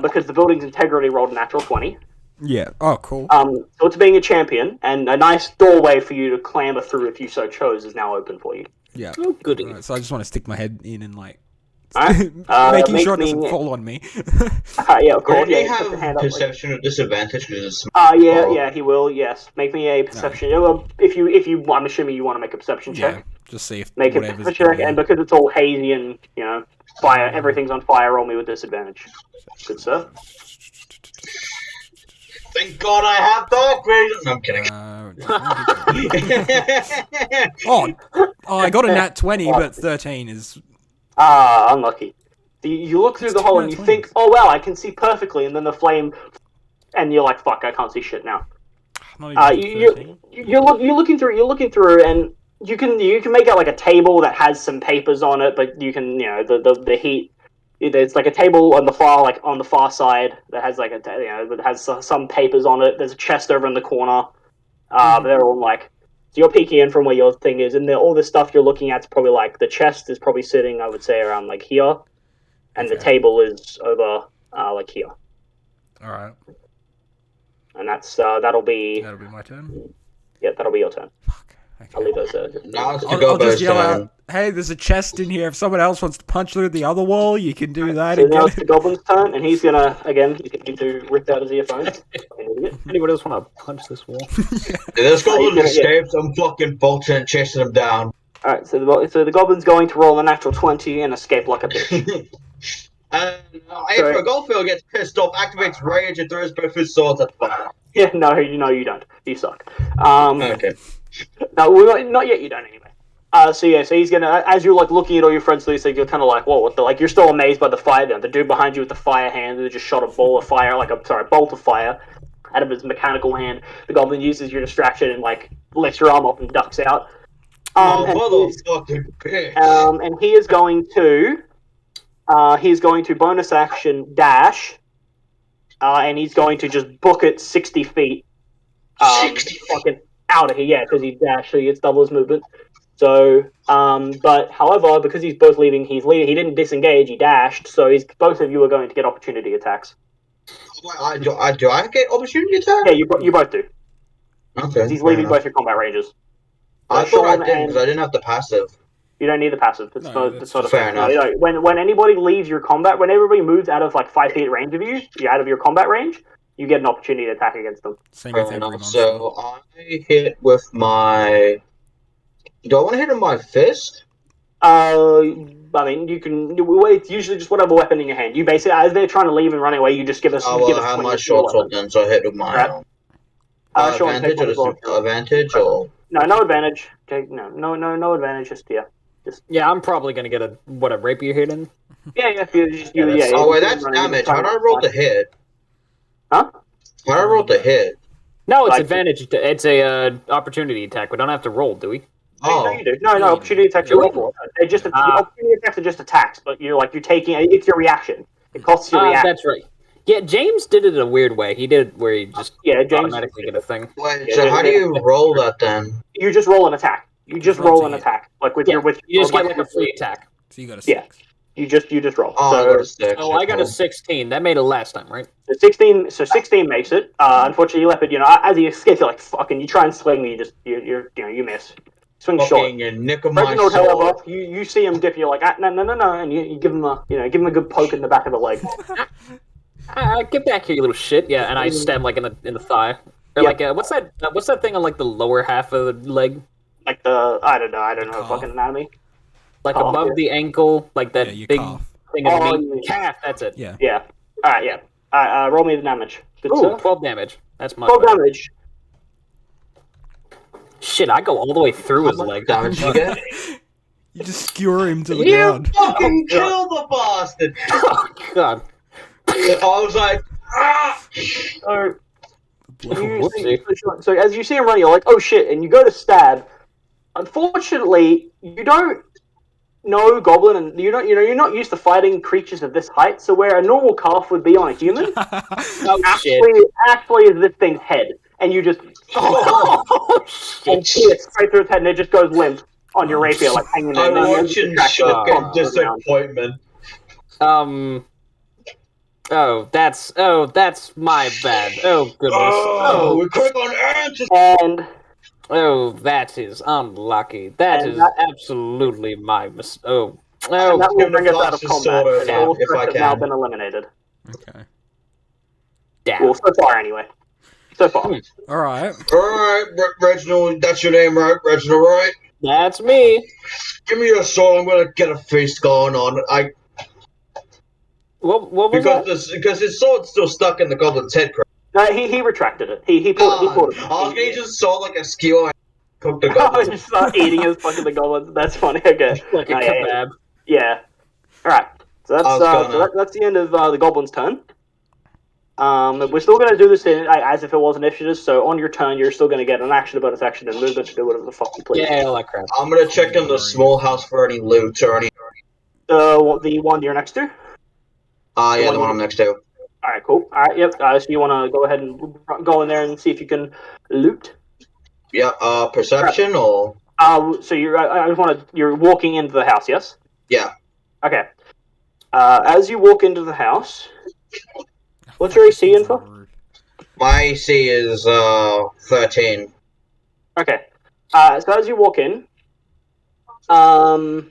because the building's integrity rolled a natural 20. Yeah. Oh, cool. So it's being a champion, and a nice doorway for you to clamber through if you so chose is now open for you. Yeah. Oh, goody. Alright, so I just want to stick my head in and Alright. making Make sure it me- doesn't fall on me. Yeah, of course. Don't Yeah, they you put the hand have up, like- perception at disadvantage because it's Yeah, he will. Yes, make me a perception. Well, if you, I'm assuming you want to make a perception Yeah. check. Just see if Make a whatever's perception check, there. and because it's all hazy and fire, everything's on fire. Roll me with disadvantage. Good sir. Thank God I have dark vision. No, I'm kidding. I got a nat 20, but 13 is... Unlucky. You look through the hole and you think, oh wow, I can see perfectly, and then the flame, and you're like, fuck, I can't see shit now. Not even 13. You're looking through, and you can make out like a table that has some papers on it, but you can the heat. It's like a table on the far side that has that has some papers on it. There's a chest over in the corner. They're all so you're peeking in from where your thing is, and all the stuff you're looking at is probably the chest is probably sitting, I would say, around here, and the table is over here. All right. And that'll be my turn. yeah, that'll be your turn. Fuck. Okay. I'll leave those there. Now it's to I'll go just yell turn. out, hey, there's a chest in here. If someone else wants to punch through the other wall, you can do that. So and now get it's the it. goblin's turn, and he's going to rip out his earphones. Anybody else want to punch this wall? If this goblin Yeah. escapes, I'm fucking bolting and chasing him down. Alright, so the goblin's going to roll a natural 20 and escape like a bitch. And after a Goldfield gets pissed off, activates rage and throws both his swords at the fire. Yeah, no, you don't. You suck. Okay. No, not yet. You don't anyway. So he's gonna, as you're looking at all your friends, so you're kind of like, whoa, what the, you're still amazed by the fire. The dude behind you with the fire hand, who just shot a bolt of fire out of his mechanical hand. The goblin uses your distraction and lifts your arm up and ducks out. Oh, And motherfucking bitch. and he is going to bonus action dash, and he's going to just book it 60 feet. 60 fucking out of here, yeah, because he dashed, so he gets double his movement. So, but however, because he's both leaving, he didn't disengage, he dashed, so both of you are going to get opportunity attacks. Do I get opportunity attack? Yeah, you both do. Okay. He's fair leaving enough. both your combat ranges. I So thought I Sean did and- because I didn't have the passive. You don't need the passive. It's No, not. that's It's not a fair thing. enough. When anybody leaves your combat, when everybody moves out of 5 feet range of you, you're out of your combat range. You get an opportunity to attack against them. Same with Fair every enough. monster. So I hit with my. Do I want to hit him with my fist? I mean, you can. It's usually just whatever weapon in your hand. You basically, as they're trying to leave and run away, you just give us. Oh, you give well, us I have swing my with your short sword weapon. then, so I hit with my Right. Sure, advantage take or one as well. disadvantage or No advantage. Okay, no advantage. Just Yeah, I'm probably gonna get a rapier hit in. yeah. that's- oh wait, you that's run and you damage. just try How did I and roll the fight. hit? Huh? How did I roll the hit? No, it's Like- advantage. It's a opportunity attack. We don't have to roll, do we? No, Oh, you do. No, Yeah, you opportunity attacks do. are awful. They're just opportunity attacks are just attacks, but you're taking it's your reaction. It costs your reaction. That's right. Yeah, James did it a weird way. He did it where he just Yeah, James. automatically get a thing. wait. Yeah, So how do you roll that then? You just roll an attack. You just roll roll to an hit. attack, like with Yeah, your you just get like a free attack. So you got a Yeah. 6. You just roll. Oh, I got a 6. Oh, I got a 16. That made it last time, right? So 16. So 16 makes it. Unfortunately, Leopard. As he escapes, you're like fucking. You try and swing, you miss. Swing short. Fucking your nick of my Reginald, sword. however, you see him dip. You're like, no, and you give him a good poke in the back of the leg. Get back here, you little shit! Yeah, and I stab like in the thigh. Or Yeah. like what's that thing on like the lower half of the leg? Like I don't know calf. fucking anatomy. Like Calf, above yeah. the ankle, like that Yeah, your big calf. thing in the Oh, meat. yeah. Calf, that's it. Yeah. Yeah. All right. Yeah. All right. Roll me the damage. Good Ooh, stuff. 12 damage. That's much 12 better. damage. Shit, I go all the way through his How leg. much damage did you get? You just skewer him to the You ground. fucking Oh, God. killed the bastard! Oh god. I was like, ah! So, Whoopsie. so as you see him run, you're like, oh shit, and you go to stab. Unfortunately, you don't know Goblin, and you're not used to fighting creatures of this height. So where a normal calf would be on a human, Oh shit. actually is this thing's head, and you just Oh and shit. pierce straight through its head, and it just goes limp on your rapier, like hanging there. I and then watch you in just shock crack and it on the ground. disappointment. Oh, that's my bad. Oh goodness. Oh, we click on answers. And Oh, that is unlucky. That And is that- absolutely my mistake. Oh. and Oh, that will give the bring us out of fastest combat. sword And over, all if I threats have now can. been eliminated. Okay. damn. Well, so far anyway. So far. Alright. Alright, Reginald, that's your name, right? Reginald, right? That's me. Give me your sword, I'm gonna get a feast going on. What was that? Because his sword's still stuck in the goblin's head, correct? No, he retracted it. He pulled it. I was gonna use his sword like a skewer and cook the I goblin. just start eating his fucking the goblins. That's funny. Okay. Like a Yeah. kebab. Yeah. All right. So that's I was gonna- that's the end of the goblin's turn. We're still going to do this as if it was initiative. So on your turn, you're still going to get an action, a bonus action, and movement to do whatever the fuck you please. Yeah, all that crap. I'm gonna check in the small house for any loot or any. The one you're next to. Yeah, the one I'm next to. All right, cool. All right, yep. So you want to go ahead and go in there and see if you can loot. Yeah, perception or. So I just want to. You're walking into the house, yes? Yeah. Okay. As you walk into the house, what's your AC info? My AC is 13. Okay. So as you walk in, a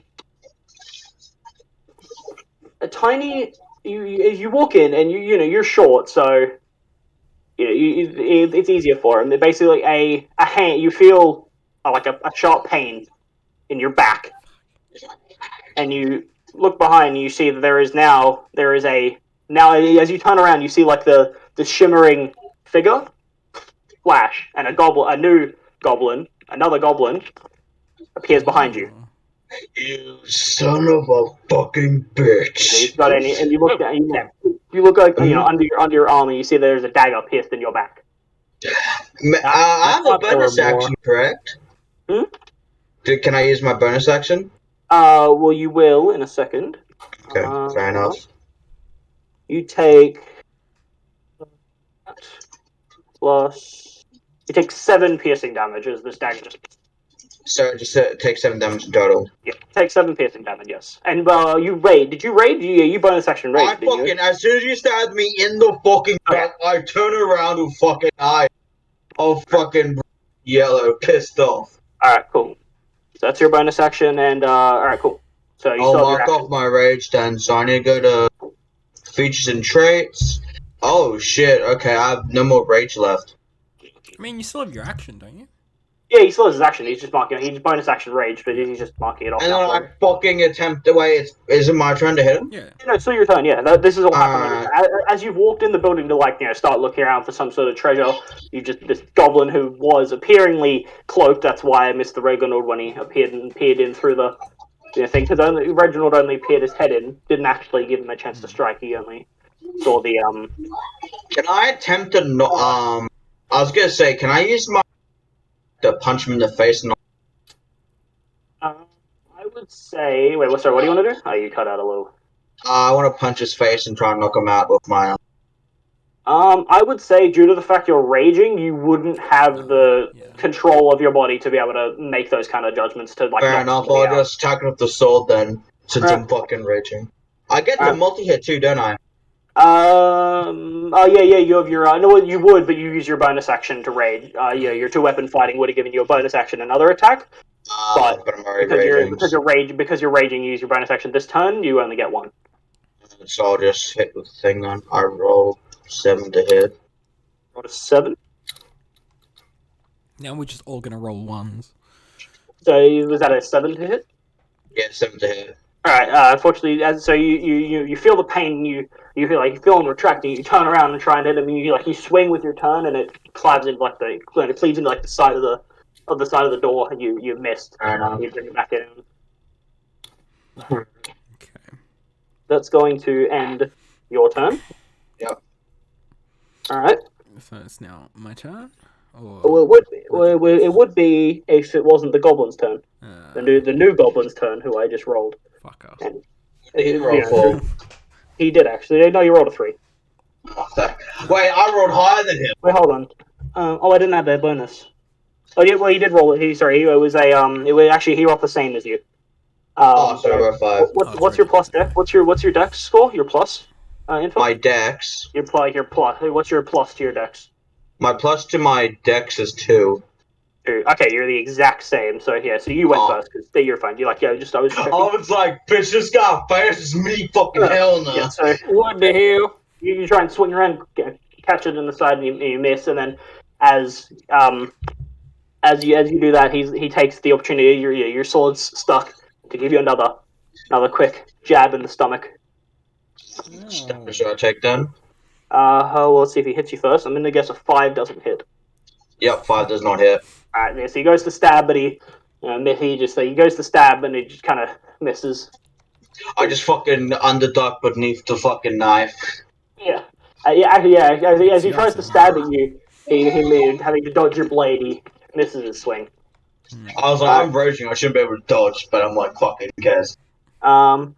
tiny you walk in and you're short, so it's easier for him. They're basically a hand. You feel like a sharp pain in your back, and you look behind and you see that there is a as you turn around you see like the shimmering figure flash, and another goblin appears behind you. You son of a fucking bitch. He's got any, and you look down, you look like under your arm, and you see there's a dagger pierced in your back. I have a thought there bonus were more. action, correct? Hmm? Can I use my bonus action? Well, you will in a second. Okay, fair enough. You take plus. You take 7 piercing damage as this dagger just. So just take 7 damage in total. Yeah, take 7 piercing damage. Yes, and you raid. Did you raid? You bonus action raid. I didn't you? fucking, as soon as you stabbed me in the fucking back, I turn around with fucking eye. Oh, fucking yellow, pissed off. All right, cool. So that's your bonus action, and all right, cool. So you I'll still have your mark action. off my rage then, so I need to go to features and traits. Oh shit, okay, I have no more rage left. I mean, you still have your action, don't you? Yeah, he still has his action. He's just marking. He's bonus action rage, but he's just marking it off. And then now. I fucking attempt to wait. Is it my turn to hit him? Yeah. No, it's still your turn. Yeah, this is all happening as you've walked in the building to start looking around for some sort of treasure. This goblin who was appearingly cloaked. That's why I missed the Reginald when he appeared in through the thing, because Reginald only peered his head in, didn't actually give him a chance to strike. He only saw the Can I attempt to I was gonna say, can I use my to punch him in the face? And I would say. Wait, sorry. What do you want to do? Oh, you cut out a little. I want to punch his face and try and knock him out with my. I would say, due to the fact you're raging, you wouldn't have the control of your body to be able to make those kind of judgments. To Fair enough. I'll just attack him with the sword then, since I'm fucking raging. I get the multi-hit too, don't I? Oh yeah, you have your. No, you would, but you use your bonus action to rage. Your 2-weapon fighting would have given you a bonus action, another attack. But I'm already raging. Because you're raging, you use your bonus action this turn. You only get one. So I'll just hit with the thing then. I roll 7 to hit. Roll a 7. Now we're just all gonna roll ones. So was that a 7 to hit? Yeah, 7 to hit. All right. Unfortunately, you feel the pain. You feel like you feel him retracting. You turn around and try and hit him. You swing with your turn, and it cleaves into the side of the door, and you missed. You bring it back in. Okay. That's going to end your turn. Yep. All right. So it's now my turn. Well, it would be if it wasn't the goblin's turn. The new goblin's turn, who I just rolled. Fuck off. And, He rolled 4. He did actually. No, you rolled a 3. Oh, wait, I rolled higher than him. Wait, hold on. I didn't have that bonus. Oh yeah, well he did roll it. It was a he rolled the same as you. So I got 5. What's your plus dex? What's your dex score? Your plus info? My dex. Your plus. What's your plus to your dex? My plus to my dex is 2. 2. Okay, you're the exact same. So yeah, so you went first because you're fine. You're like, I was checking. I was like, bitch, this guy fast as me. Fucking hell no. Yeah, so What the hell? you try and swing around, catch it in the side, and you miss. And then as you do that, he takes the opportunity. Your sword's stuck to give you another quick jab in the stomach. Should I take that? Well, let's see if he hits you first. I'm going to guess a 5 doesn't hit. Yep, 5 does not hit. Alright, yeah, so he goes to stab, but he goes to stab, and he just kind of misses. I just fucking underduck beneath the fucking knife. Yeah. As he tries to stab at you, he having to dodge your blade, he misses his swing. I was like, I'm raging, I shouldn't be able to dodge, but I'm like, fucking who cares? And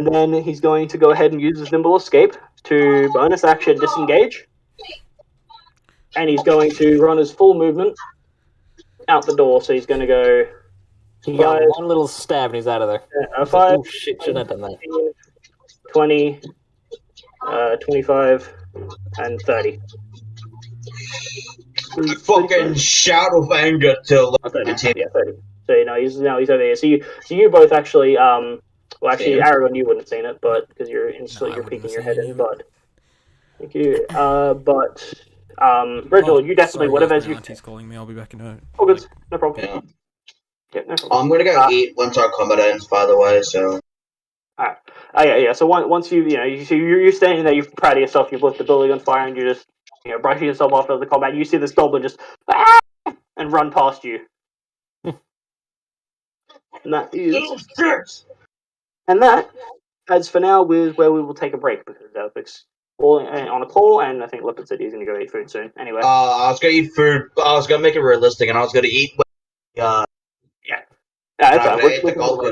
then he's going to go ahead and use his nimble escape to bonus action disengage. And he's going to run his full movement out the door, so he's going to go... He got one little stab and he's out of there. 5, oh shit, shouldn't have done that. 20, 25, and 30. I fucking shout with anger till 30. Yeah, 30. So he's over here. So you both actually Aragon, you wouldn't have seen it, but because you're peeking your head in, but thank you. Reginald, you definitely would have as you. Auntie's calling me. I'll be back in a. Oh, good. No problem. Yeah. Yeah, no problem. I'm gonna go eat once our combat ends, by the way, so. Alright. Yeah. So once you're standing there, you're proud of yourself. You've lit the building on fire, and you're just brushing yourself off of the combat. You see this goblin just and run past you. And that is. And that, as for now, is where we will take a break because Alex on a call, and I think Leopard said he's going to go eat food soon. Anyway. I was gonna eat food. I was gonna make it realistic, and I was gonna eat. Yeah, it's fine.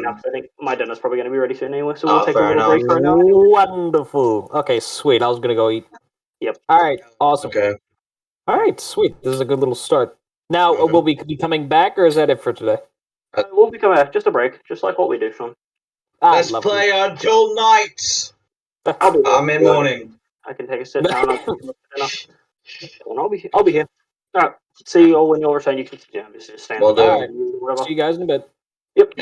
I think my dinner's probably going to be ready soon anyway, so we'll take a little break right now. Wonderful. Okay, sweet. I was going to go eat. Yep. All right, awesome. Okay. All right, sweet. This is a good little start. Now, will we be coming back, or is that it for today? We'll be coming back. Just a break, just like what we do, Sean. Let's play until night. I'm in morning. I can take a sit down. I'll be here. All right. See you all when you're return. You can just stand. Well done. Right. See you guys in a bit. Yep.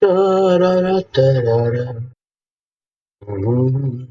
Da, da, da, da, da, da. Mhm.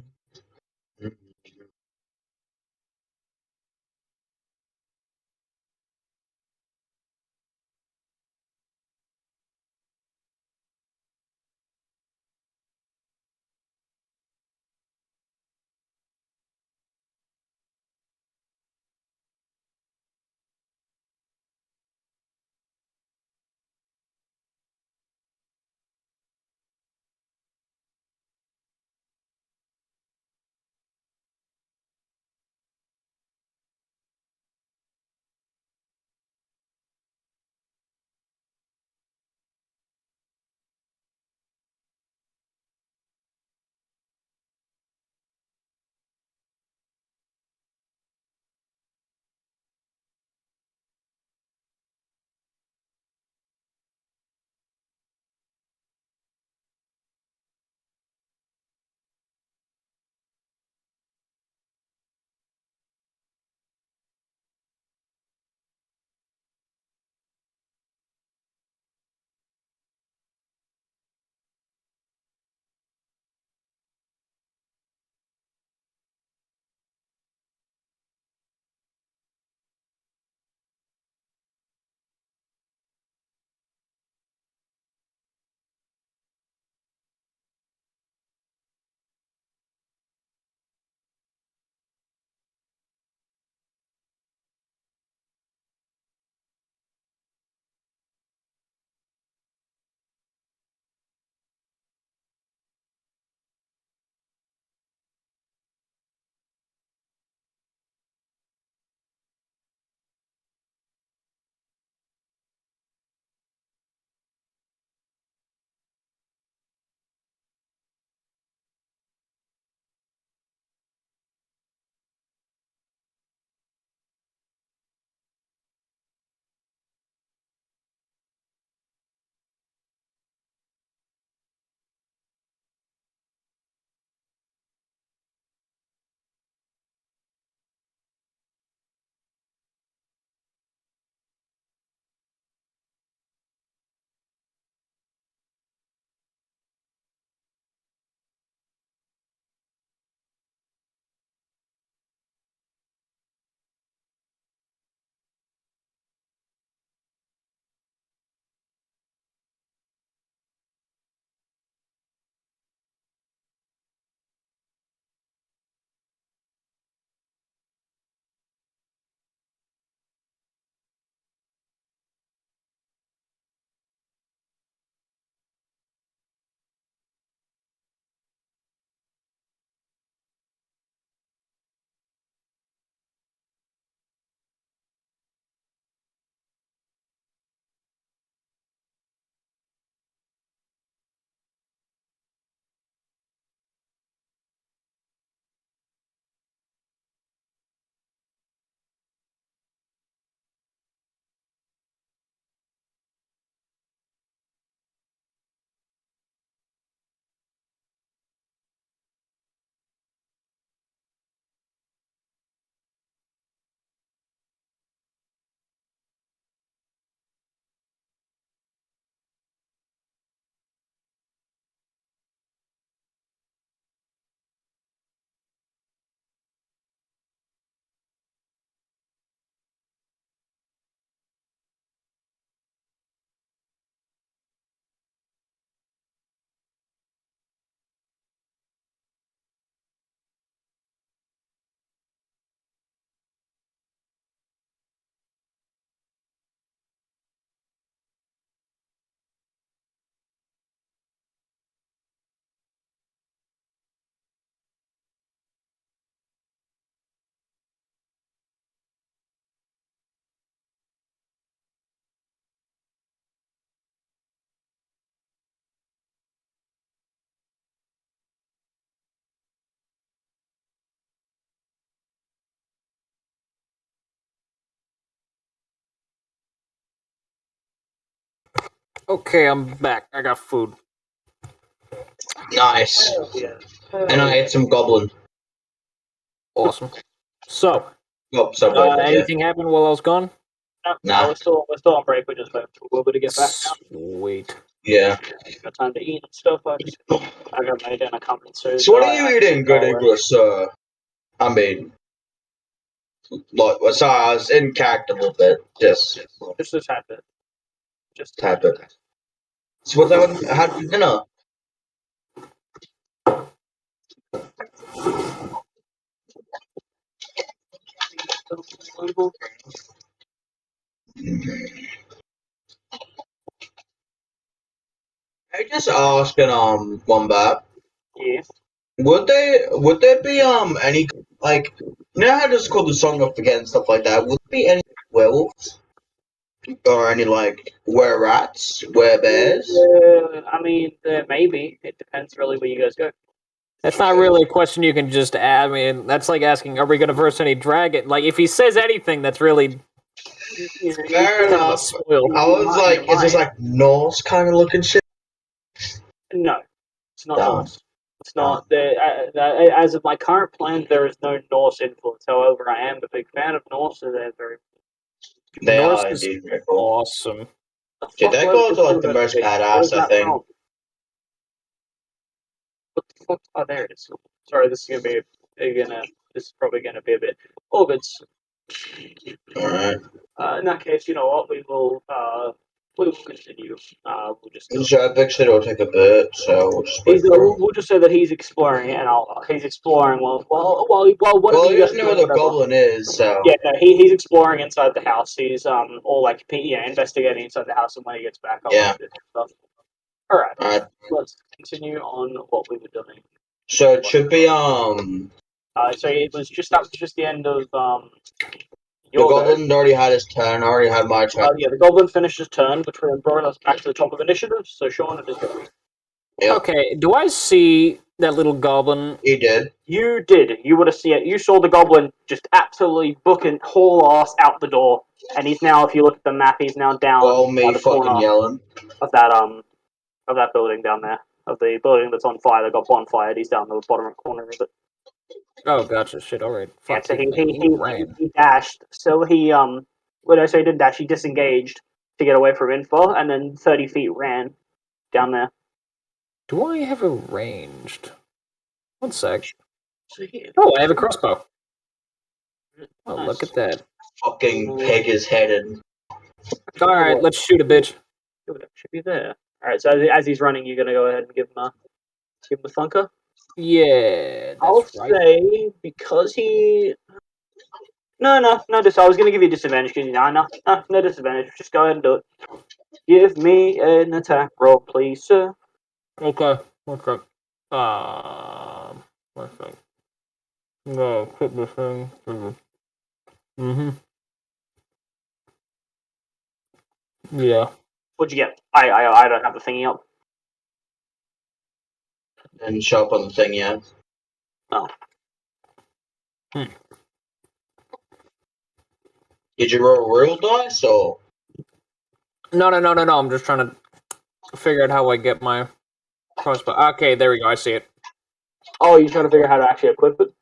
Okay, I'm back. I got food. Nice. Yeah. And I ate some goblin. Awesome. So, Oh, Subway. Yeah. anything happened while I was gone? No, Nah. we're still on break. We're just waiting for Wilbur to get back now. Sweet. Yeah. Got time to eat and stuff. I got my dinner coming soon. So what are you eating, good English, sir? I mean, look, sorry, I was in character a little bit. Just a tad bit. Just type it. So what time had for dinner? I just asking Wombat. Yeah. Would there be any like you know how to just call the song up again and stuff like that? Would there be any werewolves or any like were rats, were bears? I mean, maybe it depends really where you guys go. That's not really a question you can just ask. I mean, that's like asking, are we going to verse any dragon? Like, if he says anything, that's really Fair kind of a enough. spoil. I was like, is this like Norse kind of looking shit? No, it's not Dumb. Norse. It's not. As of my current plans, there is no Norse influence. However, I am a big fan of Norse, and they're very They Norse are is indeed very cool. awesome. Dude, that goes are like the most badass, I think. What the fuck? Oh, there it is. Sorry, this is This is probably gonna be a bit orbits. Alright. In that case, you know what? We will continue. We'll just go. So I pictured it'll take a bit, so we'll just wait for him. We'll just say that he's exploring, and he's exploring while whatever Well, he you guys doesn't know do, where the whatever. goblin is, so Yeah, no, he's exploring inside the house. He's all like investigating inside the house, and when he gets back, I'll yeah. do stuff. All right, Alright. let's continue on what we were doing. So it should be So it was just the end of the your go. goblin already had his turn, I already had my turn. Yeah, the goblin finished his turn, which brought us back to the top of initiative. So Sean, it is yours. Yep. Okay, do I see that little goblin? He did. You did. You would have seen it. You saw the goblin just absolutely booking haul ass out the door, and he's now, if you look at the map, he's now down Well, by me the fucking corner yelling. of that building down there, of the building that's on fire that got bonfired. He's down the bottom corner of it. Oh, gotcha. Shit, alright. Yeah, Fuck, so he ran. he dashed. So he well, no, so he didn't dash. He disengaged to get away from info, and then 30 feet ran down there. Do I have a ranged? One sec. So Oh, I have a crossbow. Oh, Nice. look at that. Fucking pig is headed. Alright, let's shoot a bitch. It should be there. All right. So as he's running, you're gonna go ahead and give him a thunker. Yeah, that's I'll right. say because he. No. I was gonna give you a disadvantage because no disadvantage. Just go ahead and do it. Give me an attack roll, please, sir. Okay. One sec. One sec. No, quit this thing. Mm-hmm. Yeah. What'd you get? I don't have the thingy up. And show up on the thing yet. Oh. Did you roll a real dice or? No. I'm just trying to figure out how I get my crossbow. Okay, there we go. I see it. Oh, you're trying to figure out how to actually equip it?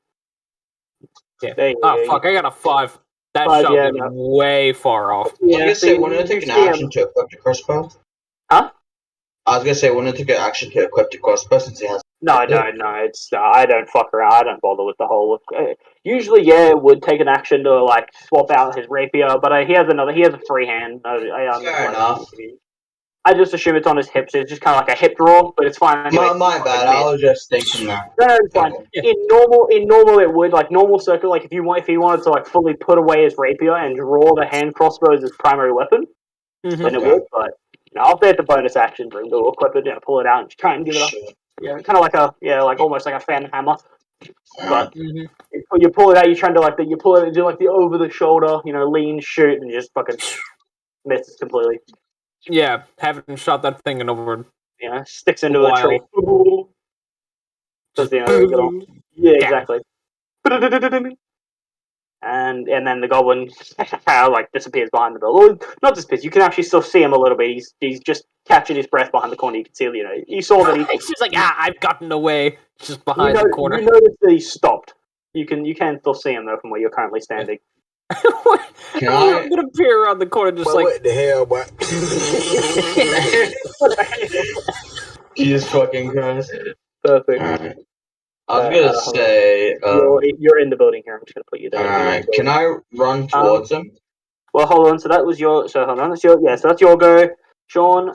Yeah. There you Oh, go. fuck. I got a 5. That 5, shot yeah, me no. way far off. I was Yeah, gonna so say, wouldn't it take an action to equip the crossbow? Huh? I was gonna say, wouldn't it take an action to equip the crossbow since he has. No. It's I don't fuck around. I don't bother with the whole. Usually, yeah, it would take an action to like swap out his rapier, but he has a free hand. Fair enough. I just assume it's on his hips. It's just kind of like a hip draw, but it's fine. Anyway. My bad. I was just thinking that. No, it's fine. Okay. In normal, it would like normal circle. Like if he wanted to like fully put away his rapier and draw the hand crossbow as his primary weapon, then it would. But I'll bet the bonus action to equip it, pull it out, and try and give it up. Yeah, kind of like like almost like a fan hammer. But you pull it out, you're trying to you pull it and do like the over the shoulder, lean shoot, and just fucking misses completely. Yeah, haven't shot that thing in over. Sticks into a tree. Does yeah, exactly. And then the goblin like disappears behind the building. Not disappears. You can actually still see him a little bit. He's just catching his breath behind the corner. You can see, you saw that he. He's just like, I've gotten away. Just behind the corner. You notice that he stopped. You can still see him though from where you're currently standing. Can I'm gonna peer around the corner, just like, what the hell, boy? Jesus fucking Christ. Perfect. Alright. I was gonna hold on. say, You're in the building here. I'm just gonna put you there. alright, can I run towards him? Well, hold on. So that was your. So hold on. That's your. Yeah. So that's your go, Sean.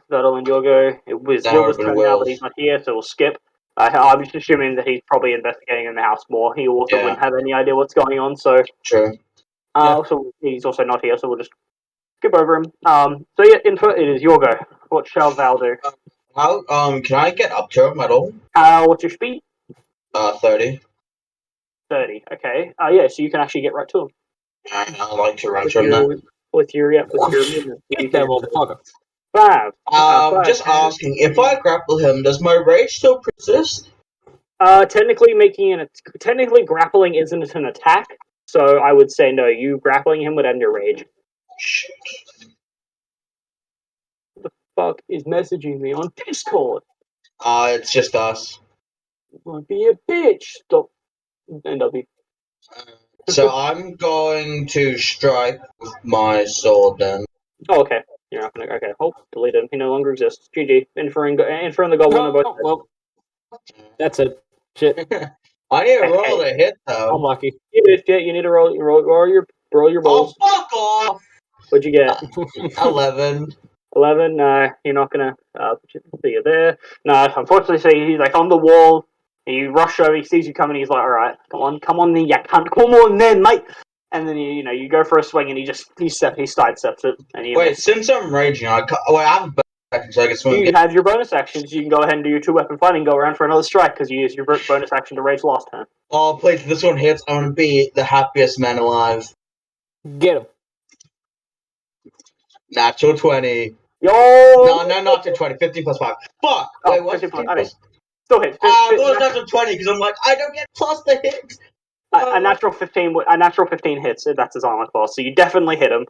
That'll end your go. It was That Wilbur's would've been turn now, but Will's. he's not here, so we'll skip. I'm just assuming that he's probably investigating in the house more. He also Yeah. wouldn't have any idea what's going on, so. True. So he's also not here, so we'll just skip over him. So yeah, input. It is your go. What shall Val do? How, can I get up to him at all? What's your speed? 30. 30. Okay. Yeah. So you can actually get right to him. I like to run With from that. with your movement. You hit that can- motherfucker. 5. Just asking, if I grapple him, does my rage still persist? Technically grappling isn't an attack, so I would say no. You grappling him would end your rage. Shit. Who the fuck is messaging me on Discord? It's just us. Won't be a bitch. Stop. NW. So I'm going to strike with my sword then. Oh, okay. You're not gonna. Okay. Oh, delete him. He no longer exists. GG. Inferring the goblin are both. Oh, well, that's it. Shit. I need to roll a hit I'm though. lucky. You need to roll your balls. Oh, fuck off! What'd you get? 11. 11. You're not gonna. See you there. No, unfortunately, so he's like on the wall. And you rush over. He sees you coming. He's like, "All right, come on, then, you cunt, come on, then, mate." And then you go for a swing, and he sidesteps it. And you Wait, miss. since I'm raging, I have a bonus action, so I can swing. You have your bonus actions. You can go ahead and do your 2-weapon fighting. Go around for another strike because you used your bonus action to rage last turn. Oh, please, if this one hits, I'm gonna be the happiest man alive. Get him. Natural 20. Yo. No, not to 20. 15 plus 5. Fuck! Oh, Wait, what's 15 15 plus- plus? Still hit. I thought it was natural 20 because I'm like, I don't get plus the hit. A natural 15. A natural 15 hits. That's his armor class. So you definitely hit him.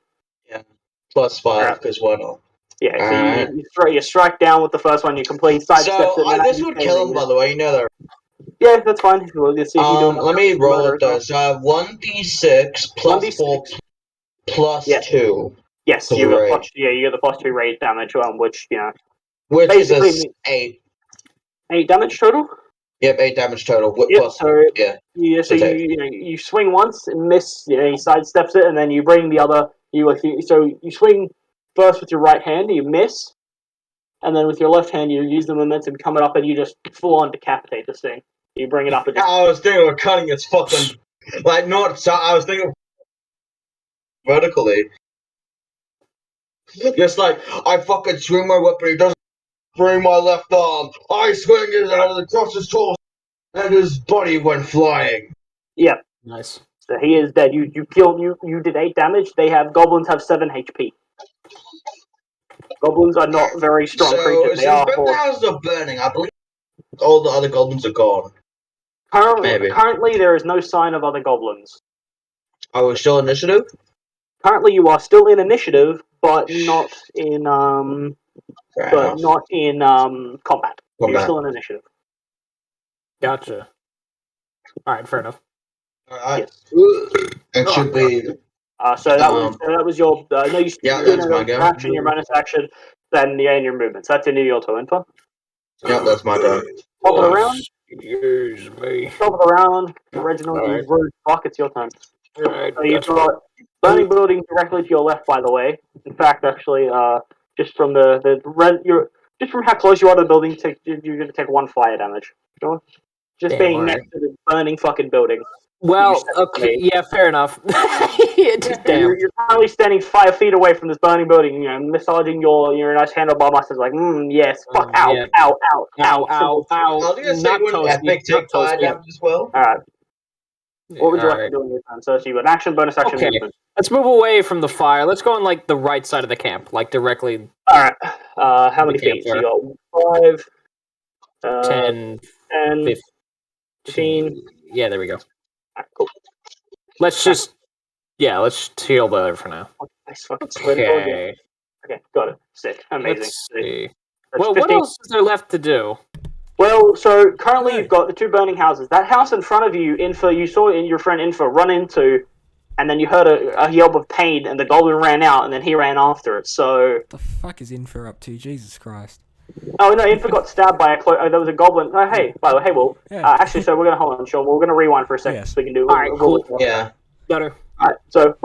Plus 5, Alright. because why not? Yeah. So Alright. you strike down with the first one. You complete sidestep it. So, and then this you would can- kill him, by the way, you know that. Yeah, that's fine. We'll see if you do Let me roll it though. well. So I have 1d6 plus 1d6. 4 plus Yeah. 2. Yes, For you the got rage. plus. Yeah, you got the plus 2 rage damage, which Which Basically, is 8. 8 damage total. Yep, 8 damage total. Yep. Plus, So yeah. yeah, so So you swing once and miss. He sidesteps it, and then you bring the other. So you swing first with your right hand, you miss, and then with your left hand, you use the momentum coming up, and you just full on decapitate this thing. You bring it up and just. I was thinking of cutting its fucking. Like, not. So I was thinking of vertically. Just like, I fucking swing my weapon, he doesn't bring my left arm. I swing it out across his torso, and his body went flying. Yeah. Nice. So he is dead. You killed. You did 8 damage. Goblins have 7 HP. Goblins are not very strong So, creatures. They since are both the horse. houses are burning, I believe all the other goblins are gone. Maybe. Currently, there is no sign of other goblins. Are we still initiative? Currently, you are still in initiative, but not in Fair but enough. not in combat. You're Combat. still in initiative. Gotcha. Alright, fair enough. Alright. Yes. It should be. So that was your no. You Yeah, you that's know, my go. action, your bonus action, then and your movement. So that's into your turn. Info. Yeah, that's my turn. Top of the round. Excuse me. Top of the round. Reginald, you Alright. rude fuck. It's your turn. Alright, So you've gotcha. got burning building directly to your left. By the way, in fact, actually, just from just from how close you are to the building, you're going to take 1 fire damage. Sure. Just Damn, being alright. next to the burning fucking building. Well, okay, yeah, fair enough. Damn. You're currently standing 5 feet away from this burning building, massaging your nice handlebar muscles, like, yes, fuck, ow, Yeah. ow, ow, Ow, ow, I ow. was gonna say, Not wouldn't toasty, epic not take fire toasty. damage as well? Alright, what would you like to Alright. do in your turn? So you got an action, bonus action, Okay. movement. Let's move away from the fire. Let's go on, like, the right side of the camp. Like, directly Alright, how many The feet? So campfire. you got 5, 10, 10, 15. Yeah, there we go. Alright, cool. Let's just... Yeah, let's heal there for now. Nice fucking spread it towards you. Okay. Okay, got it. Sick. Amazing. Let's see. That's Well, what 15. else is there left to do? Well, so currently Hey. you've got the 2 burning houses. That house in front of you, you saw in your friend Infa run into and then you heard a yelp of pain, and the goblin ran out, and then he ran after it. So, What the fuck is Infer up to? Jesus Christ. oh no, Infer got stabbed by there was a goblin. Oh hey, by the way, hey Will. Yeah. Actually, so we're gonna hold on, Sean. We're gonna rewind for a second Yes. so we can do. All right, cool. Yeah. Better. Alright, so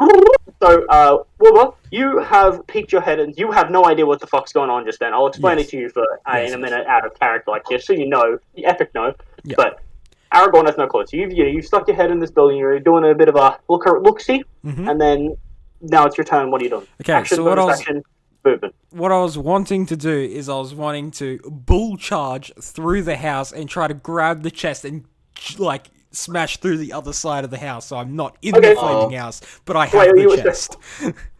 Wilbur, you have peeked your head and you have no idea what the fuck's going on just then. I'll explain Yes. it to you for Yes, in a minute out of character like this, so you know, the epic know. Yeah. But Aragorn has no clue. So you've stuck your head in this building. You're doing a bit of a look-see, Mhm. and then now it's your turn. What are you doing? Okay, Action, so what bonus I was- action, movement. What I was wanting to do is I was wanting to bull charge through the house and try to grab the chest and like smash through the other side of the house, so I'm not in Okay. the flaming house, but I have Wait, you the were- chest.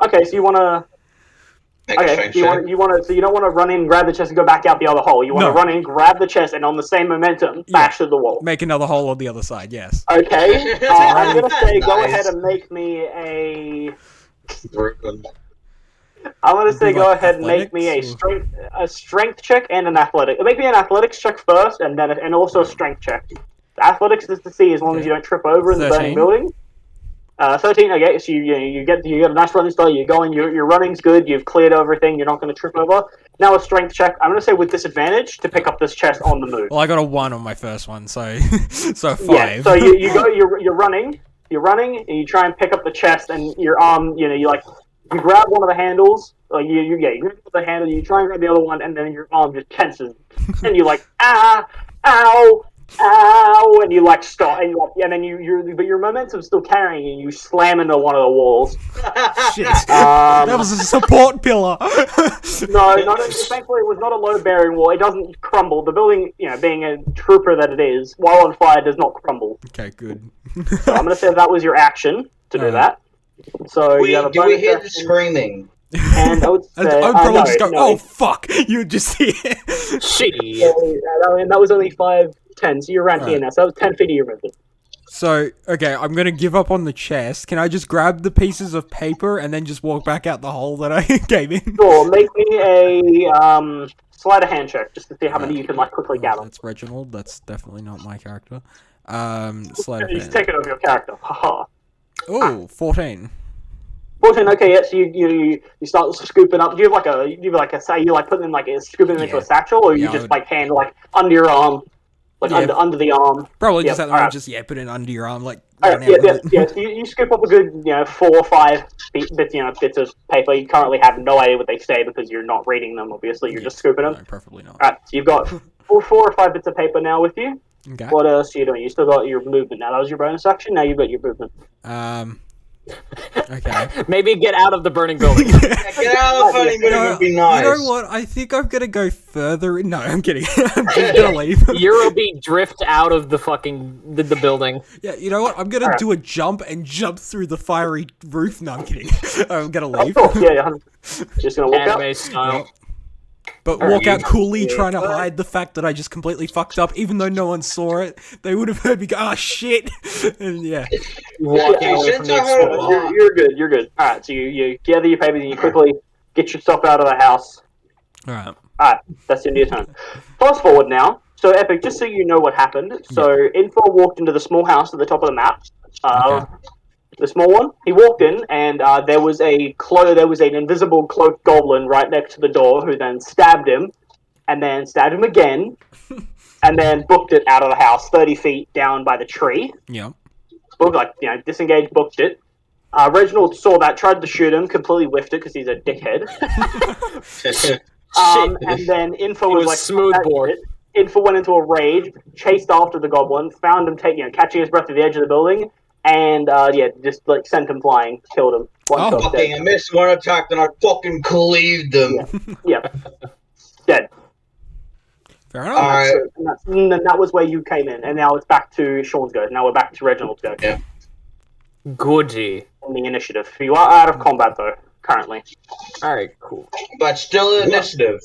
Okay, so you wanna. Make a Okay, strength so you want to. So you don't want to run in, grab the chest, and go back out the other hole. You want to No. run in, grab the chest, and on the same momentum, bash through the wall. Make another hole on the other side, yes. Okay, I'm gonna say go Nice. ahead and make me a. Brooklyn. I'm gonna say Do, go like, ahead and make me athletics, a strength check and an athletic. Make me an athletics check first, and then and also a strength check. Athletics is to see as long as Okay. you don't trip over in the 13. burning building. 13. Okay, so you get a nice running style. You're going. Your running's good. You've cleared everything. You're not going to trip over. Now a strength check. I'm gonna say with disadvantage to pick up this chest on the move. Well, I got a 1 on my first one, so so 5. Yeah. So you're running. You're running, and you try and pick up the chest, and your arm. You grab one of the handles. You grab the handle. You try and grab the other one, and then your arm just tenses, and you're like ow, and you like stop, and then but your momentum's still carrying you. You slam into one of the walls. Shit. That was a support pillar. No, thankfully it was not a load-bearing wall. It doesn't crumble. The building, being a trooper that it is, while on fire, does not crumble. Okay, good. So I'm going to say that was your action to do that. So you have a Do we bonus hear the action, screaming? and I would say, I'd probably no, just go, no. oh fuck, you would just hear. Shit. And that was only 5, 10, so you're around here Right. now. So that was 10 feet of your movement. So, okay, I'm gonna give up on the chest. Can I just grab the pieces of paper and then just walk back out the hole that I came in? Sure, make me a sleight of hand check just to see how many you can quickly gather. That's Reginald. That's definitely not my character. Sleight of You just hand. take it over your character. Haha. Oh, 14. 14. Okay, yeah. So you start scooping up. Do you have putting them scooping them into Yeah. a satchel, or you Yeah, I just would- hand under your arm, Yeah. under the arm? Probably Yep, just have alright. just put it under your arm, like. Alright, run out yeah. with it. So you scoop up a good 4 or 5 bits of paper. You currently have no idea what they say because you're not reading them. Obviously, you're just scooping them. No, preferably not. Alright, so you've got 4 or 5 bits of paper now with you. Okay. What else are you doing? You still got your movement now. That was your bonus action. Now you've got your movement. Okay. Maybe get out of the burning building. Get out of the funny You know, would be nice. you know what? I think I'm gonna go further. No, I'm kidding. I'm just gonna leave. Eurobeat drift out of the fucking the building. Yeah, you know what? I'm gonna do a jump and jump through the fiery roof. No, I'm kidding. I'm gonna leave. Oh, yeah, 100%. Just gonna walk out. Anime style. But Alright, walk out coolly, yeah. trying to hide the fact that I just completely fucked up, even though no one saw it. They would have heard me go, "Ah, shit!" And yeah, Walking away from since the I heard explosion. You're good. You're good. All right. So you gather your papers and you quickly get yourself out of the house. all right. All right. That's the end of your turn. Fast forward now. So Epic, just so you know what happened. So Info walked into the small house at the top of the map. Okay. The small one. He walked in, and there was an invisible cloaked goblin right next to the door, who then stabbed him, and then stabbed him again, and then booked it out of the house 30 feet down by the tree. Yeah. Disengaged, booked it. Reginald saw that, tried to shoot him, completely whiffed it because he's a dickhead. And then Info was was like smoothbore. "That's it." Info went into a rage, chased after the goblin, found him, catching his breath at the edge of the building, and just sent him flying, killed him. One shot, Fucking, I missed one attack, then I fucking cleaved them. dead. Dead. Fair enough. Alright. And that was where you came in, and now it's back to Sean's go. Now we're back to Reginald's go. Yeah. Goody. On the initiative. You are out of combat though, currently. Alright, cool. But still initiative.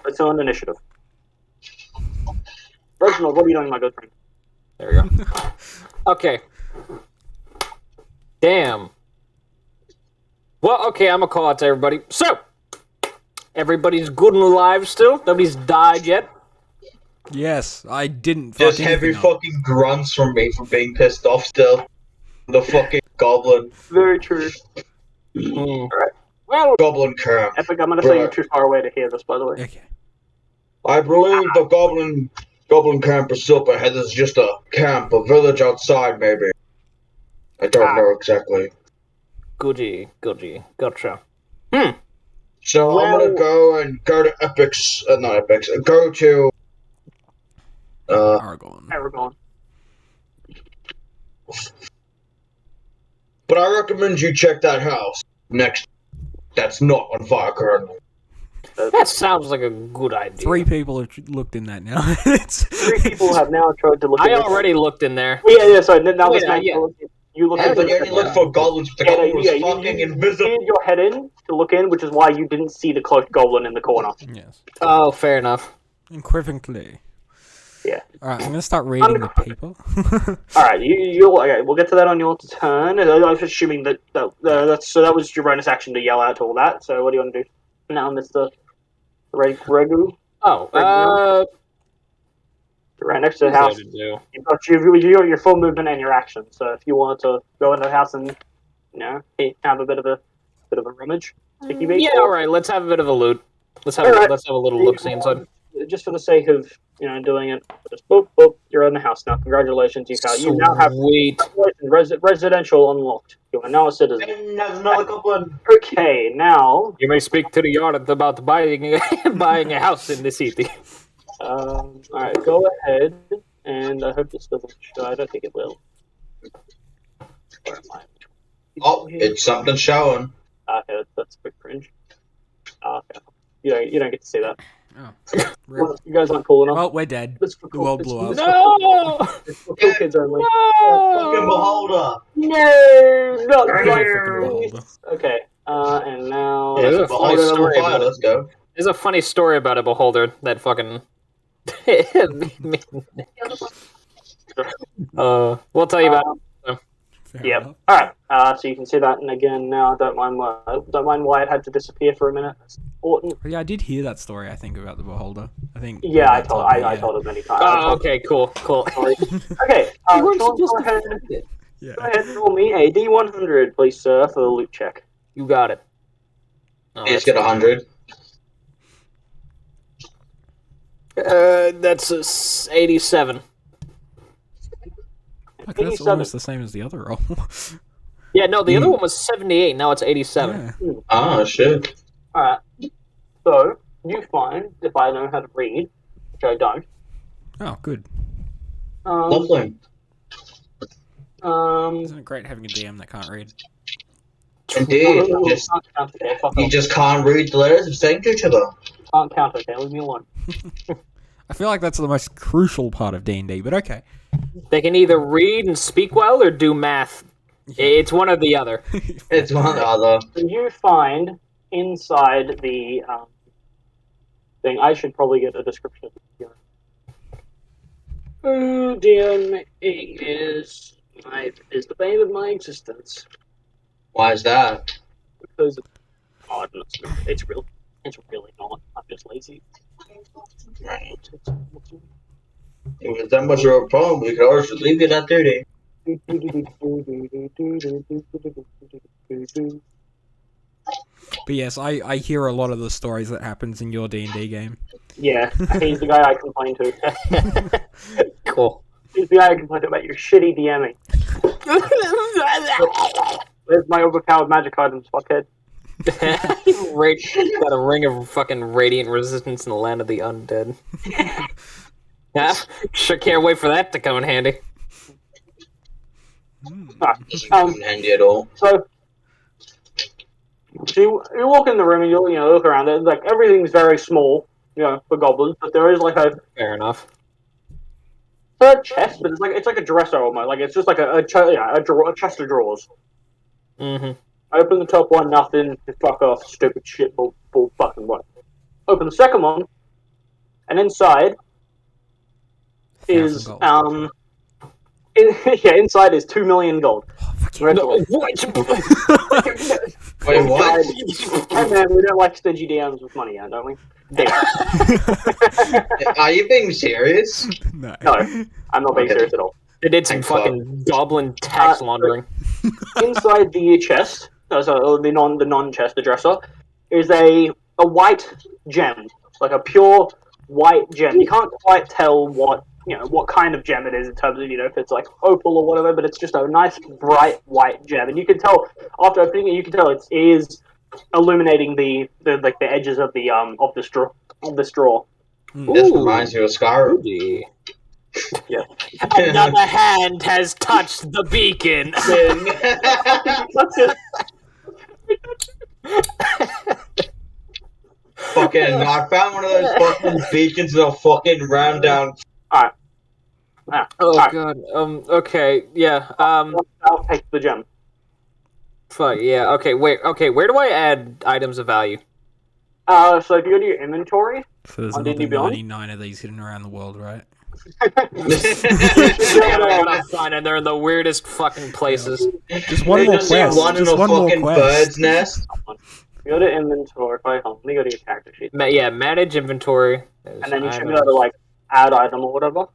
It's still an initiative. Reginald, what are you doing, my good friend? There we go. Okay. Damn. Well, okay, I'm gonna call out to everybody. So, everybody's good and alive still? Nobody's died yet? Yes, I didn't. Just fuck heavy anything up. fucking grunts from me for being pissed off still. The fucking goblin. Very true. Well, Goblin camp. Epic, I'm gonna say you're too far away to hear this, by the way. Okay. I believe the goblin camp is still up ahead. There's just a camp, a village outside, maybe. I don't know exactly. Goody. Gotcha. So I'm gonna go to Epic's, not Epic's, go to Aragorn. Aragorn. But I recommend you check that house next. That's not on fire currently. That sounds like a good idea. 3 people have looked in that now. It's... 3 people have now tried to look I at it. already looked in there. Yeah, sorry. Now this man, yeah. you look Yeah, at but you only look for goblins, but the goblin was fucking invisible. You your head in to look in, which is why you didn't see the cloaked goblin in the corner. Yes. Oh, fair enough. Equivocally. Yeah. Alright, I'm gonna start reading the people. Alright, okay, we'll get to that on your turn. I was assuming that was your bonus action to yell out all that. So what do you want to do now, Mr. Regu? Oh, right next to the house. You've got your full movement and your action. So if you wanted to go into the house and have a bit of a rummage, yeah, all right. Let's have a bit of a loot. Let's have a little look-see inside. Just for the sake of doing it, just boop, you're in the house now. Congratulations, you now have residential unlocked. You are now a citizen. There's another goblin. Okay, now You may speak to the yard about buying a house in the city. alright, go ahead, and I hope this doesn't show. I don't think it will. Where am I? Oh, it's something showing. Okay, that's a bit cringe. Okay. You don't get to see that. Oh. Well, you guys aren't cool enough. Well, we're dead. It's for The world blew up. No! It's for cool kids only. Fucking beholder. No! Not Beholder. Okay, and now... Yeah, there's a funny story Fire, about it. let's go. There's a funny story about a beholder that fucking... we'll tell you about it. Fair Yep. enough. Alright, so you can see that, and again, now, don't mind why it had to disappear for a minute. It's important. Yeah, I did hear that story, I think, about the beholder. I think... Yeah, I told me, told it many times. Oh, okay, cool. Okay, weren't Sean, supposed go to ahead, find it. Yeah. go ahead and roll me a D100, please, sir, for the loot check. You got it. Oh, Let's get 100. That's a 87. Okay, that's 87. almost the same as the other roll. Yeah, no, the other one was 78. Now it's 87. Yeah. Ah, shit. Alright, so, you find, if I know how to read, which I don't, Oh, good. Lovely. Isn't it great having a DM that can't read? Indeed. can't Just, count, okay, fuck you off. just can't read the letters and saying to each other. Can't count, okay, leave me alone. I feel like that's the most crucial part of D&D, but okay. They can either read and speak well or do math. It's one or the other. It's one or the other. So you find inside the thing, I should probably get a description of it here. DMing is the bane of my existence. Why is that? Because it's really not. I'm just lazy. Right. If it's that much of a problem, we could always just leave it at 30. But yes, I hear a lot of the stories that happens in your D&D game. Yeah, he's the guy I complain to. Cool. He's the guy I complain to about your shitty DMing. Where's my overpowered magic items, fuckhead? Got a ring of fucking radiant resistance in the land of the undead. Yeah, sure can't wait for that to come in handy. Doesn't come in handy at all. So you walk in the room and you look around. There, like everything's very small, for goblins. But there is like a Fair enough. chest, but it's like a dresser almost. Like it's just like a chest of drawers. Mm-hmm. I open the top one, nothing. Just fuck off, stupid shit, bull fucking what. Open the second one, and inside is gold. inside is 2 million gold. Oh, fuck yeah. Wait, what? Hey man, we don't like stingy DMs with money, don't we? Are you being serious? No. No, I'm not being serious at all. They did some fucking goblin tax laundering. inside the chest, so the non-chest, the dresser, is a white gem, like a pure white gem. You can't quite tell what kind of gem it is in terms of if it's like opal or whatever, but it's just a nice bright white gem, and you can tell after opening it, it is illuminating the edges of the straw. This reminds me of Skyrim. Yeah. Another hand has touched the beacon. Fucking, I found one of those fucking beacons in a fucking rundown. Alright. God. Okay. Yeah. I'll take the gem. Fuck. Yeah. Okay. Wait. Okay. Where do I add items of value? So if you go to your inventory, So there's on another D&D Beyond? 99 of these hidden around the world, right? And they're in the weirdest fucking places. Just one more Just see quest. one in Just a one more fucking quest. bird's nest. go to inventory. Let me go to your character sheet. Yeah. Manage inventory. And then you should be able to like add item or whatever.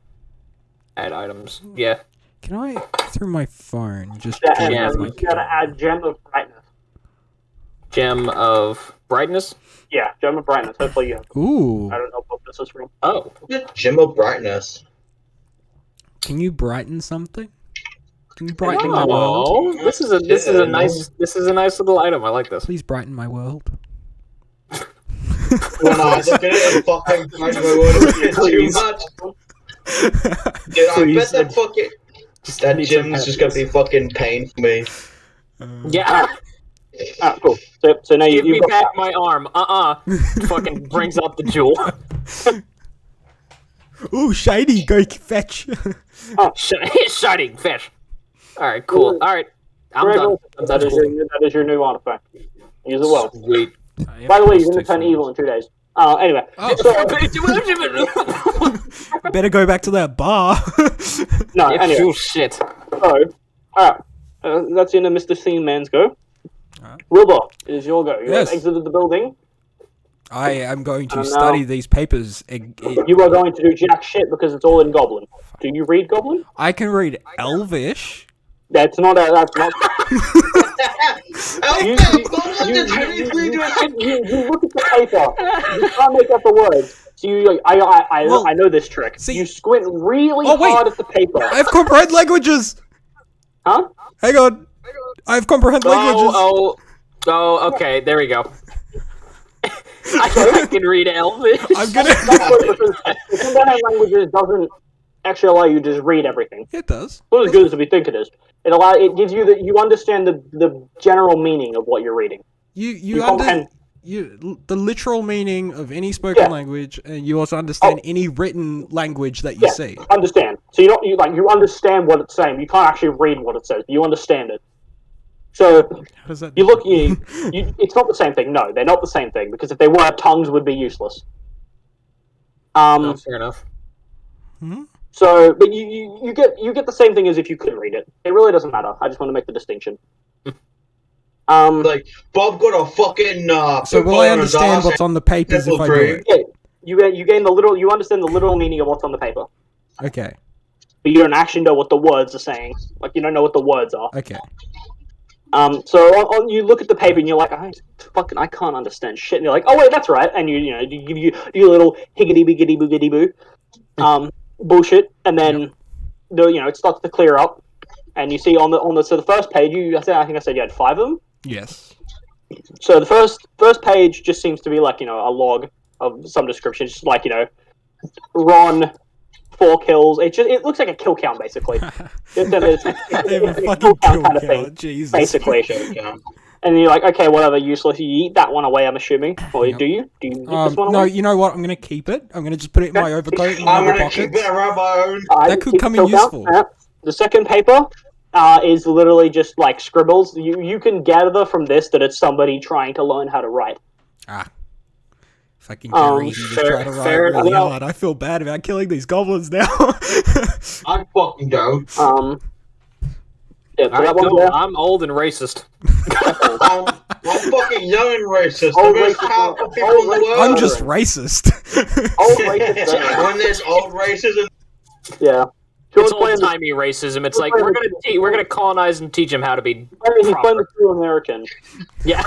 Add items. Yeah. Can I, through my phone, just Yeah, deal and Yeah. with then my you gotta add gem of brightness. Gem of brightness. Yeah, gem of brightness. Hopefully you have. Ooh. I don't know what this is from. Oh. Gem of brightness. Can you brighten something? Can you brighten my world? Oh, this is a nice little item. I like this. Please brighten my world. When I look at it and fucking find my word too much. Dude, I bet that fucking that gem's just gonna be fucking pain for me. Yeah. Ah, cool. So now Give me you've got back my arm. Fucking brings out the jewel. Ooh, shiny, go fetch. Shining fish. All right, cool. All right, I'm done. That is your new artifact. Use it well. Sweet. By the way, you're gonna turn evil in 2 days. Anyway. Oh. So, Better go back to that bar. no, It's anyway. your shit. So, alright. That's the end of Mr. Theme Man's go. Alright. Wilbur, it is your go. You Yes. have exited the building. I am going to And study now- these papers. You are going to do jack shit because it's all in Goblin. Do you read Goblin? I can read Elvish. That's not. That's not. Oh, You, Goblin you, is technically doing you look at the paper. You can't make out the words. So you, like, I know this trick. see- You squint really Oh, wait. hard at the paper. I have comprehend languages. Huh? Hang on. I have comprehend languages. Oh, okay, there we go. I can read Elvish. I'm gonna. The combined languages doesn't actually allow you to just read everything. It does. It's not as good as we think it is. It gives you you understand the general meaning of what you're reading. You comprehend. the literal meaning of any spoken Yeah. language, and you also understand any written language that you Yeah, see. understand. So you understand what it's saying. You can't actually read what it says. But you understand it. So How does that? you look. It's not the same thing. No, they're not the same thing because if they were, tongues would be useless. Oh, fair enough. Hmm? So, but you get the same thing as if you could read it. It really doesn't matter. I just want to make the distinction. like Bob got a fucking So will I understand what's on the papers if I do it? Yeah, you gain you understand the literal meaning of what's on the paper, Okay. but you don't actually know what the words are saying. Like you don't know what the words are. Okay. So you look at the paper and you're like, I can't understand shit. And you're like, oh wait, that's right. And you do a little higgity biggity boogity boo, bullshit, and then it starts to clear up, and you see on the first page I think I said you had 5 of them. Yes. So the first page just seems to be like a log of some description, just like Ron 4 kills. It looks like a kill count basically. It's I have a a fucking kill count kill kind of thing, count. Jesus. basically. And you're like, okay, whatever, useless. You eat that one away, I'm assuming. Or Yep. do you? Do you eat this one No, away? you know what? I'm gonna keep it. I'm gonna just put it in my overcoat in one I'm of the gonna keep pockets. it around my own. That could keep come the in kill count. useful. The second paper is literally just like scribbles. You can gather from this that it's somebody trying to learn how to write. Ah. Fucking Gary, he just tried to write fair really enough. hard. I feel bad about killing these goblins now. I fucking go. Yeah, so All right, that one's go. there. I'm old and racist. I'm fucking young and racist. Old The most racist- powerful people old in the racist- world. I'm just racist. Old racist. When there's old racism. Yeah. It's Sean's playing old-timey racism. It's like we're gonna colonize and teach him how to be he's playing the proper. true American. Yeah,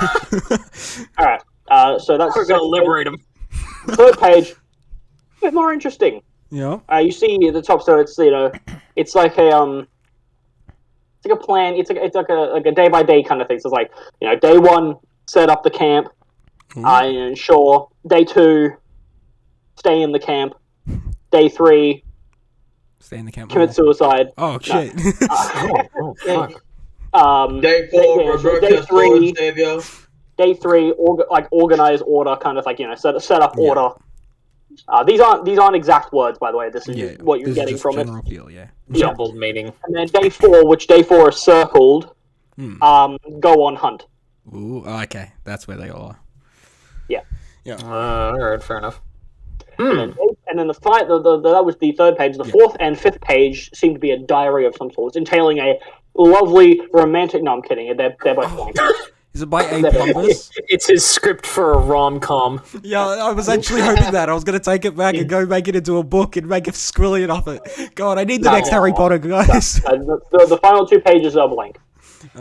All right. So that's we're gonna liberate him. third page. A bit more interesting. Yeah. You see at the top, so it's it's like a it's like a plan. It's like a day by day kind of thing. So it's like day one, set up the camp, and ensure. Day two, stay in the camp. Day three, Stay in the camp. commit suicide. Oh shit. Oh, fuck. Day 4, yeah, resurrect day us, Lord three- and Savior. Day three, organize order, kind of like set up Yeah. order. These aren't exact words, by the way. This is Yeah. what you're this is getting just from it. general feel, yeah. Jumbled meaning. And then day four, which day four is circled. Go on hunt. Ooh, okay. That's where they all are. Alright, fair enough. And then the fight, that was the third page. The fourth and fifth page seemed to be a diary of some sort, entailing a lovely romantic. No, I'm kidding. They're both blank. Is it by A. Plumbus? It's his script for a rom-com. Yeah, I was actually hoping that. I was going to take it back and go make it into a book and make a Skrillion off it. God, I need the next Harry Potter, guys. The final two pages are blank.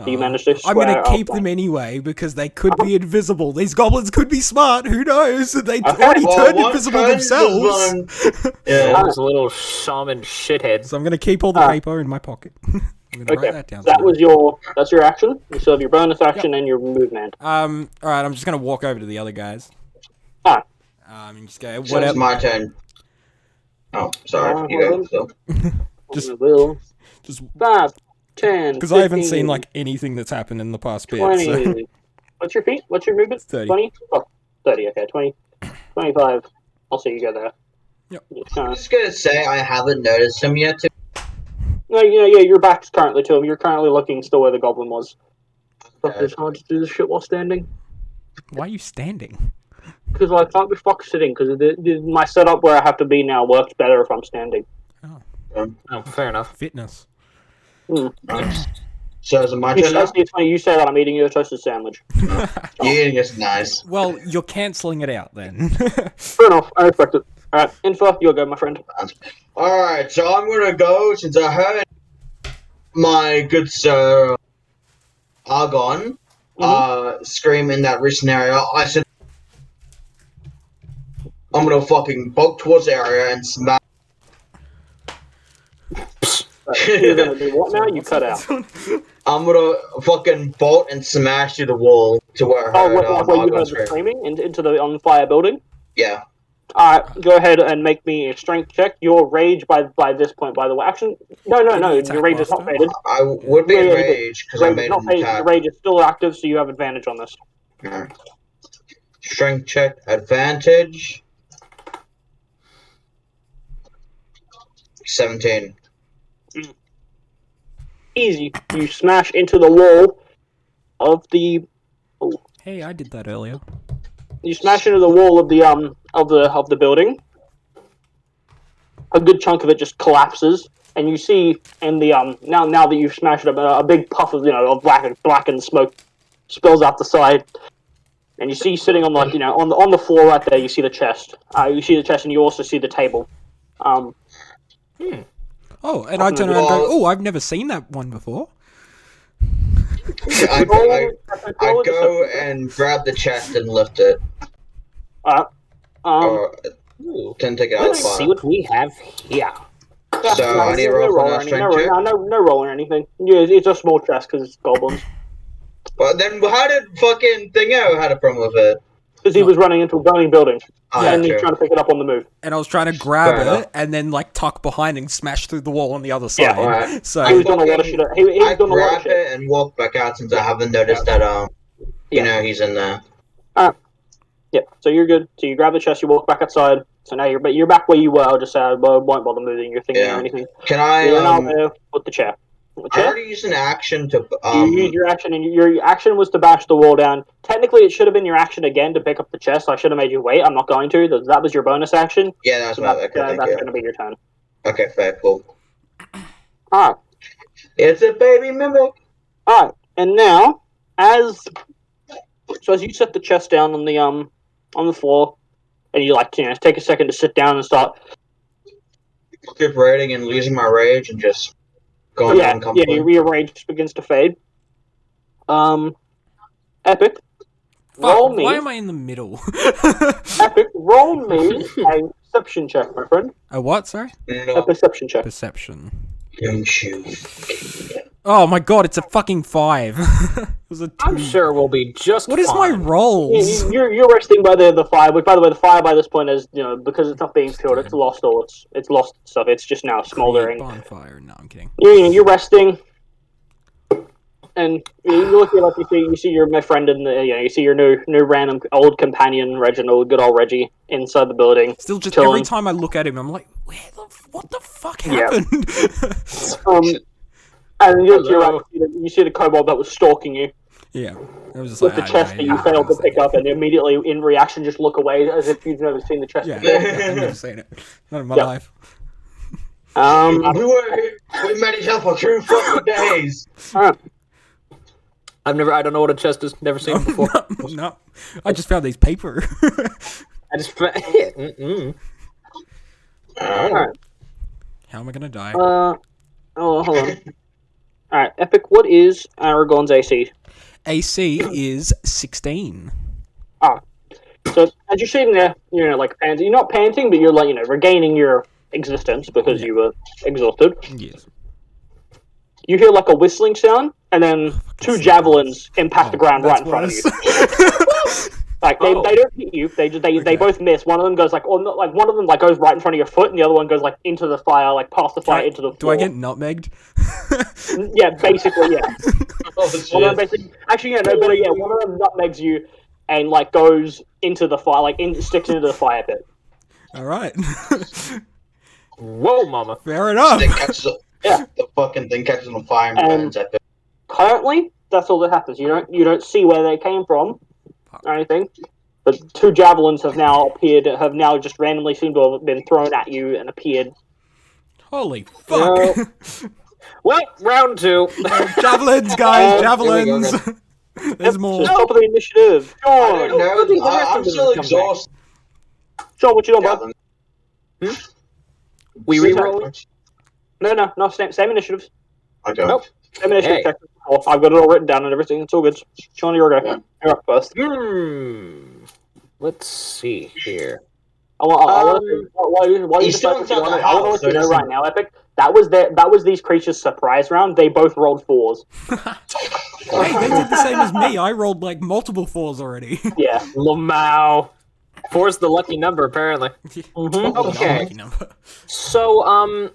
You managed to. I'm going to swear keep off them blank. anyway because they could be invisible. These goblins could be smart. Who knows? They already Well, turned one invisible turn, themselves. this one- Yeah. Those little shaman shitheads. So I'm going to keep all the paper in my pocket. I'm going to Okay, write that down. that's your action. You still have your bonus action and your movement. All right, I'm just going to walk over to the other guys. Alright. And just go, So it's whatever. my turn. Oh, sorry. You go. So. Just- Will. Just 5, 10. because I haven't 15, seen like anything that's happened in the past bit. 20. So. What's your feet? What's your movement? 30. 20? Oh, 30, okay. 20. 25. I'll see you go there. Yep. I'm just gonna say I haven't noticed him yet. No, your back's currently to him. You're currently looking still where the goblin was. Fuck, Okay. it's hard to do this shit while standing. Why are you standing? Because I can't be fuck sitting, because my setup where I have to be now works better if I'm standing. Oh, fair enough. Fitness. So is it my You turn now? say, it's funny, you say that I'm eating your toasted sandwich. Yeah, it's nice. Well, you're cancelling it out then. Fair enough, I respect it. Alright, Info, you'll go, my friend. Alright, so I'm gonna go since I heard my good sir Argon scream in that recent area. I said I'm gonna fucking bulk towards the area and smash. You're gonna do what now? You cut out. I'm gonna fucking bolt and smash through the wall to where I Oh, heard where you Argon heard the scream. screaming into the on fire building? Yeah. Alright, go ahead and make me a strength check. Your rage by this point, by the way. Actually, no, attack your rage is not blaster? faded. I would be Yeah, yeah, enraged because I Rage is made not an faded. attack. Your rage is still active, so you have advantage on this. Yeah. Strength check advantage. 17. Easy. You smash into the wall of the. Hey, I did that earlier. You smash into the wall of the building. A good chunk of it just collapses, and you see in the now that you've smashed it up, a big puff of of blackened smoke spills out the side, and you see sitting on on the floor right there. You see the chest. You see the chest, and you also see the table. Oh, and I turn around and go, oh, I've never seen that one before. I go and grab the chest and lift it. Or can take it out. Let's see what we have here. So I need to roll for that strength check. No roll or anything. Yeah, it's a small chest because it's goblins. But then how did fucking Thingo had a problem with it? Because he was running into a burning building, and he's true. trying to pick it up on the move. And I was trying to grab Fair it enough. and then like tuck behind and smash through the wall on the other side. alright. So He was doing a lot of shit. He was I doing a lot of grab shit. it and walk back out since I haven't noticed that he's in there. Yeah, so you're good. So you grab the chest, you walk back outside. So now you're back where you were. I'll just say I won't bother moving your thinking or anything. Can I You're now there with the chair. I already used an action to You used your action, and your action was to bash the wall down. Technically, it should have been your action again to pick up the chest. I should have made you wait. I'm not going to. That was your bonus action. yeah, that's So my that's going to be your turn. Okay, fair, cool. Alright. It's a baby mimic. Alright. And now, as you set the chest down on the floor, and you take a second to sit down and start recuperating and losing my rage and just going down comfortably. Your rage begins to fade. Epic. Roll Fuck, me. why am I in the middle? Epic, roll me a perception check, my friend. A what, sorry? A No, perception check. Perception. don't you? Oh my god, it's a fucking 5. It was a 2. I'm sure we'll be just What is my fine. rolls? You're resting by the fire, which, by the way, the fire by this point is, because it's not being killed, it's lost all it's lost stuff. It's just now smoldering. Bonfire. No, I'm kidding. You're resting, and you look at you see your friend in the you see your new random old companion Reginald, good old Reggie, inside the building. Still, just chilling. every time I look at him, I'm like, what the fuck happened? And you look to your right, you see the kobold that was stalking you Yeah, it was just with like the chest that you failed to pick up, and immediately in reaction just look away as if you've never seen the chest Yeah, before. I've never seen it. Not in my Yeah. life. We met each other for 2 fucking days. Alright. I don't know what a chest is. Never seen it before. No, I just found these paper. I just. Mm-mm. Alright. How am I gonna die? Hold on. Alright, Epic, what is Aragorn's AC? AC is 16. So, as you're sitting there, like, panting. You're not panting, but you're, like, regaining your existence because you were exhausted. Yes. You hear, like, a whistling sound, and then 2 javelins impact the ground right in front of you. Like, they don't hit you, they both miss. One of them goes, one of them, goes right in front of your foot, and the other one goes, into the fire, past the fire, into the floor. Do I get nutmegged? Yeah, basically, yeah. Oh, shit. One of them actually, yeah, no, better, yeah, one of them nutmegs you, and, goes into the fire, sticks into the fire pit. Alright. Whoa, mama. Fair enough. Yeah. The fucking thing catches on fire and burns at it. Currently, that's all that happens. You don't see where they came from or anything. But 2 javelins have now just randomly seemed to have been thrown at you and appeared. Holy fuck. Well, round 2. Javelins, guys, Here javelins. we There's more. Top of the initiative. I John, don't know. the rest I'm of them still come back. exhausted. John, what you doing, bud? We reroll. No, same initiatives. Okay. Nope. Same initiative. Hey. Check. I've got it all written down and everything. It's all good. John, you're okay. You're up first. Let's see here. I want you He's still inside the I want house, to let so you know doesn't- right now, Epic. That was these creatures' surprise round. They both rolled 4s. Hey, they did the same as me. I rolled multiple 4s already. Yeah. Lamau. 4's the lucky number, apparently. Mm-hmm. Okay. Lucky number. So,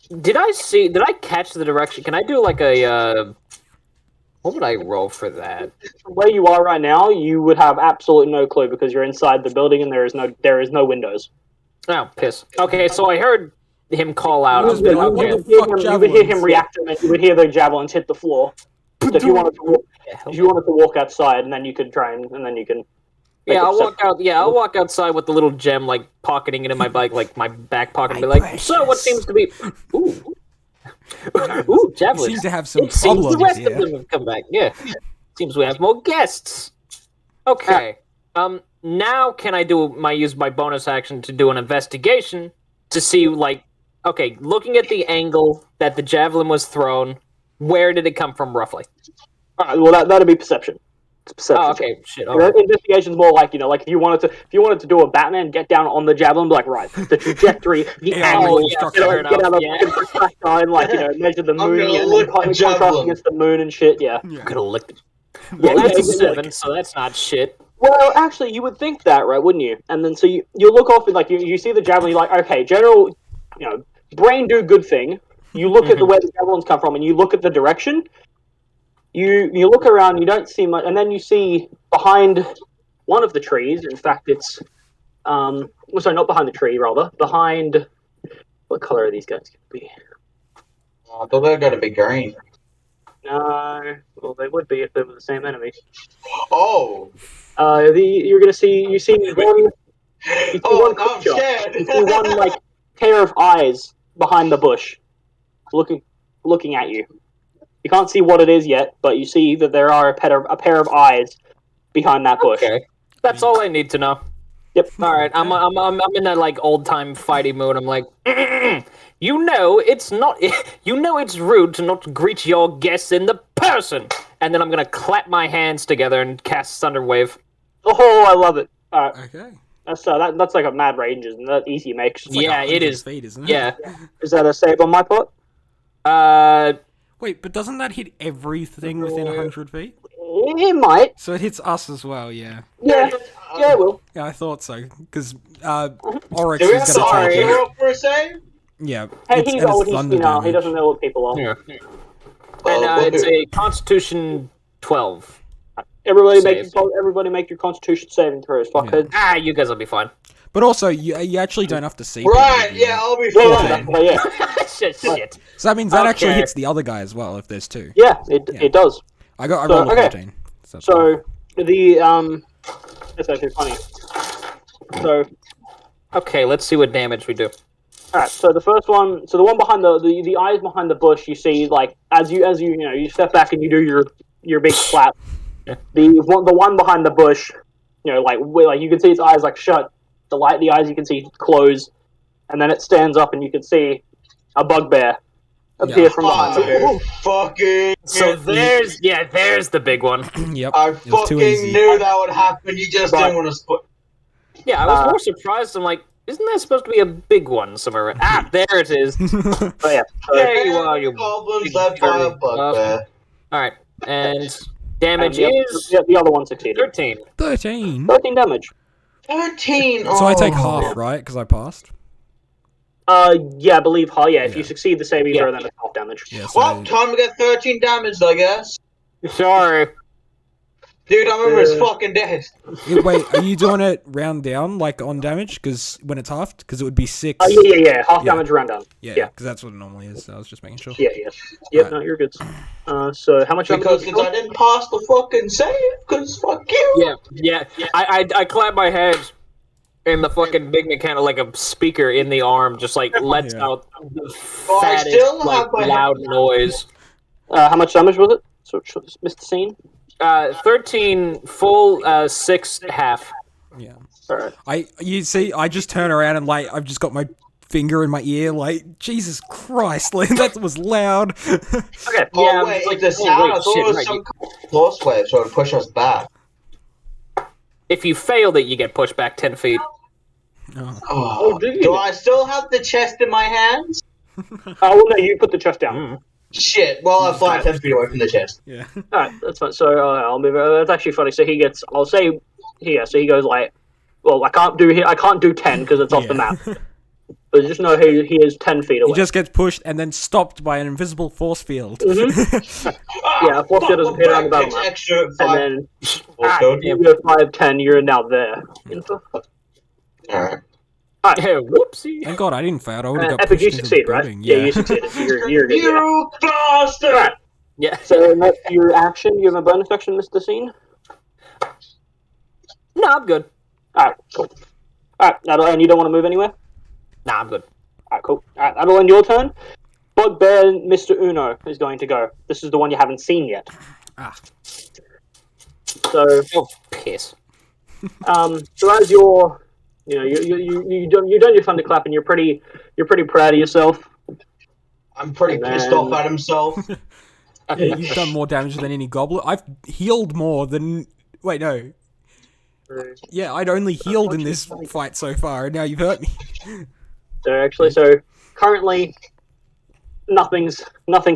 did I catch the direction? Can I do what would I roll for that? Where you are right now, you would have absolutely no clue because you're inside the building and there is no windows. Oh, piss. Okay, so I heard him call out. Just be like, what the fuck, You would hear javelins? him react, and then you would hear the javelins hit the floor. So if you wanted to walk outside, and then you could try and then you can. Yeah, I'll walk out. Yeah, I'll walk outside with the little gem pocketing it in my bike, my back pocket, and be like, "So, what seems to be? Ooh, ooh, javelins. You seem to have some It seems problems the rest here. of them have come back. Yeah, seems we have more guests. Okay. Now can I use my bonus action to do an investigation to see okay, looking at the angle that the javelin was thrown, where did it come from roughly? All right, well, that'd be perception. It's perception. Oh, okay, shit. All right. Investigation's more like if you wanted to do a Batman, get down on the javelin, be like, right, the trajectory, the Yeah, angle, yeah, get fair out enough, of yeah. the projectile, measure the I'm moon, gonna and lick then the contrast javelin. against the moon and shit. Yeah. Could have licked it. Yeah, Well, that's a exactly. 7, so that's not shit. Well, actually, you would think that, right? Wouldn't you? And then so you look off and you see the javelin, you're like, okay, general, brain do good thing. You look at where the javelins come from, and you look at the direction. You look around, you don't see much, and then you see behind one of the trees. In fact, it's sorry, not behind the tree, rather behind. What color are these guys going to be? I thought they were going to be green. No, well, they would be if they were the same enemy. Oh! You see one. Oh, no, I'm creature. scared! You see one pair of eyes behind the bush, looking at you. You can't see what it is yet, but you see that there are a pair of eyes behind that bush. Okay, that's all I need to know. All right, I'm in that like old time fighty mood. I'm like, you know, it's not. You know, it's rude to not greet your guests in the person. And then I'm gonna clap my hands together and cast Thunderwave. Oh, I love it. Alright, Okay. that's like a mad range, isn't that easy makes? It's like Yeah, it 100 is. feet, isn't it? Yeah. Is that a save on my part? Wait, but doesn't that hit everything within 100 feet? It might. So it hits us as well, yeah. Yeah, yeah, it will. Yeah, I thought so. Because Oryx Do we is have going to to take it. roll for a save? Yeah. Hey, it's, he's and it's old. He's thunder senile. He damage. doesn't know what people are. Yeah. And it's a Constitution 12. Everybody make your Constitution saving throws. Fuckheads. Ah, you guys will be fine. But also, you actually don't have to see Right, people, yeah, I'll be Yeah, fine. that's why, yeah, Shit. So that means that actually Okay. hits the other guy as well, if there's two. yeah. It does. I rolled a okay. 14. So, So the that's actually funny. So Okay, let's see what damage we do. alright, so the first one, so the one behind the eyes behind the bush, you see like as you you step back and you do your big clap. Yeah. The one behind the bush, like you can see its eyes like shut. The eyes you can see close, and then it stands up and you can see a bugbear appear from behind the Oh, bush. fucking. So there's the big one. yep. I it was too fucking easy. knew that would happen. You just didn't want to spot. Yeah, I was more surprised. I'm like, isn't there supposed to be a big one somewhere around? Ah, there it is. But yeah, so, There you are, you Goblins big led by a furry bugbear. Alright, and and damage is the other one succeeded. 13. 13. 13 damage. 13. So I take oh. half, right? Because I passed. Yeah, I believe if Yeah. you succeed the saving Yeah. throw, then it's half damage. Yeah, so Well, time to get 13 damage, I guess. Sorry. Dude, I remember it's fucking dead. Wait, are you doing it round down, like on damage? Because when it's halved? Because it would be 6. Yeah. Half Yeah. damage round down. Yeah, yeah. because that's what it normally is. So I was just making sure. Yeah. Yep, Right. no, you're good. So how much damage Because did you I didn't pass the fucking save, because fuck you. Yeah. I clap my head, and the fucking big mechanic, like a speaker in the arm, just like lets Yeah. out the Oh, I fattest, still like, have my loud noise. How much damage was it? So missed the scene. 13 full, 6 half. Yeah. Alright. You see, I just turn around and like I've just got my finger in my ear, like Jesus Christ, like, that was loud. Okay. Oh, Yeah, wait, it's like, it's a oh, sound. wait, I thought shit, it was right, some kind of force wave, so it would push us back. If you failed it, you get pushed back 10 feet. Oh, do you? do I still have the chest in my hands? Oh, well, no, you put the chest down. Shit, well, I fly 10 feet away from the chest. Yeah. Alright, that's fine. So I'll move. That's actually funny. So he gets. I'll say here. So he goes like, well, I can't do 10 because it's off the map. But just know he is 10 feet away. He just gets pushed and then stopped by an invisible force field. Yeah, force field doesn't appear on the battle map. Extra And 5. then Also. you go 5, 10. You're now there. Alright. Whoopsie. Thank God I didn't fail. I would have got Epic, pushed you into the succeed, right? building. Yeah, you succeeded. So you're good. Yeah. You bastard! Alright. Yeah. So that's your action. You have a bonus action, Mr. Scene. No, I'm good. Alright, cool. Alright, and you don't want to move anywhere? Nah, I'm good. Alright, cool. Alright, that'll end your turn. Bugbear Mr. Uno is going to go. This is the one you haven't seen yet. Ah. So, Oh, piss. so as you're, you've done your thunderclap and you're pretty proud of yourself. I'm pretty And pissed then- off at himself. Yeah, you've done more damage than any goblin. I've healed more than... Wait, no. Yeah, I'd only healed in this fight so far, and now you've hurt me. So currently, nothing's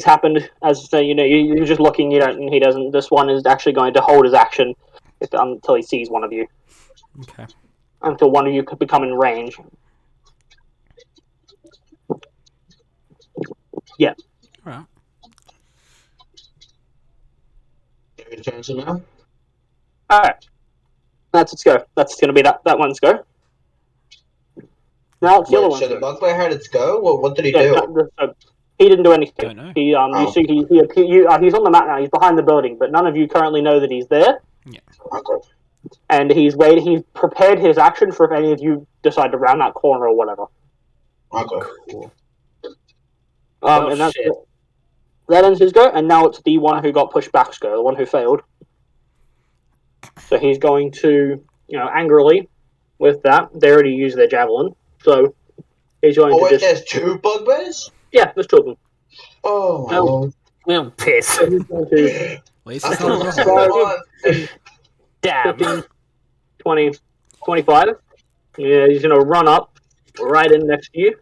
happened. As you're just looking. And he doesn't. This one is actually going to hold his action until he sees one of you. Okay. Until one of you could become in range. Yeah. Alright. Your turn to now? Alright. That's its go. That's going to be that one's go. Now it's the other Wait, one's so the go. bugbear had its go? Well, what did he Yeah, do? he didn't do anything. Don't know. He Oh. you see he's on the map now. He's behind the building, but none of you currently know that he's there. Okay. And he's waiting. He's prepared his action for if any of you decide to round that corner or whatever. Okay. Oh, And that's shit. it. That ends his go, and now it's the one who got pushed back's go, the one who failed. So he's going to, angrily with that. They already used their javelin, so he's going Oh to wait, just... there's 2 bugbears? Yeah, there's 2 of them. Oh my No. lord. I'm pissed. So he's going to At least I it's not a thought goblin. it was 1. Damn. 15, 20, 25. Yeah, he's going to run up right in next to you,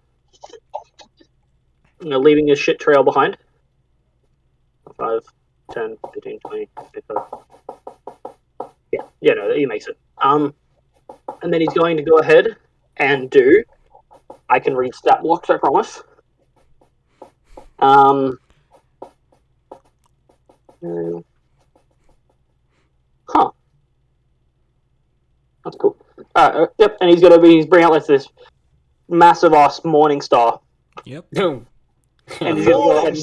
leaving a shit trail behind. 5, 10, 15, 20, 25. Yeah, no, he makes it. And then he's going to go ahead and do... I can read stat blocks, I promise. Huh. That's cool. Yep, and he's bring out like this massive ass morning star, Yep. Boom. and he's gonna go ahead and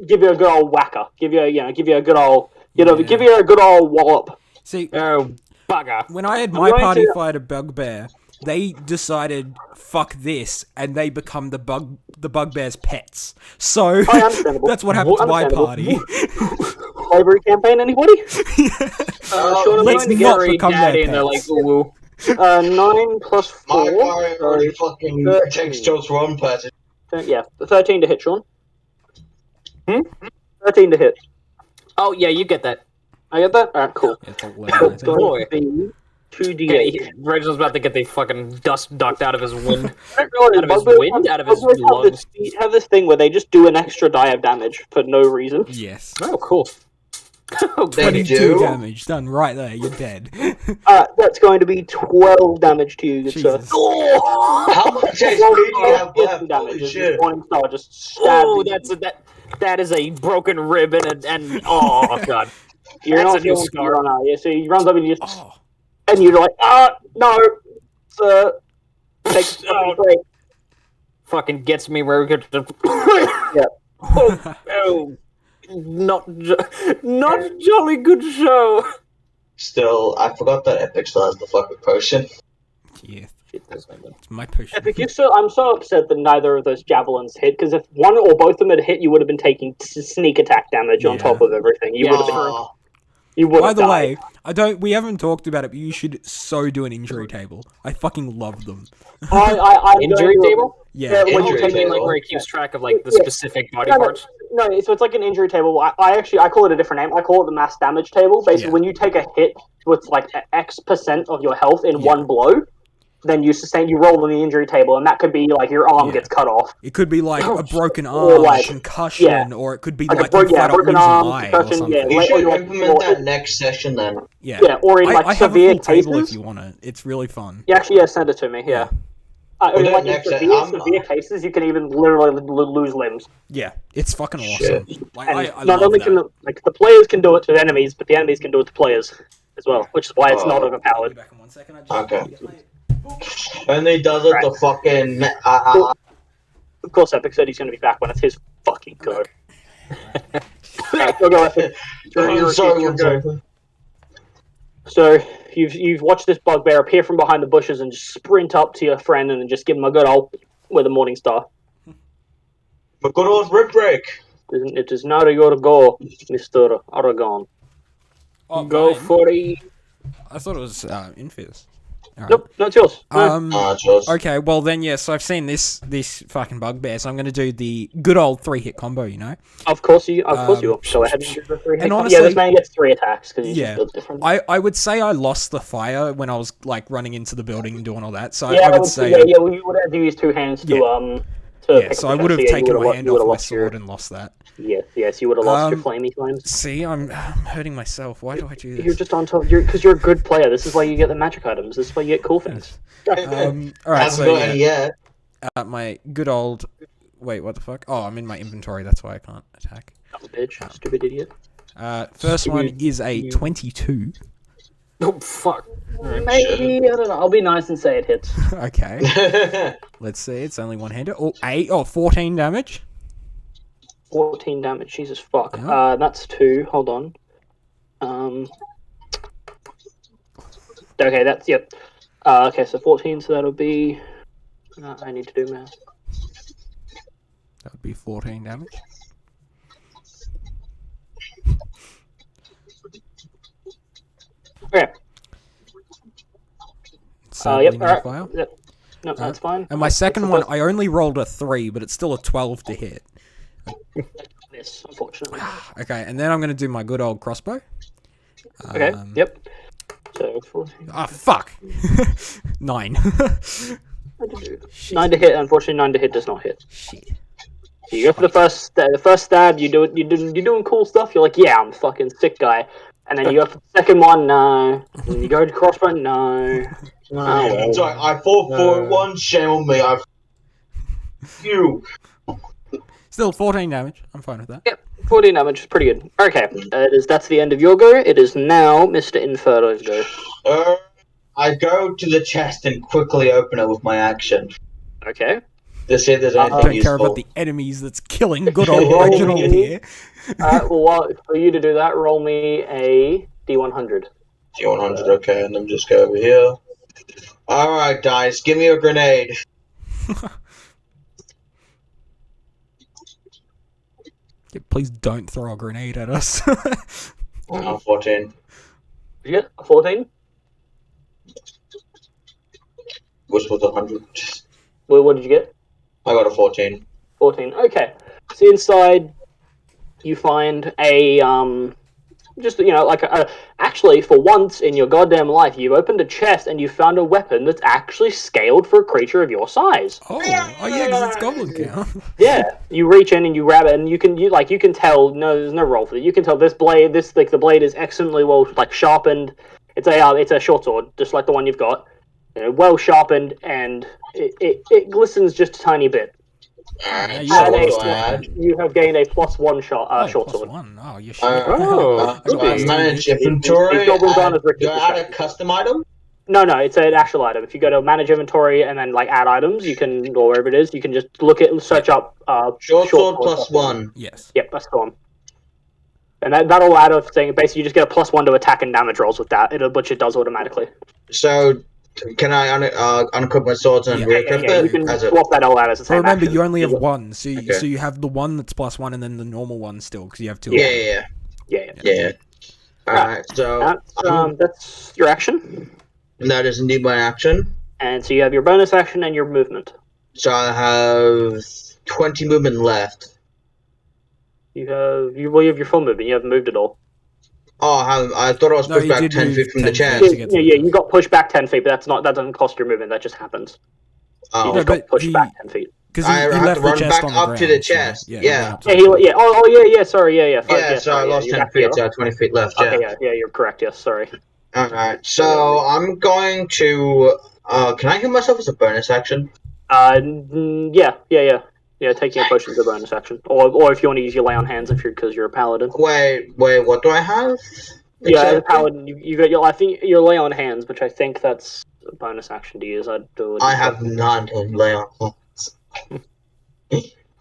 give you a good old whacker, give you a good old, give you a good old wallop. See, Oh, bugger. when I had I'm my going party to- fight a bugbear, they decided fuck this, and they become the bugbear's pets. So understandable. that's what happened to my party. Slavery campaign, anybody? Sean, I'm Let's going to not Very become their daddy, and they're like, pets. ooh. get 9 plus 4. My party already fucking 13. takes Joe's one person. Yeah, 13 to hit, Sean. Hmm? 13 to hit. Oh, yeah, you get that. I get that? Alright, cool. It's 11, So I it's think. going to be 2d8. Reginald's about to get the fucking dust ducked out of his wind. I don't realize Out of his bugbears wind? Out of his bugbears lungs? have this thing where they just do an extra die of damage for no reason. Yes. Oh, cool. Oh, They goody. 22 do? damage done right there. You're dead. That's going to be 12 damage to you, good sir. Jesus. How much HP do you have left? Damage. Holy This shit. morning star just stabbed Oh, you. that is a broken rib and oh god. You're that's not a new feeling scar. too well, yeah, so he runs up and you just, Oh, and you're like, no, sir. Take a fucking break. Fucking gets me where we could. Yeah. Oh, not jolly good show. Still, I forgot that Epic still has the fucking potion. yeah. It's my potion. Epic, I'm so upset that neither of those javelins hit, because if one or both of them had hit, you would have been taking sneak attack damage on Yeah. top of everything. You Yeah, would have been. Aw. You would By have the died. way, we haven't talked about it, but you should so do an injury table. I fucking love them. I'm Injury going to- table? Yeah. when Injury you take I mean, like table. where he keeps track of like the Yeah. specific body No, no. parts. No, so it's like an injury table. I call it a different name. I call it the mass damage table. Basically, Yeah. when you take a hit with like X% of your health in Yeah. one blow, then you roll on the injury table, and that could be like your arm Yeah. gets cut off. It could be like a broken Or arm, like- concussion, yeah. or it could be Like a like you flat out broken lose an arm, eye or concussion, something. yeah. You Like, should or like- implement that next session then. Yeah. Yeah, or in like I have a severe full table cases. if you want it. It's really fun. Yeah, actually, send it to me. Yeah. We'll do like it in next severe cases, you can even literally lose limbs. Yeah, it's fucking Shit. awesome. Like, And I not love only that. can the players can do it to enemies, but the enemies can do it to players as well, which is why it's not Oh. overpowered. Back in 1 second. I just Okay. And he does it the fucking. Of course, Epic said he's going to be back when it's his fucking go. Alright, go, Epic. I'm sorry, one second. So you've watched this bugbear appear from behind the bushes and just sprint up to your friend and then just give him a good old with a morning star. But good old rib break. It is now your go, Mr. Aragon. Oh, Go mine? for it. I thought it was Infiz. Alright. Nope, no, it's yours. No. Just. Okay, well then, yes, I've seen this fucking bugbear, so I'm going to do the good old 3-hit combo, you know? Of course you will. Go ahead and do the 3 hit. and Yeah, honestly- this man gets 3 attacks because he's Yeah. just built different. I would say I lost the fire when I was, like, running into the building and doing all that, so Yeah, I would say... yeah, well, you would have to use 2 hands to Yeah, pick so up I the would have chest, so yeah, taken you my hand would've off my lost sword and lost that. Yes, you would have lost your flamey flames. See, I'm hurting myself. Why do I do You're this? just on top. Because you're a good player. This is why you get the magic items. This is why you get cool things. Alright, Haven't so got yeah, any yet. my good old... Wait, what the fuck? Oh, I'm in my inventory, that's why I can't attack. Dumb bitch, stupid idiot. First one is a 22. Oh fuck. Maybe I don't know. I'll be nice and say it hits. Okay, let's see, it's only one-handed. Oh, 14 damage. 14 damage. Jesus fuck. Yeah. That's 2. Hold on. Okay, that's yep. Okay, so 14. So that'll be. I need to do math. That would be 14 damage. Okay. Let's sadly Yep. no All right. file. Yep. No, that's fine. And my second one, I only rolled a 3, but it's still a 12 to hit. This, unfortunately. Okay, and then I'm going to do my good old crossbow. Okay. Yep. So 14. Ah, fuck. 9. 9 to hit. Unfortunately, 9 to hit does not hit. Shit. So you go for the first stab. You're doing cool stuff. You're like, yeah, I'm a fucking sick guy. And then you go for the second one. No. And then you go to crossbow. No. It's like, I fought for one. Shame on me. You. Still 14 damage. I'm fine with that. Yep. 14 damage is pretty good. Okay. That's the end of your go. It is now Mr. Inferno's go. I go to the chest and quickly open it with my action. Okay. To see if there's anything I don't useful. care about the enemies that's killing good old Reginald here. Well, for you to do that, roll me a D100. D100, okay, and then just go over here. Alright, guys, give me a grenade. Yeah, please don't throw a grenade at us. 14. Did you get a 14? Which was 100. Well, what did you get? I got a 14. 14. Okay. So inside, you find a just like actually for once in your goddamn life, you've opened a chest and you found a weapon that's actually scaled for a creature of your size. oh yeah, because it's goblin count. Yeah, you reach in and you grab it, and you can tell. No, there's no roll for it. You can tell this blade, the blade is excellently well sharpened. It's a short sword, just like the one you've got. Well sharpened, and it glistens just a tiny bit. Alright, you so got what a do plus I add? You have gained a +1 short Plus sword. 1. Oh, you shit. Do I manage inventory? These goblins aren't as rich Do as I add the a custom item? No, it's an actual item. If you go to manage inventory and then add items, you can, or wherever it is, you can just search up Short sword plus 1. Yes. Yep, that's the one. And that'll add a thing. Basically, you just get a +1 to attack and damage rolls with that, which it does automatically. So, can I unequip my swords and re-equip You it? can As a... swap that all out as the But same remember, action. you only have one, so Okay. you have the one that's +1 and then the normal one still, because you have 2. Yeah. Alright, so That's your action. that is indeed my action. And so you have your bonus action and your movement. So I have 20 movement left. You have your full movement. You haven't moved at all. Oh, I thought I was No, pushed you back did 10 move feet from the 10 chest. feet. to get to the You got pushed back 10 feet, but that doesn't cost your movement. That just happens. You Oh, just got pushed back 10 feet. Because I he had left to the run chest back on the up ground. to the so, chest. he Yeah. went up to the Sorry, yeah, so I lost you're 10 back feet, here. so I have 20 feet left, yeah. Okay, yeah, you're correct, yes, sorry. Alright, so I'm going to... can I heal myself as a bonus action? Yeah, taking a potion is a bonus action. Or if you want to use your lay on hands because you're a paladin. Wait, what do I have? Yeah, as a Exactly? paladin, you got your. I think your lay on hands, which I think that's a bonus action to use. I'd do it. I have none of lay on hands.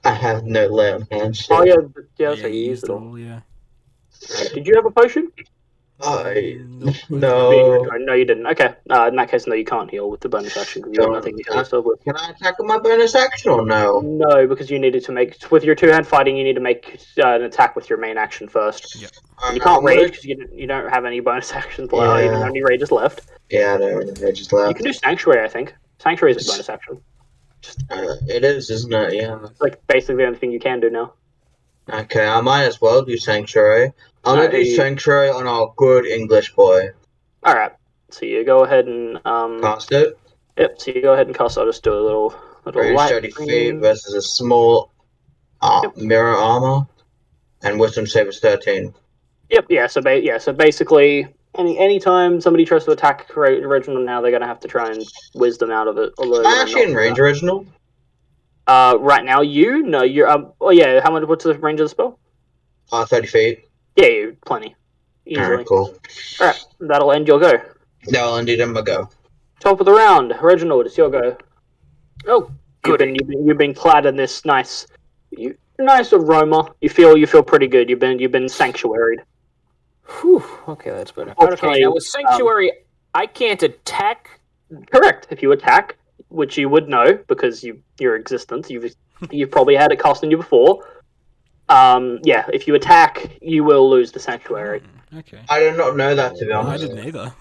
I have no lay on hands. Oh yeah, so Yeah, you you used it all. yeah. Did you have a potion? Nope. No. No, you didn't. Okay. In that case, no, you can't heal with the bonus action because you have nothing to heal yourself with. Can I attack with my bonus action or no? No, because you needed to make with your two-hand fighting. You need to make an attack with your main action first. Yep. And you can't rage because you don't have any bonus actions. Yeah. You don't have any rages left. Yeah, no, I just You left. can do sanctuary. I think sanctuary is a bonus action. It is, isn't it? Yeah. It's like basically the only thing you can do now. Okay, I might as well do Sanctuary. I'm gonna do Alright. Sanctuary on our good English boy. All right. So you go ahead and Cast it. Yep. So you go ahead and cast. I'll just do a little Range light 30 green. feet versus a small mirror armor. And Wisdom save is 13. Yep. Yeah. So basically, anytime somebody tries to attack original now, they're gonna have to try and wisdom out of it. Although Am I actually in range original? right now, you're oh yeah. What's the range of the spell? 30 feet. Yeah, you plenty. Easily. Alright, cool. All right. That'll end your go. No, indeed, I'm gonna go. Top of the round, Reginald. It's your go. Oh, good. You've been clad in this nice aroma. You feel pretty good. You've been sanctuaried. Whew. Okay, that's better. Unfortunately, Okay, now with Sanctuary, I can't attack. Correct. If you attack, which you would know because your existence, you've probably had it cast on you before. If you attack, you will lose the sanctuary. Okay. I did not know that, to be I honest. didn't either.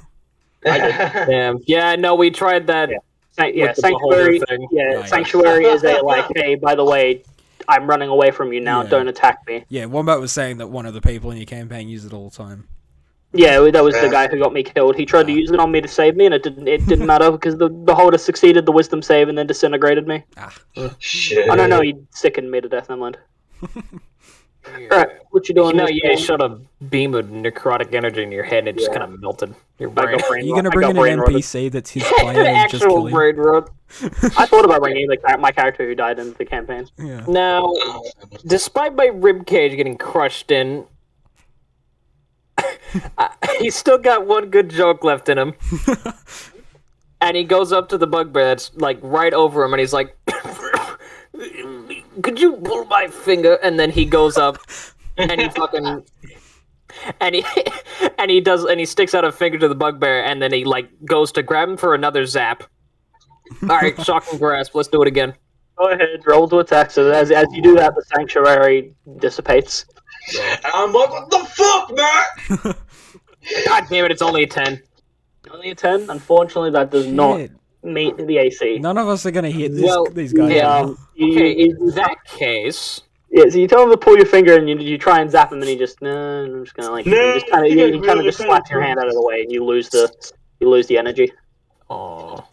Damn. Yeah, no, we tried that. Yeah, with the beholder Sanctuary. thing. Yeah, Sanctuary is a like, hey, by the way, I'm running away from you now. Yeah. Don't attack me. Yeah, Wombat was saying that one of the people in your campaign used it all the time. Yeah, that was the guy who got me killed. He tried to use it on me to save me, and it didn't matter because the beholder succeeded the wisdom save and then disintegrated me. Shit. Oh no, he sickened me to death. Never mind. Alright, what you doing? No, you shot a beam of necrotic energy in your head and it just kind of melted your brain. Are you gonna bring in an NPC that's his player An and just kill actual him? brain rot. I thought about bringing my character who died in the campaign. Yeah. Now, despite my ribcage getting crushed in, he's still got one good joke left in him. And he goes up to the bugbear that's like right over him and he's like, could you pull my finger? And then he goes up and he fucking and he sticks out a finger to the bugbear and then he like goes to grab him for another zap. Alright, shock and grasp, let's do it again. Go ahead, roll to attack. So as you do that, the sanctuary dissipates. And I'm like, what the fuck, man? God damn it, it's only a 10. Only a 10? Unfortunately, that does not meet the AC. None of us are gonna hit these guys. Yeah, Okay, in that case... Yeah, so you tell him to pull your finger and you try and zap him and he just, no, I'm just gonna like, you kind of just slap your hand out of the way and you lose the energy. Oh.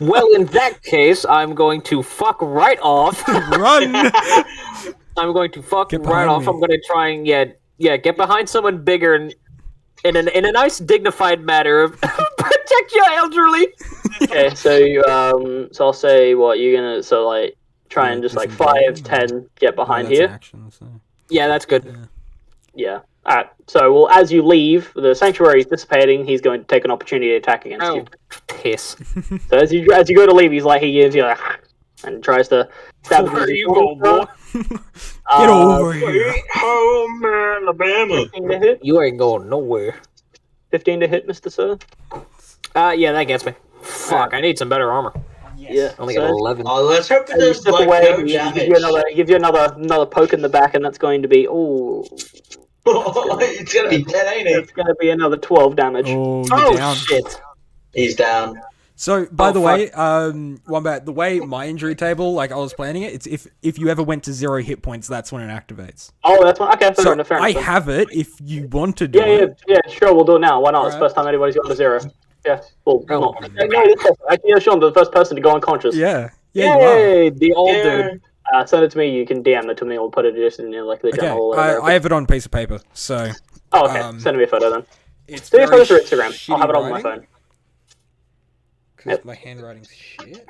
Well, in that case, I'm going to fuck right off. Run! I'm going to fuck Get right behind off. me. I'm going to try and get behind someone bigger and in a nice dignified manner of protect your elderly. Okay, so so I'll say what you're gonna try and just like 5, 10 get behind that's here. an action, so. Yeah, that's good. Yeah. Alright, so as you leave, the sanctuary is dissipating, he's going to take an opportunity to attack against you. Piss. So as you go to leave, he's like, he gives you like, and tries to stab Where you. you go, boy? Get over here. Sweet home Alabama. 15 to hit. You ain't going nowhere. 15 to hit, Mr. Sir. Yeah, that gets me. Fuck, I need some better armor. Yeah. I only got 11. Oh, let's hope that And you there's step like away, no he damage. gives you another poke in the back, and that's going to be It's gonna be 10, ain't it's it? going to be another 12 damage. Oh, you're down. Shit. He's down. So, by the fuck. way, Wombat, the way my injury table, like I was planning it, it's if you ever went to 0 hit points, that's when it activates. Oh, that's one. Okay, fair So enough. I then. have it if you want to do Yeah, it. sure, we'll do it now. Why not? It's the Alright. first time anybody's gone to 0. Yeah, well, Oh. not. No, this person. Actually, yeah, Sean, the first person to go unconscious. Yeah, you are. Yay, the old dude. Send it to me. You can DM it to me, or put it just in like the Okay, general. Or whatever. I have it on a piece of paper, so Oh, okay. um, Send me a photo then. it's Send me a very photo through Instagram. I'll shitty have it on my writing, phone. 'cause my handwriting's shit.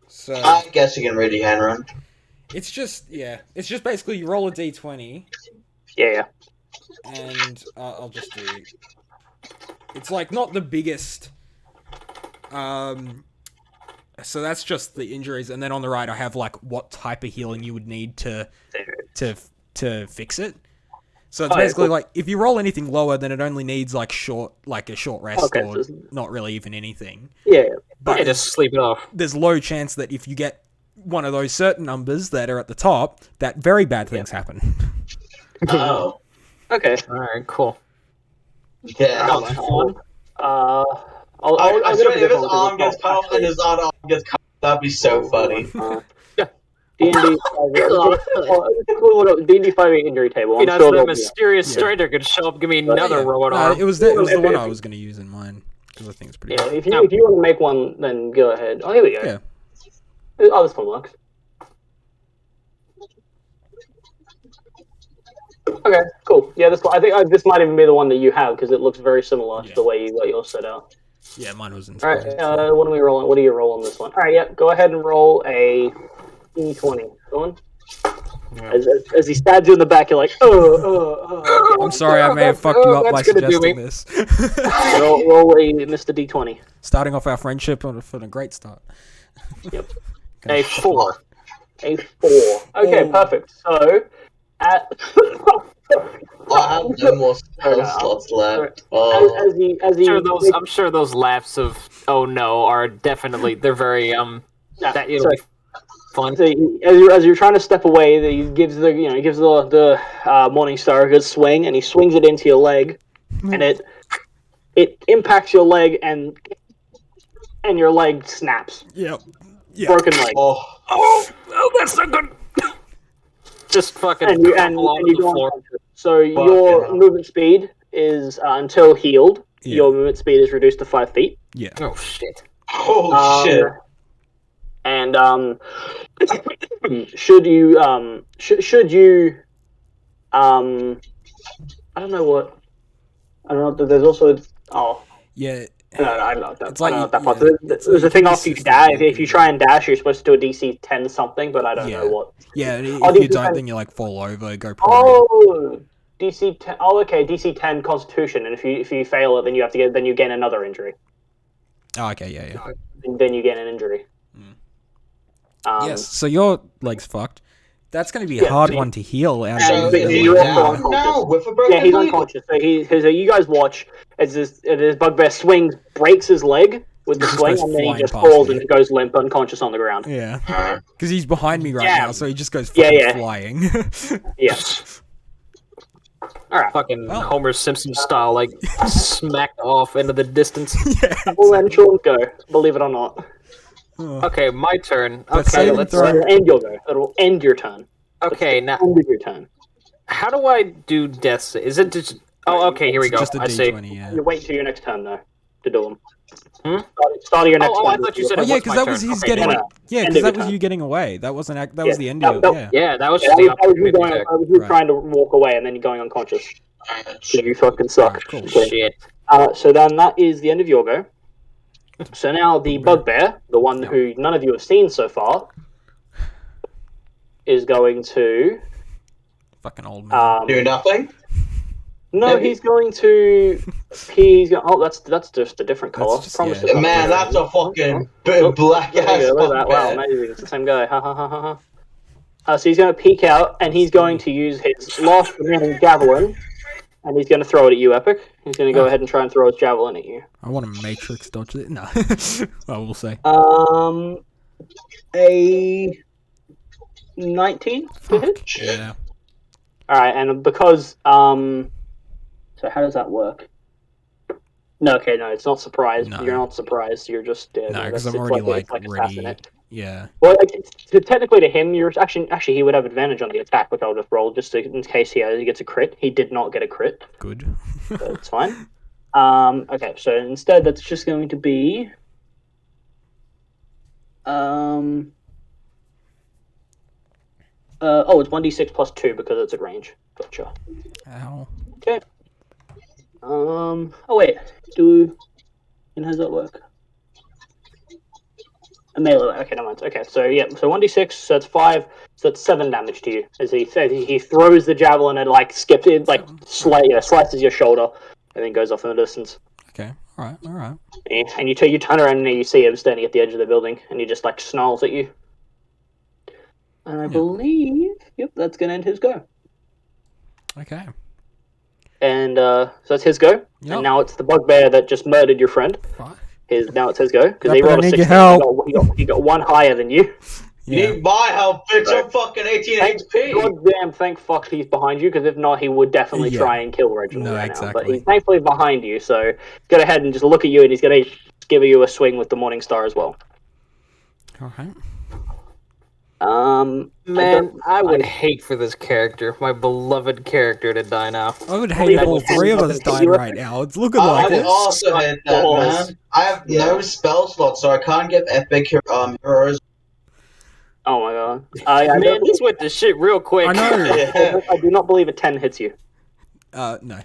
So I guess you can read your hand run. it's just basically you roll a d20 Yeah. and I'll just do. It's like not the biggest. So that's just the injuries, and then on the right I have like what type of healing you would need to fix it. So it's Oh, yeah, basically cool. like if you roll anything lower, then it only needs like a short rest Okay, or so- not really even anything. Yeah. But Yeah, just sleep it off. there's low chance that if you get one of those certain numbers that are at the top, that very bad things happen. Oh. Okay. Alright, cool. Yeah. I'll I get swear, up if his to arm gets cut off and his other arm gets cut off, that'd be so funny. D&D D&D 5 injury table. You know, I'm sure the they'll- mysterious stranger could show up, give me another robot No, arm. it was the one I was going to use in mine because I think it's pretty. Yeah, Good. if you want to make one, then go ahead. Oh, here we go. Yeah. Oh, this one works. Okay, cool. Yeah, this one, I think this might even be the one that you have because it looks very similar to the way you got yours set out. Yeah, mine was in. All right, what are we rolling? What do you roll on this one? All right, yeah, go ahead and roll a D20. Go on. As he stabs you in the back, you're like, oh. I'm sorry, I may have fucked you up by That's gonna do suggesting me. this. roll a Mr. D20. Starting off our friendship on a great start. Yep. A 4. A 4. Okay, Oh. perfect. So, at I have no more spell slots left. Oh. as he I'm sure those laughs of "oh no" are definitely they're very that it'll be fun. So as you're trying to step away, he gives the Morning Star a good swing, and he swings it into your leg, and it it impacts your leg and your leg snaps. Yep. Yeah. Broken leg. Oh, that's so good. Just fucking And you crumple onto the go floor. unconscious. So your movement speed is until healed. Yeah. Your movement speed is reduced to 5 feet. Yeah. Oh shit. Oh shit. And should you I don't know what. I don't know. There's also Yeah. no, I don't know that. It's like I don't know that part. yeah, There's a thing you after you can dash. assist If you try and dash, you're supposed to do a DC 10 something, but I don't know what. Yeah, if Oh, you DC don't, 10. then you like fall over, go prone. Oh, DC 10. Oh, okay. DC 10 Constitution, and if you fail it, then you gain another injury. Oh, okay, yeah. Then you gain an injury. Yes, so your leg's fucked. That's going to be a Yeah, hard so- one to heal out So of but the you're leg. also down now with a broken Yeah, he's leg. unconscious. So you guys watch as this bugbear swings, breaks his leg with the Just swing, goes and then he flying just past falls me. and goes limp, unconscious on the ground. Yeah, because he's behind me right Yeah. now, so he just goes Yeah, fucking yeah. flying. Yeah. All right. Fucking Oh. Homer Simpson style, like smacked off into the distance. Yeah. We'll let Sean go. Believe it or not. Oh. Okay, my turn. But Okay, saving let's. throw- It'll end your go. It'll end your turn. Okay, now End of your turn. how do I do deaths? Is it just? Oh, okay, here we go. Just a I see. D20, yeah. You wait till your next turn though to do them. Hmm? Start of your next Oh, I turn. thought you said Oh it yeah, was because my that was turn. his Okay, getting. yeah. Yeah, End because of that your was turn. you getting away. That was the Yeah, end that- of that- it. Yeah. Yeah, that was Yeah, just the that was you opportunity check. that was you Right. trying to walk away and then you're going unconscious. So you fucking suck. Alright, cool. Okay. Shit. So then that is the end of your go. So now the bugbear, the one Yeah. who none of you have seen so far, is going to. Fucking old man. Do nothing. No, Maybe. he's going to. He's going. Oh, that's just a different That's color. just- Promise yeah. it's not Man, different. that's a fucking Oh, black there ass you go, look at that. Wow, bugbear. amazing. It's the same guy. Ha ha ha ha ha. So he's going to peek out, and he's going to use his last remaining javelin, and he's going to throw it at you, Epic. He's going to go Oh. ahead and try and throw his javelin at you. I want to matrix dodge it. No, I will say. A 19 to hit. Yeah. All right, and because so how does that work? No, okay, no, it's not surprised. No. You're not surprised. You're just No, because that's- I'm it's already it's like assassinate. ready. Yeah. Well, technically to him, you're actually he would have advantage on the attack, which I'll just roll just in case he gets a crit. He did not get a crit, Good. so it's fine. Okay, so instead that's just going to be it's 1d6 plus 2 because it's at range. Gotcha. Ow. Okay. Oh wait, and how does that work? A melee. Okay, never mind. Okay, so yeah, so 1d6, so that's 5, so that's 7 damage to you. As he throws the javelin and like skips it, like slices your shoulder, and then goes off in the distance. Okay. All right. And you turn around and you see him standing at the edge of the building, and he just like snarls at you. And I believe, yep, that's gonna end his go. Okay. And so that's his go. Yep. And now it's the bugbear that just murdered your friend. Fuck. Now it's his go because he Yep, I rolled a need 16. your help. He got one higher than you. You Yeah. need my help, bitch. I'm fucking 18 HP. Goddamn, thank fuck he's behind you, because if not, he would definitely Yeah. try and kill Reginald No, right now. But exactly. he's thankfully behind you, so go ahead and just look at you, and he's going to give you a swing with the Morning Star as well. All right. Man, I would hate for this character, my beloved character, to die now. I would hate that all was- three of us dying right now. It's looking like I would it. also hit that, Balls. man. I have no spell slots, so I can't give epic heroes. Oh my god. I Man, this went to shit real quick. I know. Yeah. I do not believe a 10 hits you. No.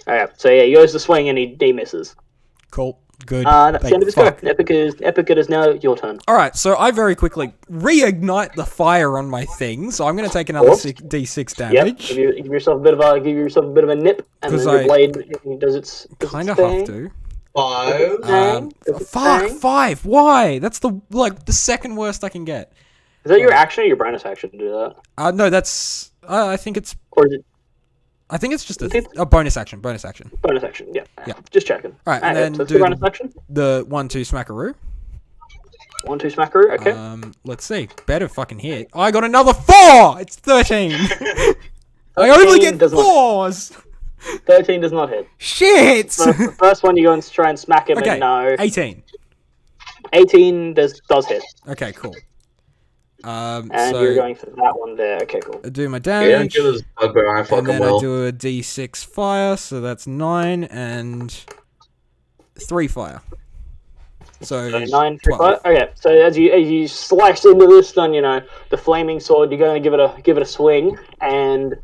Alright, so yeah, he goes to swing and he misses. Cool. Good. That's the Thank end of his fuck. go. Epic, it is now your turn. All right, so I very quickly reignite the fire on my thing, so I'm going to take another Course. D6 Yep. damage. Give yourself a bit of a nip, and 'Cause then your I blade does its Kind of thing. have to. 5. Does its Fuck, thing. 5. Why? That's the second worst I can get. Is that your action or your bonus action to do that? No, that's. I think it's. Or is it I think it's just a bonus action. Bonus action. bonus action? Yeah. Yeah. Just checking. Alright, and then so it's do the bonus action. The 1-2 smackaroo. 1-2 smackaroo. Okay. Let's see. Better fucking hit. I got another 4. It's 13. I only 13 get does not- 4s. 13 does not hit. Shit! The first one you go and try and smack him, Okay, and no. 18. 18 does hit. Okay, cool. And So you're going for that one there. Okay, cool. I do my Yeah, don't damage, give us bugbear, I and fucking then I will. do a d6 fire, so that's 9 and 3 fire. So 9, 3, 12. 5. Okay, so as you slice into this, then the flaming sword. You're going to give it a swing, and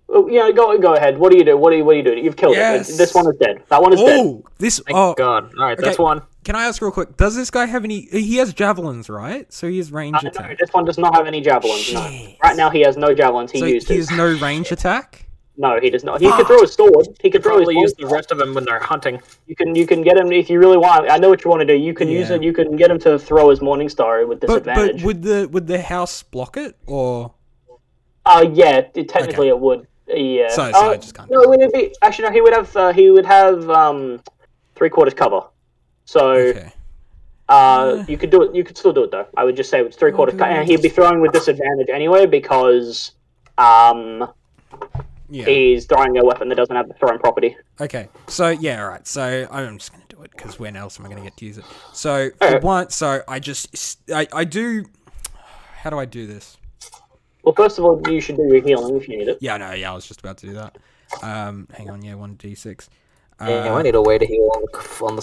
go ahead. What do you do? What do you do? You've killed Yes. it. This one is dead. That one is dead. Oh, this. Thank Oh, God. All right, Okay. that's one. Can I ask real quick? Does this guy have any? He has javelins, right? So he has range No, attack. this one does not have any javelins. No. Shit. Right now he has no javelins. He So used he his. has no range attack. No, he does not. He could throw his sword. He could throw his Probably use sword. the rest of them when they're hunting. You can get him if you really want. I know what you want to do. You can use Yeah. it. You can get him to throw his morning star with But disadvantage. would the house block it or? Yeah, technically it would. Yeah. So I just can't. No, it would be actually no. He would have 3/4 cover. So Okay. you could do it. You could still do it though. I would just say it's 3/4 cover, and he'd be throwing with disadvantage anyway because Yeah. he's throwing a weapon that doesn't have the throwing property. Okay. So yeah, all right. So I'm just gonna do it because when else am I gonna get to use it? So for Alright. one, so I do. How do I do this? Well, first of all, you should do your healing if you need it. Yeah, no, yeah, I was just about to do that. Hang on, yeah, 1d6. I need a way to heal on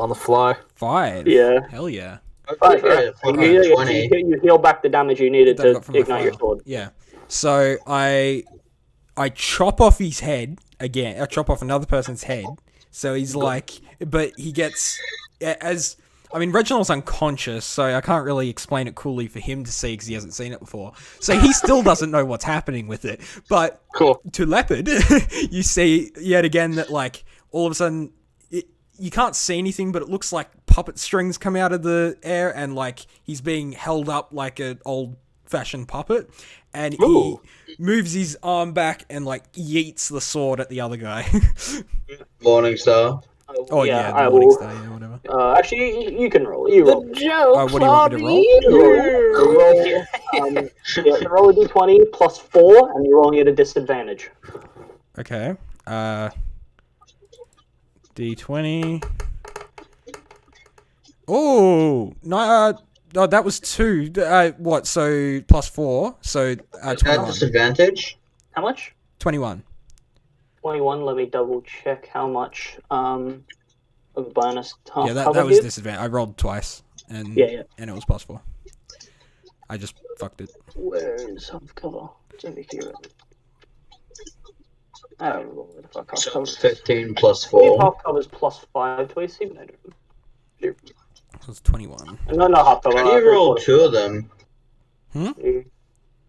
the fly. 5. Yeah. Hell yeah. But, Yeah, yeah, fucking 20. you heal back the damage you needed That I to got from my ignite your fire. sword. Yeah. So I chop off his head again. I chop off another person's head. So he's like, but he gets Reginald's unconscious, so I can't really explain it coolly for him to see because he hasn't seen it before. So he still doesn't know what's happening with it. But Cool. to Leopard, you see yet again that like all of a sudden you can't see anything, but it looks like puppet strings come out of the air and like he's being held up like an old-fashioned puppet. And Ooh. he moves his arm back and like yeets the sword at the other guy. Morning Star. Oh yeah, I the will. Morning Star, yeah, whatever. Actually, you can roll. You roll. What do you want me to roll? You roll roll a d20 plus 4, and you're rolling at a disadvantage. Okay. D20. Oh, no, oh, that was 2. What? So plus 4. So At 21. disadvantage? How much? 21. 21. Let me double check how much of a bonus. Yeah, that was disadvantage. I rolled twice, and Yeah. and it was plus 4. I just fucked it. Where is half cover? It's over here. I don't know where the fuck half So cover. 15 plus I believe 4. half cover's plus 5 to AC. But I don't know. It was 21. No, not half cover. How do you roll 2 of them? Hmm?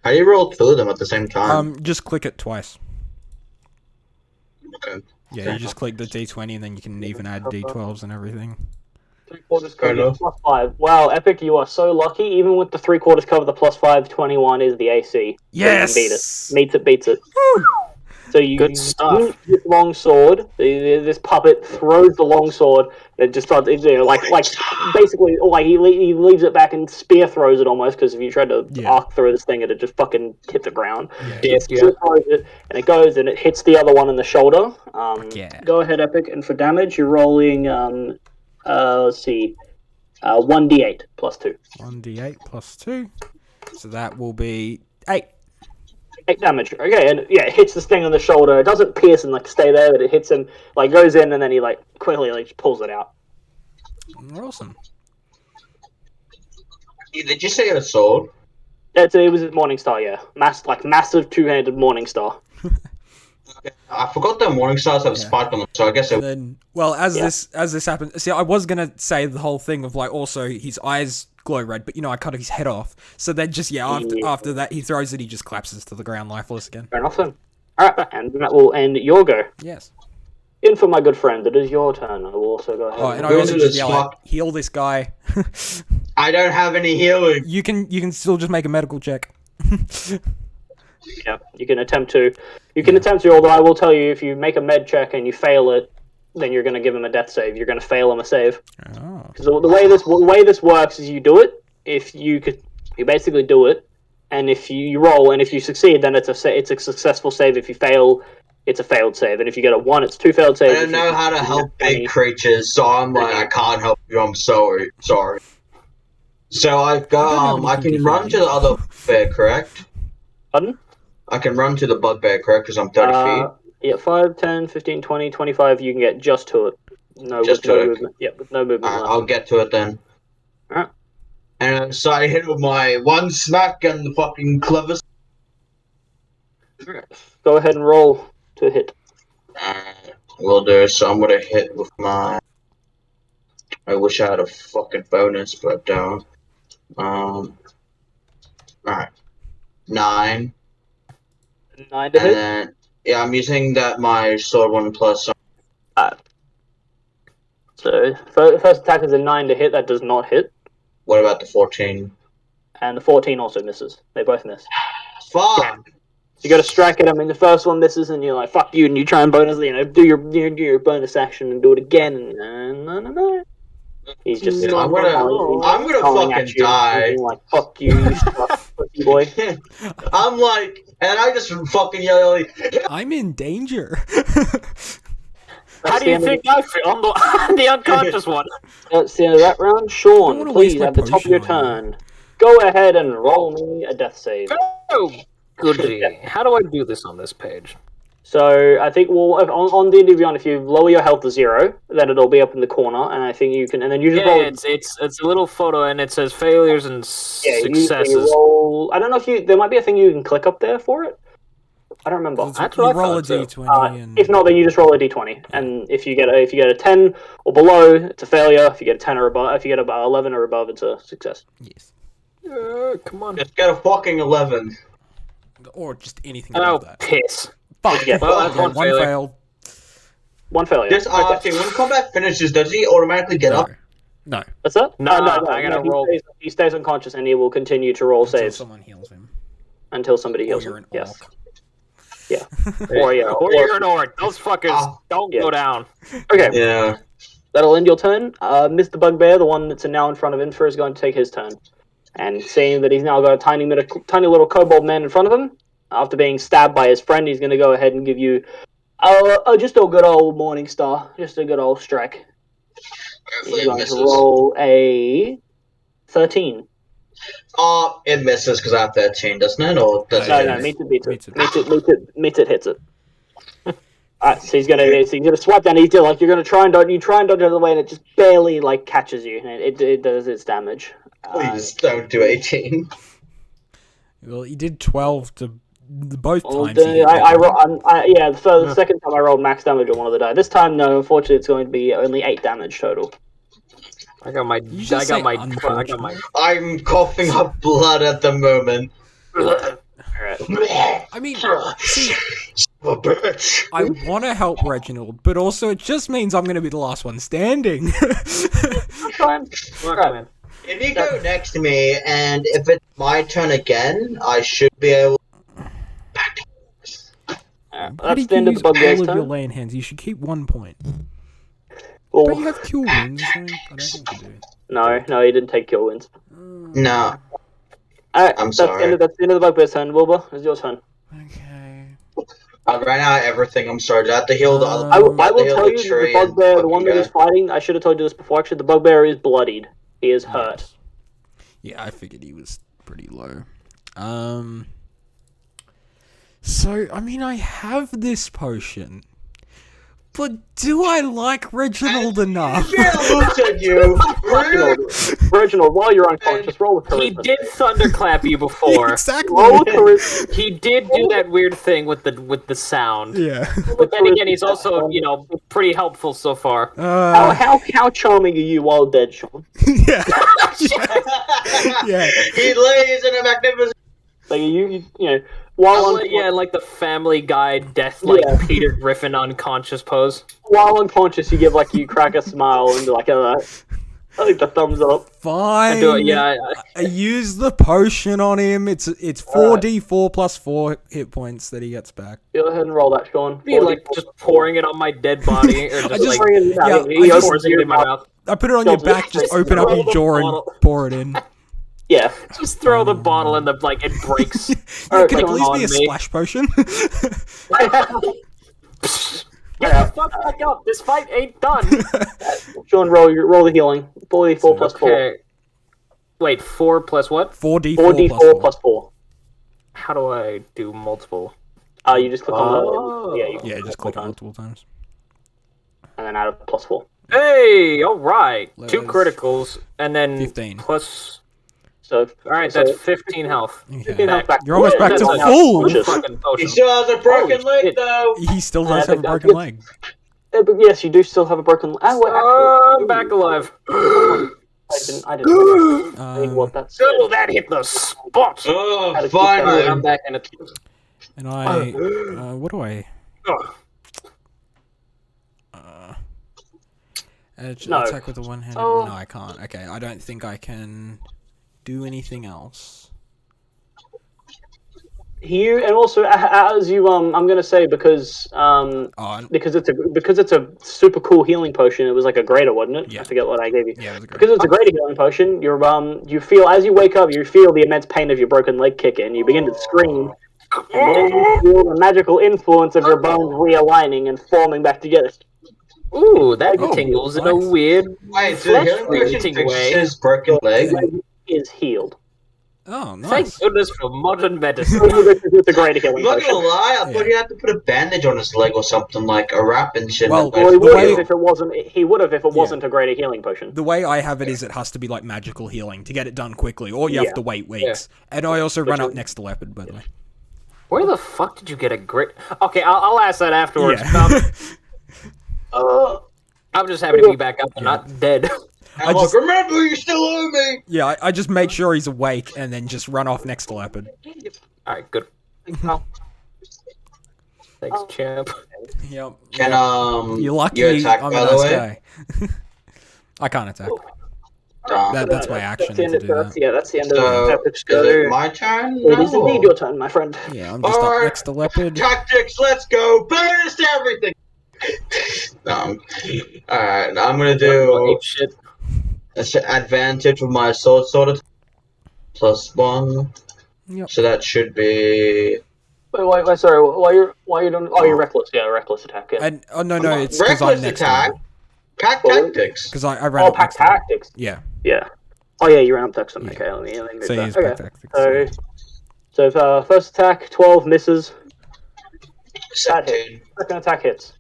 How do you roll 2 of them at the same time? Just click it twice. Okay. Yeah, you just click the D20 and then you can even add D12s and everything. 3/4 Fair cover enough. plus 5. Wow, Epic, you are so lucky. Even with the 3/4 cover, the plus 5, 21 is the AC. Yes! So you can beat it. Beats it. So you Good stuff. use this long sword. This puppet throws the long sword. It just starts, like basically, like he leaves it back and spear throws it almost. Because if you tried to Yeah. arc through this thing, it'd just fucking hit the ground. Yeah. Spear throws it, and it goes and it hits the other one in the shoulder. Yeah. Go ahead, Epic, and for damage, you're rolling. Let's see, 1d8 plus 2. 1d8 plus 2. So that will be 8. 8 damage. Okay, and yeah, it hits this thing on the shoulder. It doesn't pierce and like stay there, but it hits him, like goes in, and then he like quickly like just pulls it out. Awesome. Did you say a sword? It was a Morningstar, yeah, massive 2-handed Morningstar. I forgot that morning stars have a spike on them, so I guess And it. then, well, as Yeah. this happens, see, I was gonna say the whole thing of like also his eyes glow red, but I cut his head off. So then just after that he throws it, he just collapses to the ground lifeless again. Fair enough then. Alright, and that will end your go. Yes. In for my good friend, it is your turn. I will also go ahead. Oh, and I Who's also this just yell out, fuck? heal this guy. I don't have any healing. You can still just make a medical check. Yeah, you can attempt to. Although I will tell you, if you make a med check and you fail it, then you're going to give him a death save. You're going to fail him a save. Oh. Because the way this works is you do it. If you basically do it, and if you roll and if you succeed, then it's a successful save. If you fail, it's a failed save. And if you get a 1, it's 2 failed I saves. don't know how to help big creatures, so I'm like, I can't help you. I'm sorry. So I can run to the other bear, correct? Pardon? I can run to the bugbear, correct? Because I'm 30 feet. Yeah, 5, 10, 15, 20, 25, you can get just to it. No, Just with no to it. movement. Yeah, with no movement left. I'll get to it then. Alright. And so I hit with my one smack and the fucking clever. Go ahead and roll to hit. Will do. So I'm gonna hit with my. I wish I had a fucking bonus, but I don't. Alright. 9. 9 to And hit. then I'm using that my sword 1 plus. So first attack is a 9 to hit. That does not hit, What about the 14? and the 14 also misses. They both miss. Fuck! You got to strike at him, and the first one misses, and you're like, "Fuck you!" And you try and bonus, do your bonus action and do it again. And no. He's just. I'm gonna calling fucking at you, die. being like, "Fuck you, you pussy boy." I'm like, and I just fucking yell like, I'm in danger. How do you think I feel? I'm the unconscious one. That's the end of that round. I don't Sean, wanna please, waste my at the top of your potion on turn, go ahead and roll me a death save. Oh, goody. How do I do this on this page? So I think on D&D Beyond, if you lower your health to 0, then it'll be up in the corner, and I think you can, and then you just roll. It's a little photo, and it says failures and successes. You roll. I don't know if there might be a thing you can click up there for it. I don't remember. That's You what I roll a thought, too. d20 and... If not, then you just roll a d20, and if you get a 10 or below, it's a failure. If you get a 10 or above, if you get about 11 or above, it's a success. Yes. Come on. just get a fucking 11. Or just anything Oh, like that. piss. Fuck. Yeah. Well, that's one failure. failed. One failure. Just asking, when combat finishes, does he automatically get up? No. What's that? No, I gotta roll. He stays unconscious, and he will continue to roll Until saves someone heals him. until somebody Or heals you're him. an Yes. orc. Yeah. Or you're an orc. Those fuckers don't Yeah. go down. Okay. Yeah. That'll end your turn. Mr. Bugbear, the one that's now in front of Infer, is going to take his turn. And seeing that he's now got a tiny little kobold man in front of him, after being stabbed by his friend, he's going to go ahead and give you just a good old Morning Star. Just a good old strike. He's going to roll a 13. It misses because I have 13, doesn't it? Or does No, it? No, meets it. Meets Meets it, hits it. Alright, so he's gonna swipe down. He's you're gonna try and dodge. You try and dodge out of the way, and it just barely catches you, and it does its damage. Please don't do 18. Well, he did 12 to both times. The second time I rolled max damage on one of the die. This time, no. Unfortunately, it's going to be only 8 damage total. I got my. I'm coughing up blood at the moment. Alright. I mean, see, A bitch. I want to help Reginald, but also it just means I'm going to be the last one standing. Fine. Right. If you go next to me, and if it's my turn again, I should be able. How do That's you the end of the use all bugbear's of your turn. land hands? You should keep 1 point. Well, Don't you have cure wounds? I don't think you do. no, he didn't take kill wins. No. Alright, I'm that's sorry. That's the end of the bugbear's turn. Wilbur, it's your turn. Okay. I ran out of everything. I'm sorry. I have to heal the other. I will have to heal tell you, the tree and bugbear, the one that fucking he's fighting, I should have told you this before, actually, the bugbear is bloodied. He is hurt. Yeah, I figured he was pretty low. So, I mean, I have this potion. But do I like Reginald enough? Yeah, looked at you. Reginald, while you're unconscious, roll a charisma. He did thunderclap you before. Exactly. Roll a charisma. He did do that weird thing with the sound. Yeah. But then again, he's also pretty helpful so far. How charming are you while dead, Sean? Yeah. Yeah. He lays in a magnificent. Like you know, while Like the Family Guy death, Peter Griffin unconscious pose. while unconscious, you crack a smile and like I think the thumbs up. Fine. I do it, yeah. I use the potion on him. It's 4d4 plus 4 hit points that he gets back. Go ahead and roll that, Sean. Be like just pouring it on my dead body, or just just- like he pours it in my mouth. I put it on your back, just open up your jaw and pour it in. Yeah. Just throw the bottle in it breaks. Yeah, can it Like, please on be a me. splash potion? Get the fuck back up! This fight ain't done! Sean, roll the healing. 4d4 plus 4. Okay. Wait, 4 plus what? 4d4 4d4 plus 4. How do I do multiple? You just click on the... Yeah, just click it multiple times. And then add a plus 4. Hey, alright! 2 Let's- criticals, and then 15. plus... So, Alright, that's 15 health. Okay. back. You're almost back to That's enough. full! Fucking He potion. still has a broken Holy leg, shit. though. He still does have a that's broken good. leg. But yes, you do still have a broken... I'm back alive. I didn't know what that's... Oh, that hit the spot! Oh, Gotta keep finally. I'm back in it. And I... what do I... Ugh. No. Attack with a one-handed... Oh. No, I can't. Okay, I don't think I can do anything else. You and also as you I'm gonna say because Oh, because it's a super cool healing potion. It was like a greater, wasn't it? Yeah. I forget what I gave you. yeah, it was great. Because it's a greater healing potion, you feel as you wake up, you feel the immense pain of your broken leg kick in. You begin to scream, and then you feel the magical influence of your bones realigning and forming back together. Ooh, that Oh, tingles in a nice. weird... Wait, so the healing potion Flesh-relating way. fixes his broken leg? Is healed. Oh, nice. Thank goodness for modern medicine. It's a greater healing I'm not potion. gonna lie, I thought Yeah. you had to put a bandage on his leg or something, like a wrap and shit. Well, Well, he The would way- have if it wasn't. He would have if it wasn't a greater healing potion. The way I have it is it has to be like magical healing to get it done quickly, or you Yeah. have to wait weeks. And I also run up next to Leopard, by the way. Where the fuck did you get a great... Okay, I'll ask that afterwards. Yeah. I'm just happy to be back up and not dead. I'm I like, just- remember, you still owe me! Yeah, I just make sure he's awake and then just run off next to Leopard. Alright, good. Oh. Thanks, champ. Yep. Can, You're lucky you attack, I'm by a the nice way? guy. I can't attack. Dumb. That's my action That's the end to of do that's, that. yeah, that's the end of So, epic is go. it my turn? It is No. indeed your turn, my friend. Yeah, I'm just up Alright. next to Leopard. Tactics, let's go! Bonus to everything! Alright, I'm gonna do Ape shit. advantage with my sword attack. +1. Yep. So that should be... Wait, sorry. Why you're doing? Oh, you're reckless. Yeah, reckless attack. Yeah. And oh no, it's because Reckless I'm next attack. to him. Pack Well, tactics. Because I ran Oh, up pack next to him. tactics. Yeah. Yeah. Oh yeah, you ran up next to him. Yeah. Okay, let me move So that. he's Okay. pack tactics. So first attack 12 misses. 17. Second attack hits.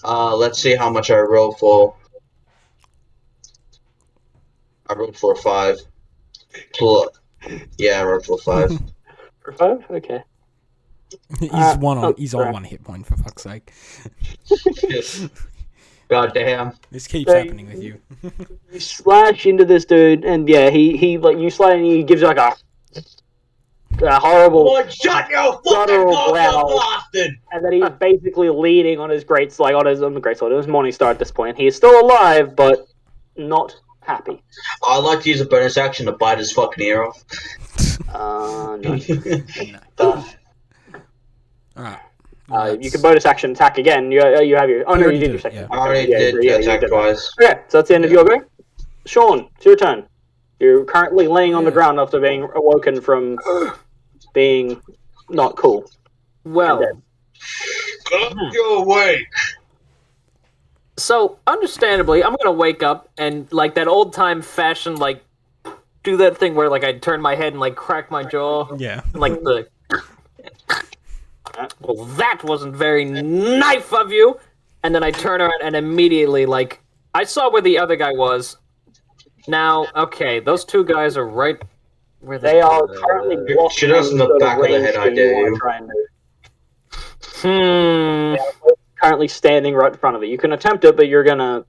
Let's see how much I roll for. I rolled for a 5. Yeah, I rolled for a 5. For 5. Okay. He's he's on sorry. 1 hit point, for fuck's sake. God damn. This keeps So- happening with you. You slash into this dude, and yeah, he like you slash, and he gives you like a horrible, Lord, shut your fucking Guttural mouth, growl. you bastard! and then he's basically leaning on his on his Morningstar at this point. He is still alive, but not happy. I'd like to use a bonus action to bite his fucking ear off. No. Alright. You can bonus action attack again. You have your. Oh no, already you did did your it, second. yeah. I already Yeah, did you attack did that. twice. Okay, so that's the end of your go. Sean, it's your turn. You're currently laying on the Yeah. ground after being awoken from being not cool. Well, You're awake. so understandably, I'm gonna wake up and like that old time fashion, like do that thing where like I turn my head and like crack my jaw, Yeah. like the. Well, that wasn't very nice of you. And then I turn around and immediately, like, I saw where the other guy was. Now, okay, those two guys are right where They are currently blocking Shoot us in the sort of back of the range head, I that dare wanna you. try and do. Hmm. Currently standing right in front of it. You can attempt it, but you're gonna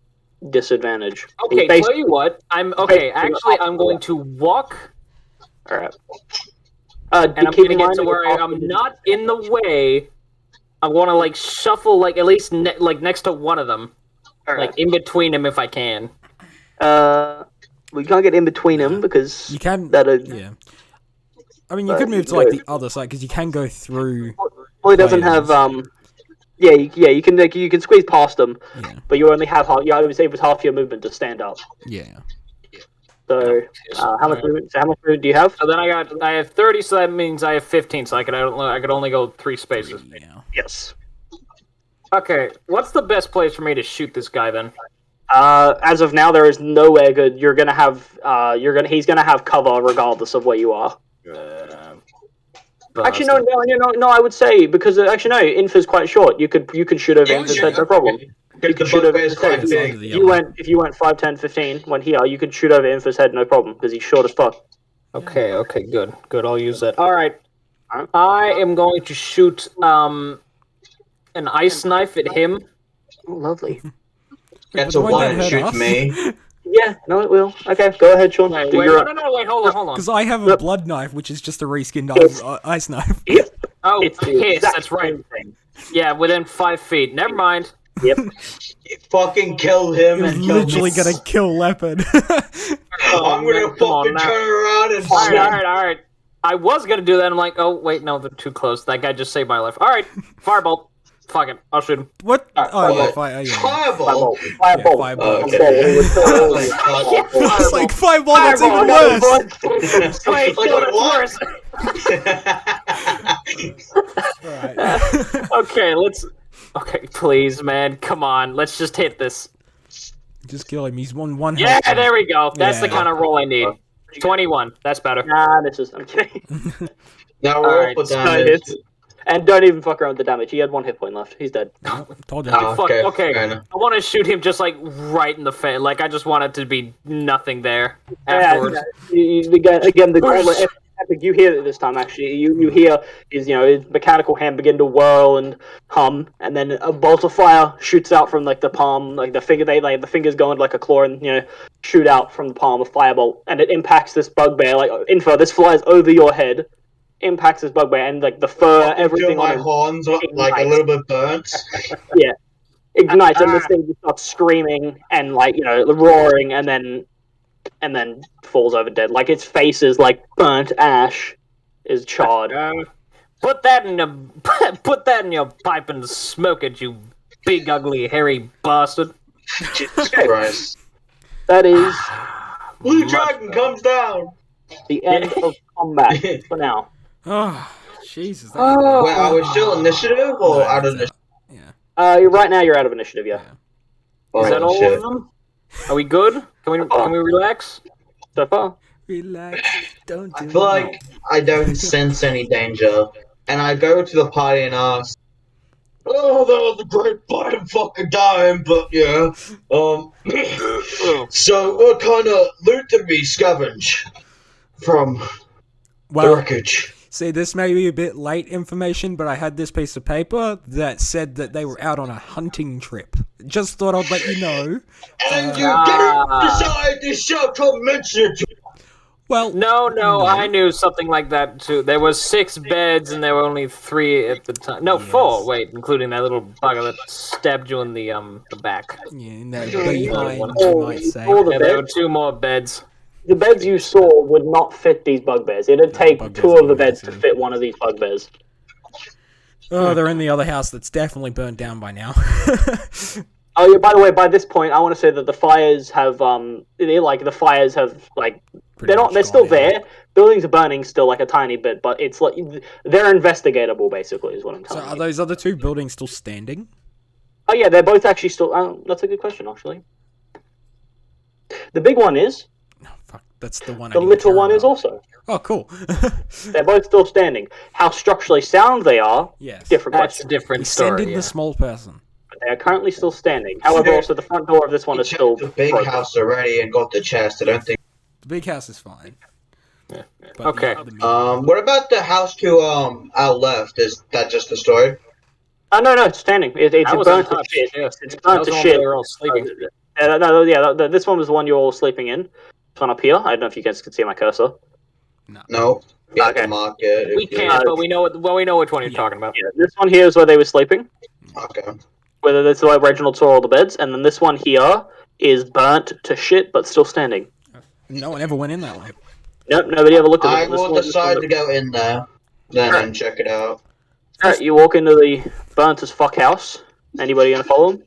disadvantage. Okay, Basically- tell you what. I'm actually, I'm going to walk, All right. and I'm keep gonna in get mind to that where it's I'm not in the way. I want to like shuffle, like at least like next to one of them, All right. like in between them if I can. We can't get in between them because You can. that Yeah. I mean, you could move to like the other side because you can go through. well, it doesn't have Yeah, you can squeeze past them, Yeah. but you only have half. You only able half your movement to stand up. Yeah. So, how much movement? So how much movement do you have? So then I have 30, so that means I have 15. So I could only go 3 spaces. Yeah. Yes. Okay, what's the best place for me to shoot this guy then? As of now, there is nowhere good. You're gonna have he's gonna have cover regardless of where you are. Actually, no. I would say because actually no, Inf is quite short. You could shoot over Inf's head, no problem. You could shoot over Inf's head. If you went 5, 10, 15, went here, you could shoot over Inf's head, no problem, because he's short as fuck. Okay, good. I'll use that. All right, I am going to shoot an ice knife at him. Oh, lovely. That's a one and shoot me. Yeah, no, it will. Okay, go ahead, Sean. Wait, hold on. Because I have a blood knife, which is just a reskinned ice knife. Yep. Oh, It's the piss, exact that's right. thing. Yeah, within 5 feet. Never mind. Yep. Fucking kill him He was and kill literally me. gonna kill Leopard. I'm gonna fucking turn around and All right. I was gonna do that. I'm like, oh wait, no, they're too close. That guy just saved my life. All right, firebolt. Fuck it, I'll shoot him. What? Oh, yeah, Fireball. Fireball. Fireball. Okay. Oh my God. It's like fireball, that's even worse! Wait, Like, worse. Alright. Okay, Okay, please, man, come on. Let's just hit this. Just kill him, he's one Yeah, health. there we go. That's the Yeah. kind of roll I need. 21. That's better. Nah, this is. I'm kidding. Now roll Alright, for No damage. hits. And don't even fuck around with the damage. He had 1 hit point left. He's dead. Told you. Oh, Fuck, okay. fair enough. I want to shoot him just like right in the face. Like I just want it to be nothing there Yeah, afterwards. again, the goal. Epic, you hear it this time. Actually, you hear his his mechanical hand begin to whirl and hum, and then a bolt of fire shoots out from like the palm, like the finger. The fingers go into like a claw and shoot out from the palm of firebolt, and it impacts this bugbear. Like info, this flies over your head, impacts this bugbear, and like the fur, everything my on it horns are like a little bit burnt. ignites, and this thing just starts screaming and like roaring, and then falls over dead. Like its face is like burnt ash, is charred. Put that in your pipe and smoke it, you big ugly hairy bastard. Jesus Christ. That is Blue Dragon comes down! the end of combat for now. Oh, Jesus. Wait, are we still initiative or out of initiative? Right now you're out of initiative, yeah. Oh, Is that all shit. of them? Are we good? Can we relax? So far. Relax. Don't do I feel like I don't sense any danger. And I go to the party and ask, oh, that was a great fight, I'm fucking dying, but yeah. So what kind of loot did we scavenge from the Well, wreckage? see, this may be a bit late information, but I had this piece of paper that said that they were out on a hunting trip. Just thought I'd let you know. And you didn't decide to shout to mention it to me. Well, No, I knew something like that too. There was 6 beds and there were only 3 at the time. No, 4. Wait, including that little bugger that stabbed you in the back. yeah, no, behind, Oh, you might say. all the Yeah, there were beds. 2 more beds. The beds you saw would not fit these bugbears. It'd take bugbears 2 of the are beds to massive. fit one of these bugbears. Oh, they're in the other house that's definitely burnt down by now. Oh yeah. By the way, by this point, I want to say that the fires have the fires have like Pretty much they're still gone out. there. Buildings are burning still like a tiny bit, but it's like they're investigatable. Basically, is what I'm So telling are you. those other 2 buildings still standing? Oh yeah, they're both actually still. That's a good question, actually. The big one is. Oh, fuck, that's the one. I The didn't little care one is about. also. Oh, cool. They're both still standing. How structurally sound they are, Yes. different That's a question. different Send story. in Yeah. the small person. But they are currently still standing. However, also the front door of this one We is still checked the big broken. house already and got the chest. I don't think. The big house is fine. Yeah. But Okay. the medium- What about the house to our left? Is that just destroyed? Oh no, it's standing. It's That was burnt to untouched, shit. yeah. It's That burnt was to the one shit. where we were all sleeping. This one was the one you're all sleeping in. This one up here. I don't know if you guys can see my cursor. No. You have Okay. to mark it. We can't, but we know which one you're talking about. Yeah, this one here is where they were sleeping. Okay. Whether that's where Reginald saw all the beds, and then this one here is burnt to shit but still standing. No one ever went in that way. Nope, nobody ever looked at I it. This will one- decide to go in there, then and check it out. Alright, you walk into the burnt as fuck house. Anybody gonna follow him?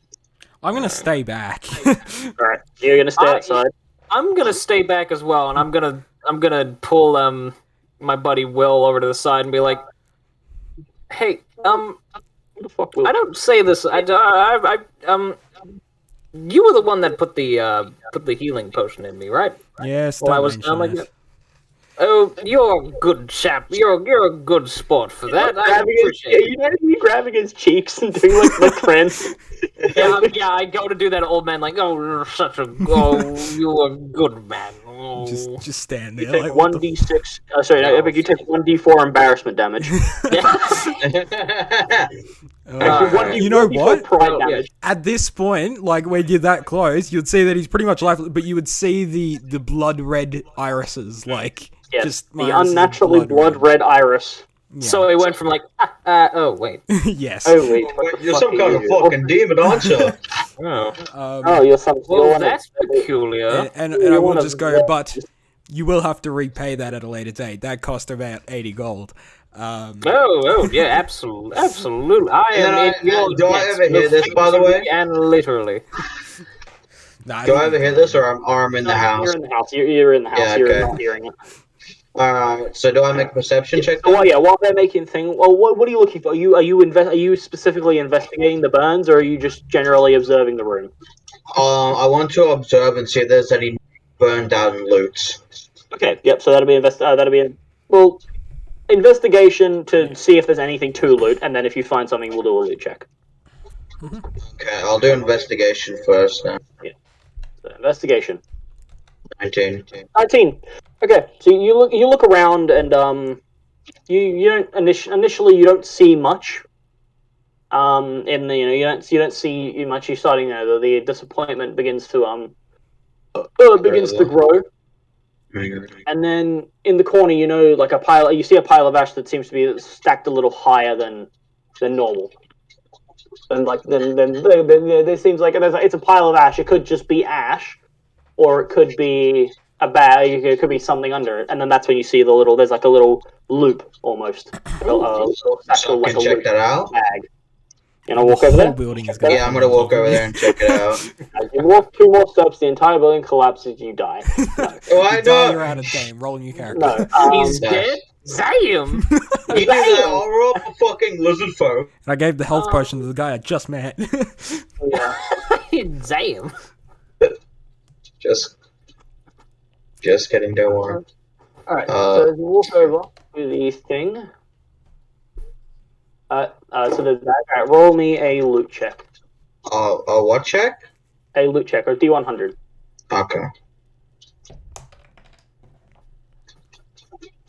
I'm gonna stay back. Alright, you're gonna stay outside. I'm gonna stay back as well, and I'm gonna pull my buddy Will over to the side and be like, "Hey, Who the fuck will? I don't say this. You were the one that put the healing potion in me, right? Yes, Well, I don't was mention like it. that. Oh, you're a good chap. You're a good sport for that. I appreciate it. You know, you grabbing his cheeks and doing like trans. Yeah, I go to do that old man like, oh, you're such a you're a good man. Oh. Just stand You there. take Like, what the 1d6. Sorry, no, Epic. You take 1d4 embarrassment damage. Actually, you know 1d4 what? pride Oh, yeah. damage. At this point, like when you're that close, you'd see that he's pretty much lifeless, but you would see the blood red irises, like Yes, just the irises unnaturally blood red iris. Yeah. So it went from like, oh wait, Yes. Oh wait, what the You're fuck some are kind of you? fucking demon, aren't you? Oh, you're some. well you're that's peculiar. And You're I will one of just go, the- but you will have to repay that at a later date. That cost about 80 gold. Oh, yeah, absolutely. I am And in your do I debt, ever hear this, by the way? figuratively and literally. Nah, Do I ever hear this, or I'm in the house? You're in the house. You're in the house. Yeah, You're okay. not hearing it. Alright, so do I make a perception check? So, well, yeah, while they're making thing, well, what are you looking for? Are you specifically investigating the burns, or are you just generally observing the room? I want to observe and see if there's any burned down loot. Okay, yep. So well, investigation to see if there's anything to loot, and then if you find something, we'll do a loot check. Okay, I'll do investigation first then. So, investigation. 19. 19. Okay, so you look around and you don't initially you don't see much. In the you don't see much. You're starting the disappointment begins to grow, and then in the corner like you see a pile of ash that seems to be stacked a little higher than normal. And then there seems like it's a pile of ash. It could just be ash, or it could be a bag. It could be something under it, and then that's when you see there's like a little loop almost. So I can check that out? Bag. You know, walk the over whole there. building is Yeah, I'm gonna walk over there and check it out. As you walk 2 more steps, the entire building collapses. You die. No, Why You die, you're not? out of game. Rolling your character. no. He's no. dead? Damn! You do that, I'll roll up a fucking lizard foe. And I gave the health potion to the guy I just met. Yeah. Damn. Just kidding, don't worry. All right. So as you walk over to the thing, so there's that. All right, roll me a loot check. What check? A loot check, or D100. Okay.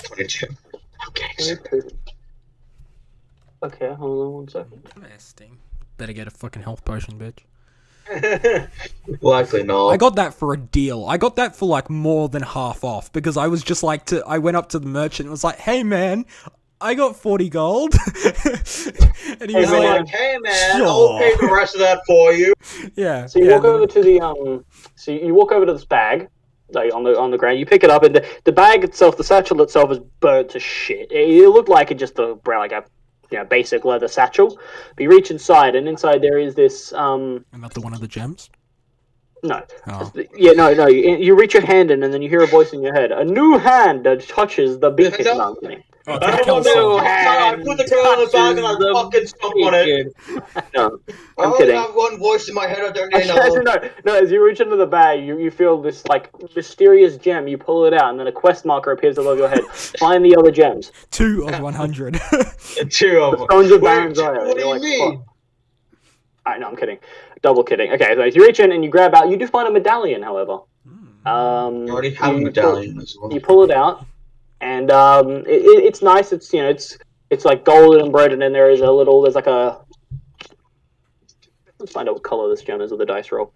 22. Okay. Okay, hold on 1 second. Nasty. Better get a fucking health potion, bitch. Likely not. I got that for a deal. I got that for like more than half off because I was just like I went up to the merchant and was like, "Hey man, I got 40 gold." And he was I'm like, like, hey man, sure. I'll pay the rest of that for you. "Yeah." So you yeah, walk over to the So you walk over to this bag, like on the ground. You pick it up, and the bag itself, the satchel itself, is burnt to shit. It looked like just like a basic leather satchel. But you reach inside, and inside there is this Not the one of the gems. No. Oh. Yeah, no. You reach your hand in, and then you hear a voice in your head. A new hand that touches the beacon. No. No, I'm kidding. Oh, I it's don't Kelso. know. I put the girl in the bag and I fucking stomp on it. No, I I'm only kidding. have one voice in my head. I don't need Actually, another. no. As you reach into the bag, you feel this like mysterious gem. You pull it out, and then a quest marker appears above your head. Find the other gems. 2 of 100. 2 of them. Stones of Wait, Baron Zaya. what do You're you like, mean? fuck. Alright, no, I'm kidding. Double kidding. Okay, so you reach in and you grab out. You do find a medallion, however. I already have a you medallion as well. You pull it out, and it's nice. It's like gold embroidered, and there's like a. Let's find out what color this gem is with the dice roll.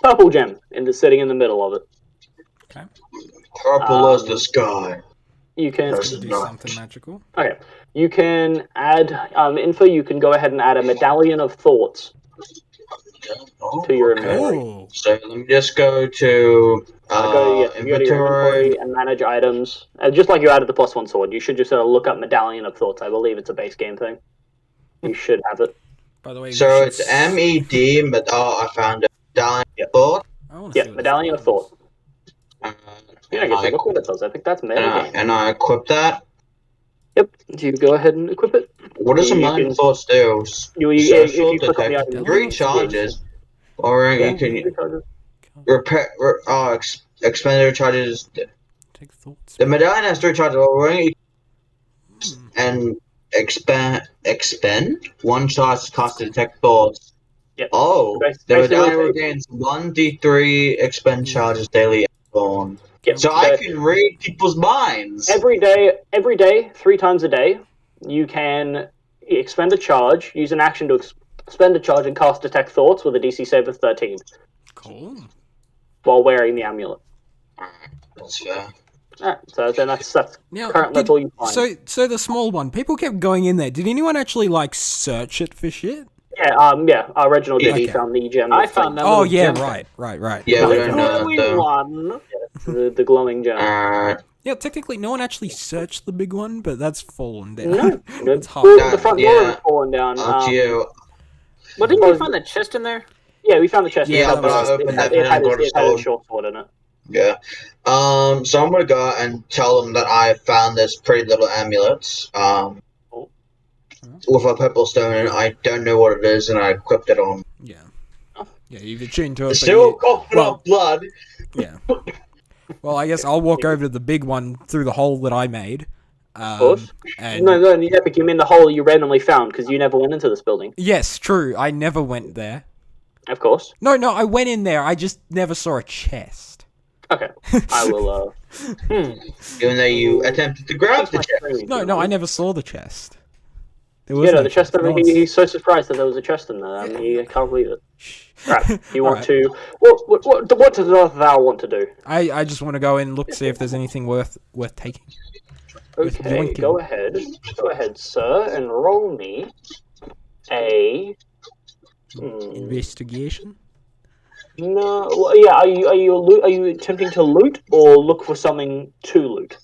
Purple gem sitting in the middle of it. Okay. Purple as the sky. You can There's Do not. something magical. okay. You can add info. You can go ahead and add a medallion of thoughts to your inventory. Oh. So let me just go to Go to your inventory and manage items. Just like you added the +1 sword, you should just look up Medallion of Thoughts. I believe it's a base game thing. You should have it. By the way, So we should it's MED, but I found it. Medallion of Thought. I wanna see Yeah, what Medallion this of Thought. Uh, Yeah, I and, guess I, look what it says. I think that's meta game. and I equip that. Yep. Do you go ahead and equip it? What does a You mind can- thoughts do? if Social you click on the detect item, 3 Yeah, charges, or Yeah, you can 3 charges. expenditure charges. Take thoughts. The medallion has 3 charges, or Hmm. and expend 1 charge to cast to detect thoughts. Yep. Oh, the Basically, medallion regains 1d3 expend charges daily. On. Yep. So I can read people's minds. Every day, 3 times a day, you can expend a charge, use an action to expend a charge and cast Detect Thoughts with a DC save of 13 Cool. while wearing the amulet. That's fair. Alright, so then that's Now, that's all you find. So the small one, people kept going in there. Did anyone actually like search it for shit? Yeah, Reginald did. He Okay. found the gem. I found that. Oh little yeah, gem. right. Yeah, we The don't know Glowing though. one. the glowing gem. Yeah, technically, no one actually searched the big one, but that's fallen down. No, That's half. well, the front door Yeah. has fallen down. Up to you. Well, didn't you find that chest in there? Yeah, we found the chest. Yeah, It but I had- opened it had, that it had, and got it had a a short sword in it. Yeah. So I'm gonna go and tell them that I found this pretty little amulet. With a purple stone, and I don't know what it is, and I equipped it on. Yeah. Yeah, you've attuned to it. It's but still you- coughing well- up blood. Yeah. Well, I guess I'll walk over to the big one through the hole that I made. Of course. And No, Epic, you mean the hole you randomly found because you never went into this building. yes, true. I never went there. Of course. No, I went in there. I just never saw a chest. Okay. I will. Even though you attempted to grab the chest. No, I never saw the chest. There Yeah, no, the chest. No He's so surprised that there was a chest in there. I mean, he can't believe it. Right. You want Alright. to? What does thou want to do? I just want to go in and look, see if there's anything worth taking. With Okay, yoinking. go ahead, sir, and roll me a. Investigation. No, well, yeah. Are you attempting to loot or look for something to loot?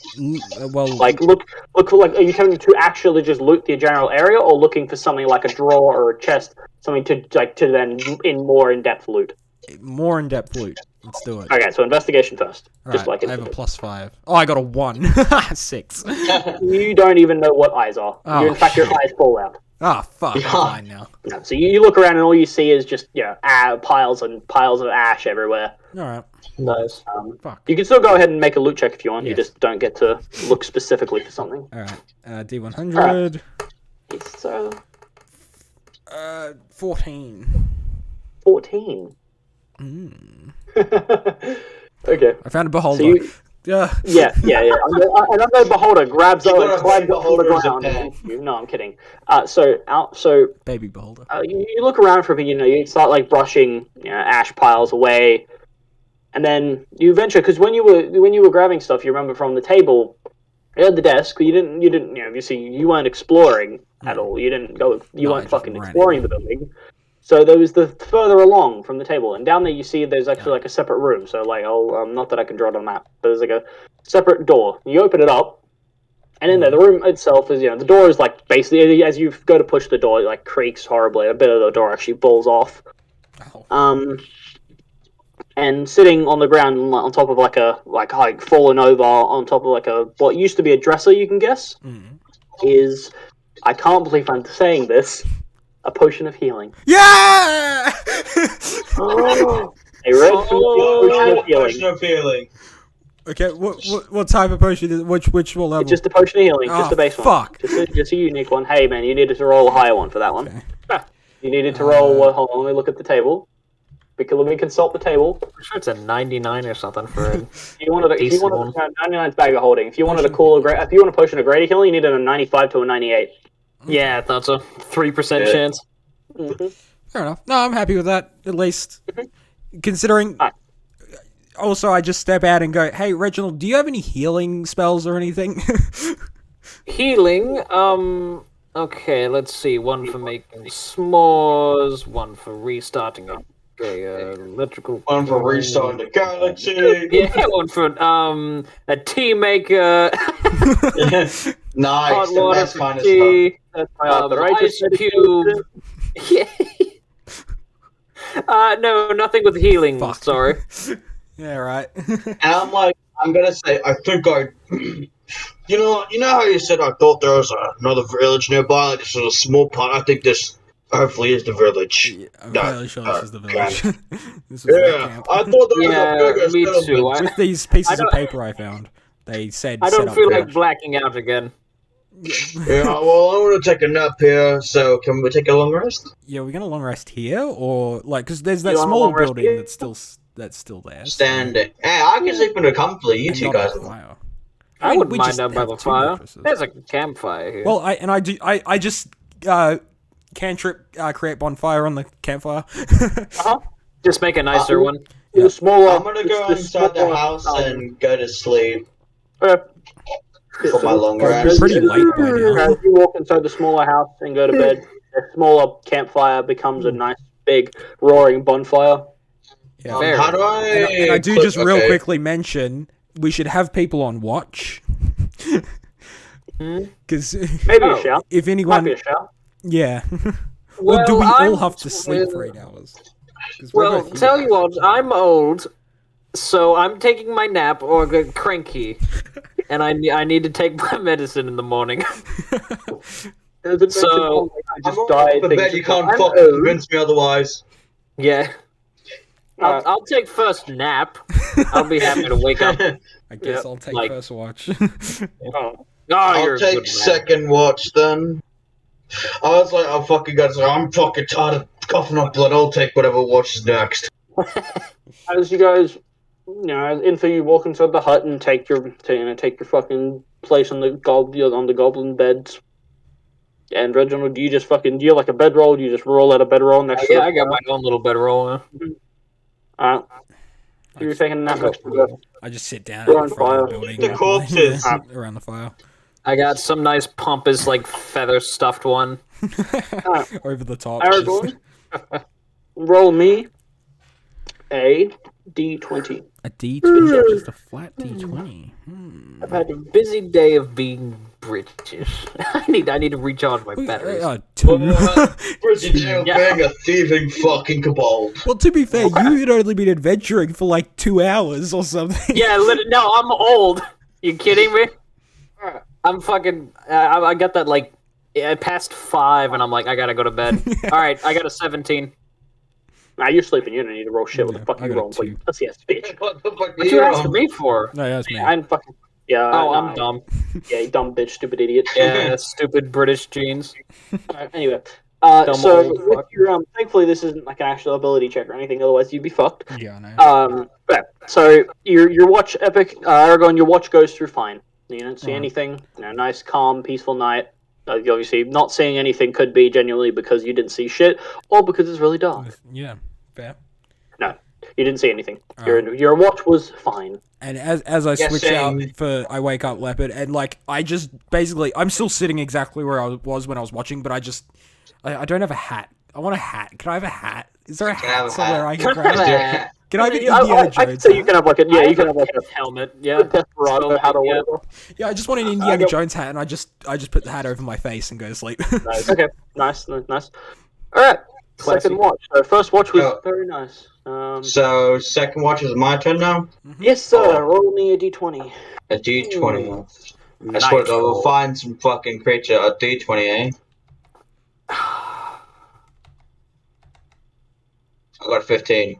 Well, Like look for like. Are you attempting to actually just loot the general area, or looking for something like a drawer or a chest, something to then more in depth loot? more in-depth loot. Let's do it. Okay, so investigation first. Just Right, like I have a it. +5. Oh, I got a 1. 6. You don't even know what eyes are. Oh, In fact, your shit. eyes fall out. Ah, fuck. I'm fine now. Yeah, so you look around and all you see is just piles and piles of ash everywhere. Alright. Nice. Fuck. You can still go ahead and make a loot check if you want. You Yes. just don't get to look specifically for something. Alright. D100. So 14. 14. Mm. Okay. I found a beholder. So you, Yeah. yeah. Another beholder grabs You up got and a climbs up from the beholder as a ground. pet. No, I'm kidding. So Baby beholder. you look around for a bit. You start like brushing ash piles away, and then you venture because when you were grabbing stuff, you remember from the table, you had the desk. You didn't obviously you weren't exploring at all. You didn't go. You No, I weren't just fucking ran exploring the building. So there was the further along from the table, and down there you see there's actually like a separate room. So like, not that I can draw it on a map, but there's like a separate door. You open it up, and in there, the room itself is the door is like basically as you go to push the door, it like creaks horribly. A bit of the door actually falls off. Oh. And sitting on the ground on top of like fallen over on top of like what used to be a dresser, you can guess, is I can't believe I'm saying this. A potion of healing. Yeah! A red potion of healing. Potion of healing. Okay, what type of potion is it? Which level? Just a potion of healing, just Oh, a base fuck. one. Just a unique one. Hey man, you needed to roll a higher one for that one. Okay. You needed to roll. Hold on, let me look at the table. Let me consult the table. I'm sure it's a 99 or something for it. If you wanted Decent one. 99's bag of holding. If you wanted a if you want a potion of greater healing, you needed a 95 to a 98. Yeah, I thought so. 3% chance. Fair enough. No, I'm happy with that, at least. Considering... Alright. Also, I just step out and go, hey, Reginald, do you have any healing spells or anything? Healing, okay, let's see. One for making s'mores, one for restarting a electrical... One for restarting the galaxy. Yeah, one for, a tea maker, Nice. hot The water best for kind of stuff. tea, That's my arthritis ice cube. Yeah. No, nothing with healing, Fuck. sorry. Yeah, right. And I'm like, I'm gonna say, I think I You know how you said I thought there was another village nearby, like this was a small part. I think this hopefully is the village. Yeah, I'm fairly sure this is the village. camp. This is their Yeah, camp. I thought there was Yeah, a bigger me too. settlement. With these pieces of don't- paper I found, they said I set don't up feel like village. blacking out again. Yeah, well, I want to take a nap here, so can we take a long rest? Yeah, we're gonna long rest here, or like, because there's that You want a small long rest building here? that's still there. so- Standing. Hey, I can sleep in the comfortably. You and two not guys. on fire. I mean, wouldn't we mind just down by have the 2 fire. mattresses. There's a campfire here. Well, I just cantrip create bonfire on the campfire. Just make a nicer one. Yeah. The smaller. I'm gonna go inside the house and go to sleep for my long It's rest. pretty late by now. As you walk inside the smaller house and go to bed, the smaller campfire becomes a nice big roaring bonfire. Yeah. Fair. How do I? And I do click- just real okay. quickly mention we should have people on watch. Because Maybe Oh. a shout. if Might anyone, be a shout. yeah, Well, or do we all I'm- have to sleep for 8 hours? 'Cause we're Well, both tell here. you what, I'm old, so I'm taking my nap or get cranky, and I need to take my medicine in the morning. There's a So- I I'm just on died. the bed. You can't I'm fucking old. convince me otherwise. Yeah. Alright. I'll take first nap. I'll be happy to wake up. I guess Yeah, I'll take like- first watch. Oh, Oh, you're I'll a take good man. second watch then. I was like, oh fucking god, so I'm fucking tired of coughing up blood. I'll take whatever watch is next. as you guys, as info, you walk inside the hut and take your fucking place on the goblin beds. And Reginald, do you just fucking do you like a bedroll? Do you just roll out a bedroll next to Yeah, the I got my own little bedroll. Alright. So you're taking a nap next to the I just sit down We're in on front of the fire. building. The corpses. around the fire. I got some nice pompous, like, feather stuffed one. Over the top. Aragorn. Roll me a d20. A D20, just a flat D20. I've had a busy day of being British. I need to recharge my batteries. 2. Prison jail Yeah. being a thieving fucking kobold. Well, to be fair, you had only been adventuring for like 2 hours or something. Yeah, no, I'm old. You kidding me? I'm fucking. I got that like past 5, and I'm like, I gotta go to bed. All right, I got a 17. Nah, you're sleeping. You don't need to roll shit with Yeah, a fucking I got roll. a 2. Like, pussy ass bitch. What the fuck? What you asking me for? No, that's me. I'm fucking. Yeah. Oh, I I'm know. dumb. Yeah, you dumb bitch, stupid idiot. Yeah, stupid British jeans. Anyway, Dumb so old with fuck. your thankfully this isn't like an actual ability check or anything. Otherwise, you'd be fucked. Yeah, I know. But, so your watch, Epic Aragorn, your watch goes through fine. You don't see Alright. anything. Nice, calm, peaceful night. Obviously, not seeing anything could be genuinely because you didn't see shit, or because it's really dark. Yeah, fair. No, you didn't see anything. Alright. Your watch was fine. And as I Yeah, switch same. out for I wake up leopard, and like I just basically I'm still sitting exactly where I was when I was watching, but I don't have a hat. I want a hat. Can I have a hat? Is there a I have hat a somewhere hat. I can grab? Yeah. Can I have an I Indiana can Jones? say you hat? can have like a you can have like a helmet. Yeah. desperado hat or Yeah. whatever. Yeah, I just want an Indiana Jones hat, and I just put the hat over my face and go to sleep. Nice. Okay, nice. All right, Classy. second watch. So first watch was Oh. very nice. So, second watch is my turn now? Yes, sir. Roll me a d20. A D20. I Nice. swear I will find some fucking creature. A D20, eh? I got 15.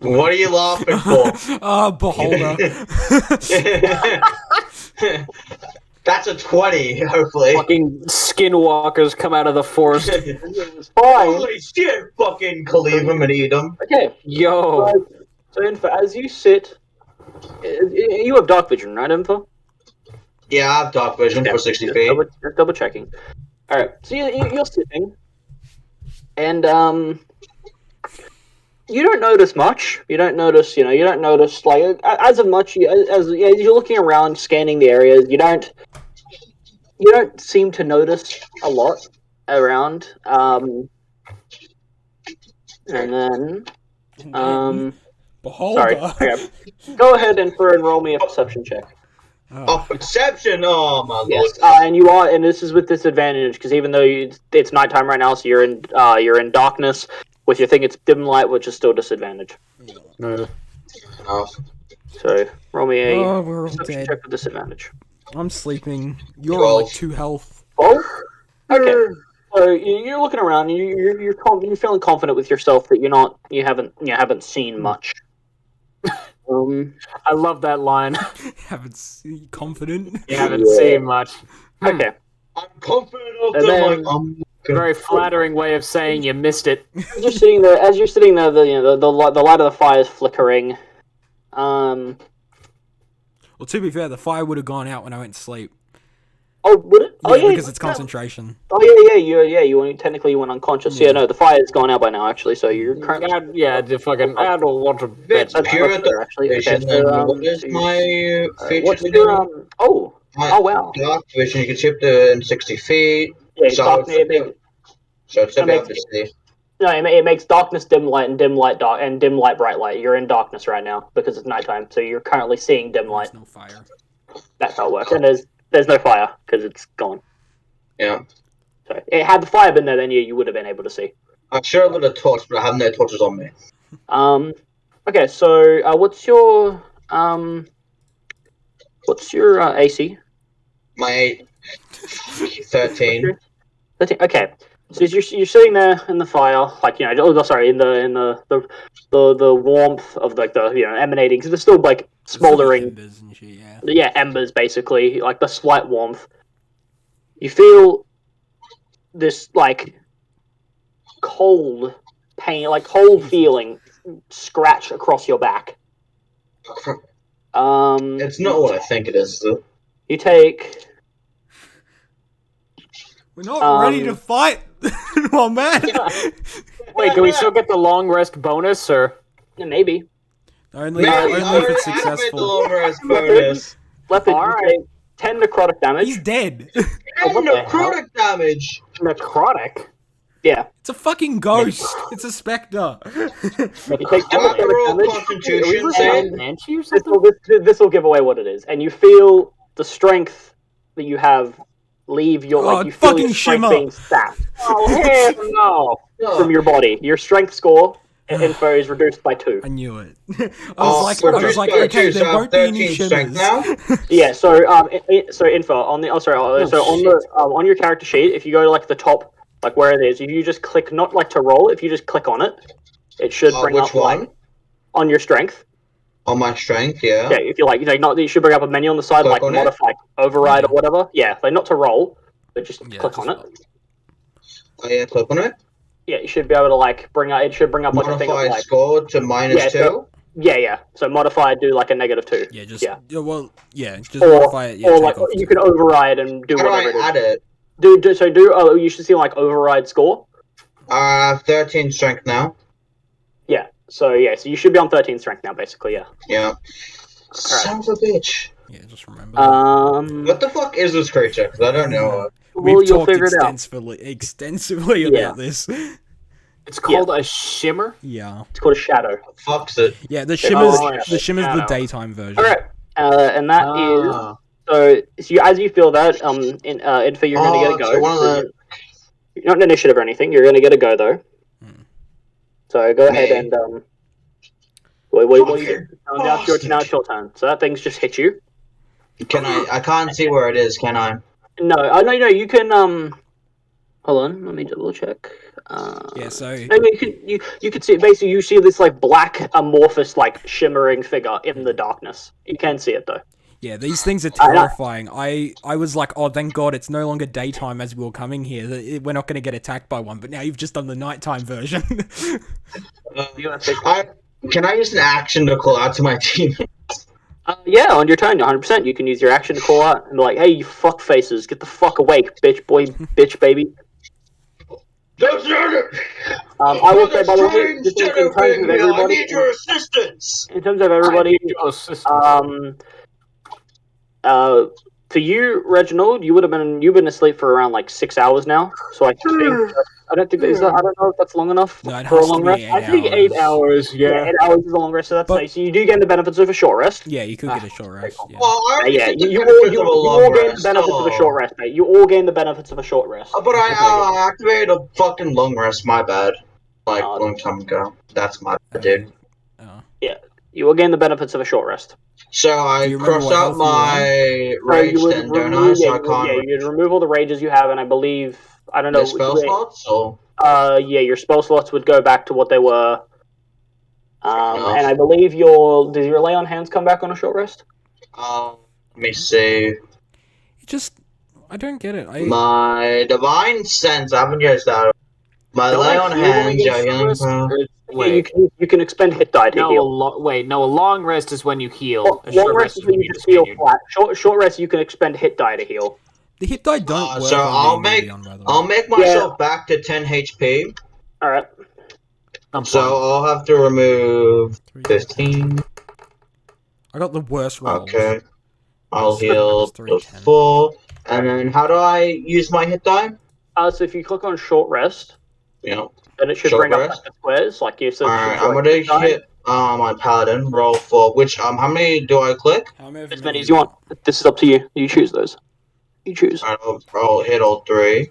What are you laughing for? Ah, beholder. That's a 20, hopefully. Fucking skinwalkers come out of the forest. It's fine. Holy shit, fucking cleave them and eat them. Okay. Yo. So, Info, as you sit, you have dark vision, right, Info? Yeah, I have dark vision for 60 feet. Just double checking. All right. So you're sitting, and you don't notice much. You don't notice, you don't notice like as of much as you're looking around, scanning the areas. You don't seem to notice a lot around. And then, Beholder. sorry. Okay. Go ahead and roll me a perception check. Oh, perception! Oh, my lord. Yes, and you are, and this is with disadvantage because even though it's nighttime right now, so you're in darkness. With your thing, it's dim light, which is still disadvantage. Enough. So roll me a Oh, we're all perception dead. check with disadvantage. I'm sleeping. You're on like 12. 2 health. Oh, okay. So you're looking around. And you're feeling confident with yourself that you haven't seen much. I love that line. Haven't confident. You haven't Yeah. seen much. Okay. I'm confident of And them. then- Like, I'm Very flattering way of saying you missed it. As you're sitting there, the light of the fire is flickering. Well, to be fair, the fire would have gone out when I went to sleep. Oh, would it? Yeah, Oh yeah, because it's concentration. Oh yeah. You went unconscious. Yeah, no, the fire's gone out by now actually. So you're currently. Yeah, the fucking. I don't want to bet. It's pure That's fair, actually. Okay, vision. so, What is so my feature? what's your Oh, My oh wow. dark vision. You can see up to 60 feet. Yeah, So it's That about makes- to see. No, it makes darkness dim light and dim light dark and dim light bright light. You're in darkness right now because it's nighttime, so you're currently seeing dim light. There's no fire. That's how it works. And there's no fire because it's gone. Yeah. So had the fire been there, then you would have been able to see. I'm sure with a torch, but I have no torches on me. Okay, so what's your AC? My 13. 13. Okay, so you're sitting there in the fire, like in the warmth of like the emanating, because there's still like smoldering, Embers and shit, yeah. yeah, embers basically, like the slight warmth. You feel this like cold pain, like cold feeling scratch across your back. It's not what I think it is, though. You take. We're not ready to fight. Oh man. Wait, do we still get the long rest bonus, or? Yeah, maybe. Only Maybe if it's I have made the successful. long rest bonus. Leopard, you Alright. take 10 necrotic damage. He's dead. And what the hell? necrotic damage. Necrotic? Yeah. It's a fucking ghost. It's a spectre. You take 10 Do I have to necrotic roll damage. Constitution Is save? that Banshee or something? This will give away what it is. And you feel the strength that you have leave your Oh, like you feel fucking your strength shimmer. being sapped Oh, hell no! from your body. Your strength score info is reduced by 2. I knew it. I Oh, was we're like, just going okay, to, so there I have won't be any 13 strength shimmers. now. Yeah, so so info on the on your character sheet, if you go to like the top, like where it is, if you just click not like to roll, if you just click on it, it should bring Which up one? like on your strength. On my strength, yeah. Yeah, if you like, not you should bring up a menu on the side Click like on it? modify, override or whatever. Yeah, like not to roll, but just Yeah, click just on it. Oh, yeah, click on it. Yeah, you should be able to like bring up. It should bring up like a thing of Modify like score to minus Yeah, 2. so- yeah. So modify, do like a -2. Yeah, just Yeah. just Or, modify it. Yeah, or take like off you 2. can override and do How do whatever I it is. add it? Oh, you should see like override score. 13 strength now. Yeah. So you should be on 13 strength now, basically. Yeah. Yeah. Son of a bitch. Yeah, just remember. What the fuck is this creature? Because I don't know. Well, We've you'll talked figure it out. extensively Yeah. about this. It's called a shimmer? Yeah, It's called a shadow. Fuck's it. yeah. The shimmer's yeah, the shadow. daytime version. All right. And that is Ah. so. As you feel that, Info, you're gonna get a go. So one of the... You're not an initiative or anything. You're gonna get a go though. So go ahead Me. and what are you Fucking doing? Now it's your turn. So that thing's just hit you. Can I can't see where it is, can I? No, no, you can hold on, let me double check. Yeah, so Maybe you can see basically you see this like black amorphous like shimmering figure in the darkness. You can see it though. yeah, these things are terrifying. I was like, oh, thank God, it's no longer daytime as we were coming here. We're not going to get attacked by one. But now you've just done the nighttime version. Can I use an action to call out to my team? Yeah, on your turn, 100%. You can use your action to call out and be like, "Hey, you fuck faces, get the fuck awake, bitch boy, bitch baby." Don't do it! I will say, by the way, just in terms of I everybody, need your assistance! in terms of everybody, for you, Reginald, you've been asleep for around like 6 hours now. So I don't know if that's long enough No, it for a has to long be rest. 8 I think 8 hours, Yeah, 8 hours is a long rest, so that's But- nice. So you do gain the benefits of a short rest. yeah, you could get a short rest. Yeah. Well, I already Yeah, get the you benefits of a all long gain the rest, benefits of a so- short rest, mate. You all gain the benefits of a short rest. But I activated a fucking long rest, my bad. Like, Oh. long time ago. That's my bad, dude. Oh. You will gain the benefits of a short rest. So Do I you remember cross what out health you were my So rage you would then, don't I? remove, So I can't you'd remove all the rages you have, and I believe I don't the know. spell slots or Yeah, your spell slots would go back to what they were. enough. And I believe does your lay on hands come back on a short rest? Let me see. It just, I don't get it. My divine sense, I haven't used that. My Don't lay I on heal when I hands, get your short healing rest? power. Or- Yeah, Wait, you can expend hit die to no, heal. a long rest is when you heal. Long A short rest is when you just heal flat. Short rest you can expend hit die to heal. The hit die don't work So on D&D Beyond, by the way. I'll make myself back to 10 HP. All right. So I'll have to remove 15. I got the worst rolls. Okay. I'll Plus heal 3, the 10. 4. And then how do I use my hit die? So if you click on short rest, Yeah. then it should Short bring rest? up like the squares, like you said. Alright, I'm gonna hit my paladin, roll for which how many do I click? As many as you want. This is up to you. You choose those. You choose. Alright, I'll hit all 3.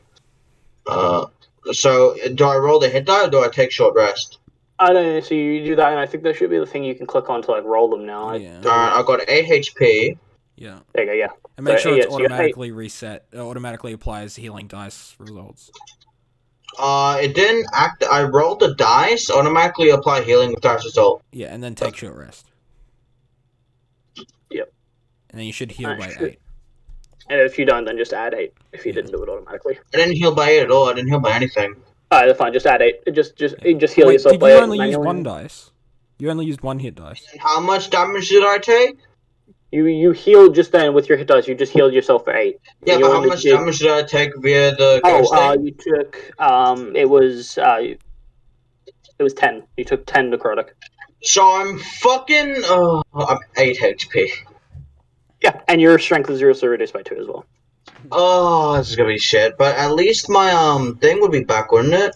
So do I roll the hit die or do I take short rest? I don't know. So you do that, and I think there should be the thing you can click on to like roll them now. Yeah. Alright, I've got 8 HP. Yeah. There you go. Yeah. And make So, sure it's yeah, so you got automatically reset. It automatically applies healing dice results. It didn't act. I rolled the dice, automatically apply healing with dice result. Yeah, and then take short rest. Yep. And then you should heal by should. 8. And if you don't, then just add 8. If you didn't do it automatically. I didn't heal by 8 at all. I didn't heal by anything. Alright, that's fine. Just add 8. Just heal Wait, yourself did by you 8 only use manually. 1 dice? You only used 1 hit dice. And how much damage did I take? You healed just then with your hit dice. You just healed yourself for 8. Yeah, You but how only much did- damage did I take via the ghost thing? You took it was 10. You took 10 necrotic. So I'm fucking I'm 8 HP. Yeah, and your strength is 0, so reduced by 2 as well. Oh, this is gonna be shit. But at least my thing would be back, wouldn't it?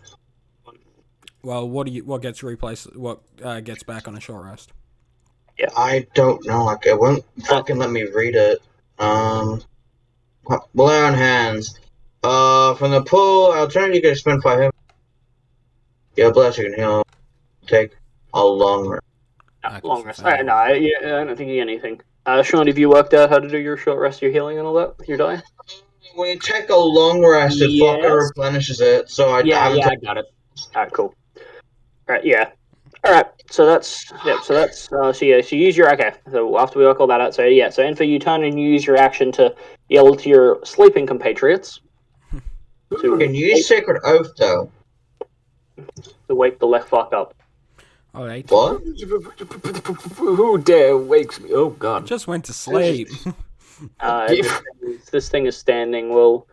Well, what gets replaced? What gets back on a short rest? Yeah. I don't know. Like it won't fucking let me read it. Lay on hands. From the pool, alternative you can spend 5 hit. Yeah, bless you can heal. Take a long rest. Long rest. Alright, no, I don't think you get anything. Sean, have you worked out how to do your short rest, your healing, and all that with your die? When you take a long rest, it fucking Yes. replenishes it. So I haven't I got it. Alright, cool. Alright, yeah. Alright, so that's so you use your so after we work all that out, so Infa, you turn and you use your action to yell to your sleeping compatriots. You can use Sacred Oath though. To wake the left fuck up. Alright. What? Who dare wakes me? Oh god. Just went to sleep. This thing is standing well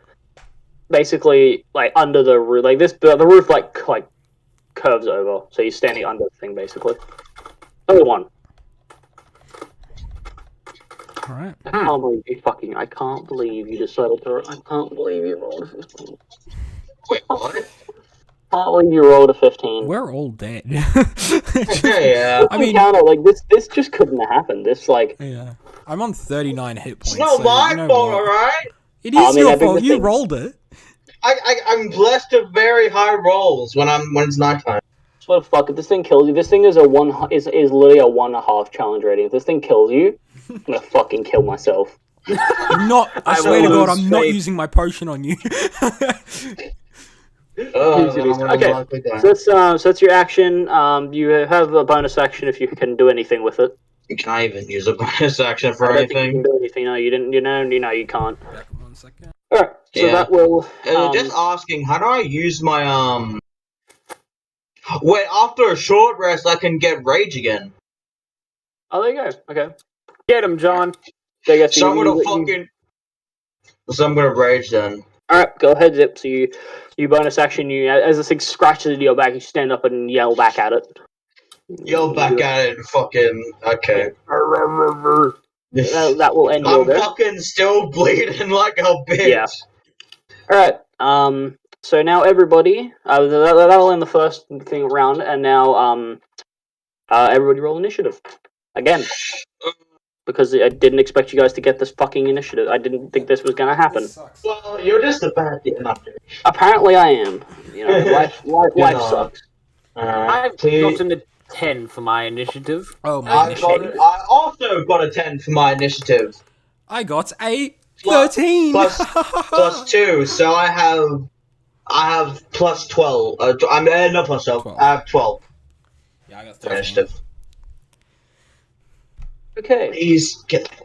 basically like under the roof, like the roof like curves over, so you're standing under the thing basically. Only one. Alright. I can't believe you decided to. I can't believe you rolled a 15. Wait, what? I can't believe you rolled a 15. We're all dead. Yeah. I mean, counter, like this just couldn't have happened. This like yeah. I'm on 39 hit points. It's not so my you know fault, what? alright? It is your I think fault. the You thing- rolled it. I'm blessed with very high rolls when it's nighttime. what the fuck? If this thing kills you, this thing is is literally a 1.5 challenge rating. If this thing kills you, I'm gonna fucking kill myself. I'm not. I I swear to will God, I'm not say- using my potion on you. Okay, so that's your action. You have a bonus action if you can do anything with it. Can I even use a bonus action for I don't think you anything? can do anything. No, you didn't. You can't. Back 1 second. All right, so Yeah. that will. Just asking, how do I use my Wait, after a short rest, I can get rage again. Oh, there you go. Okay. Get him, John. There you go. So I'm gonna rage then. All right, go ahead, Zip. So you bonus action. You as this thing scratches into your back, you stand up and yell back at it. Yell back at it, fucking okay. That will end your I'm go. fucking still bleeding like a bitch. Yeah. All right. So now everybody, that'll end the first thing round, and now everybody roll initiative again, because I didn't expect you guys to get this fucking initiative. I didn't think this was gonna happen. Well, you're just a bad Apparently, I am. You know, life not. sucks. I've Please. gotten 10 for my initiative. Oh, my I also got a 10 for my initiative. I got a Plus- 13. plus 2, so I have plus 12. I'm not plus 12. 12. I have 12 Yeah, I got for 13. initiative. Okay. Please get the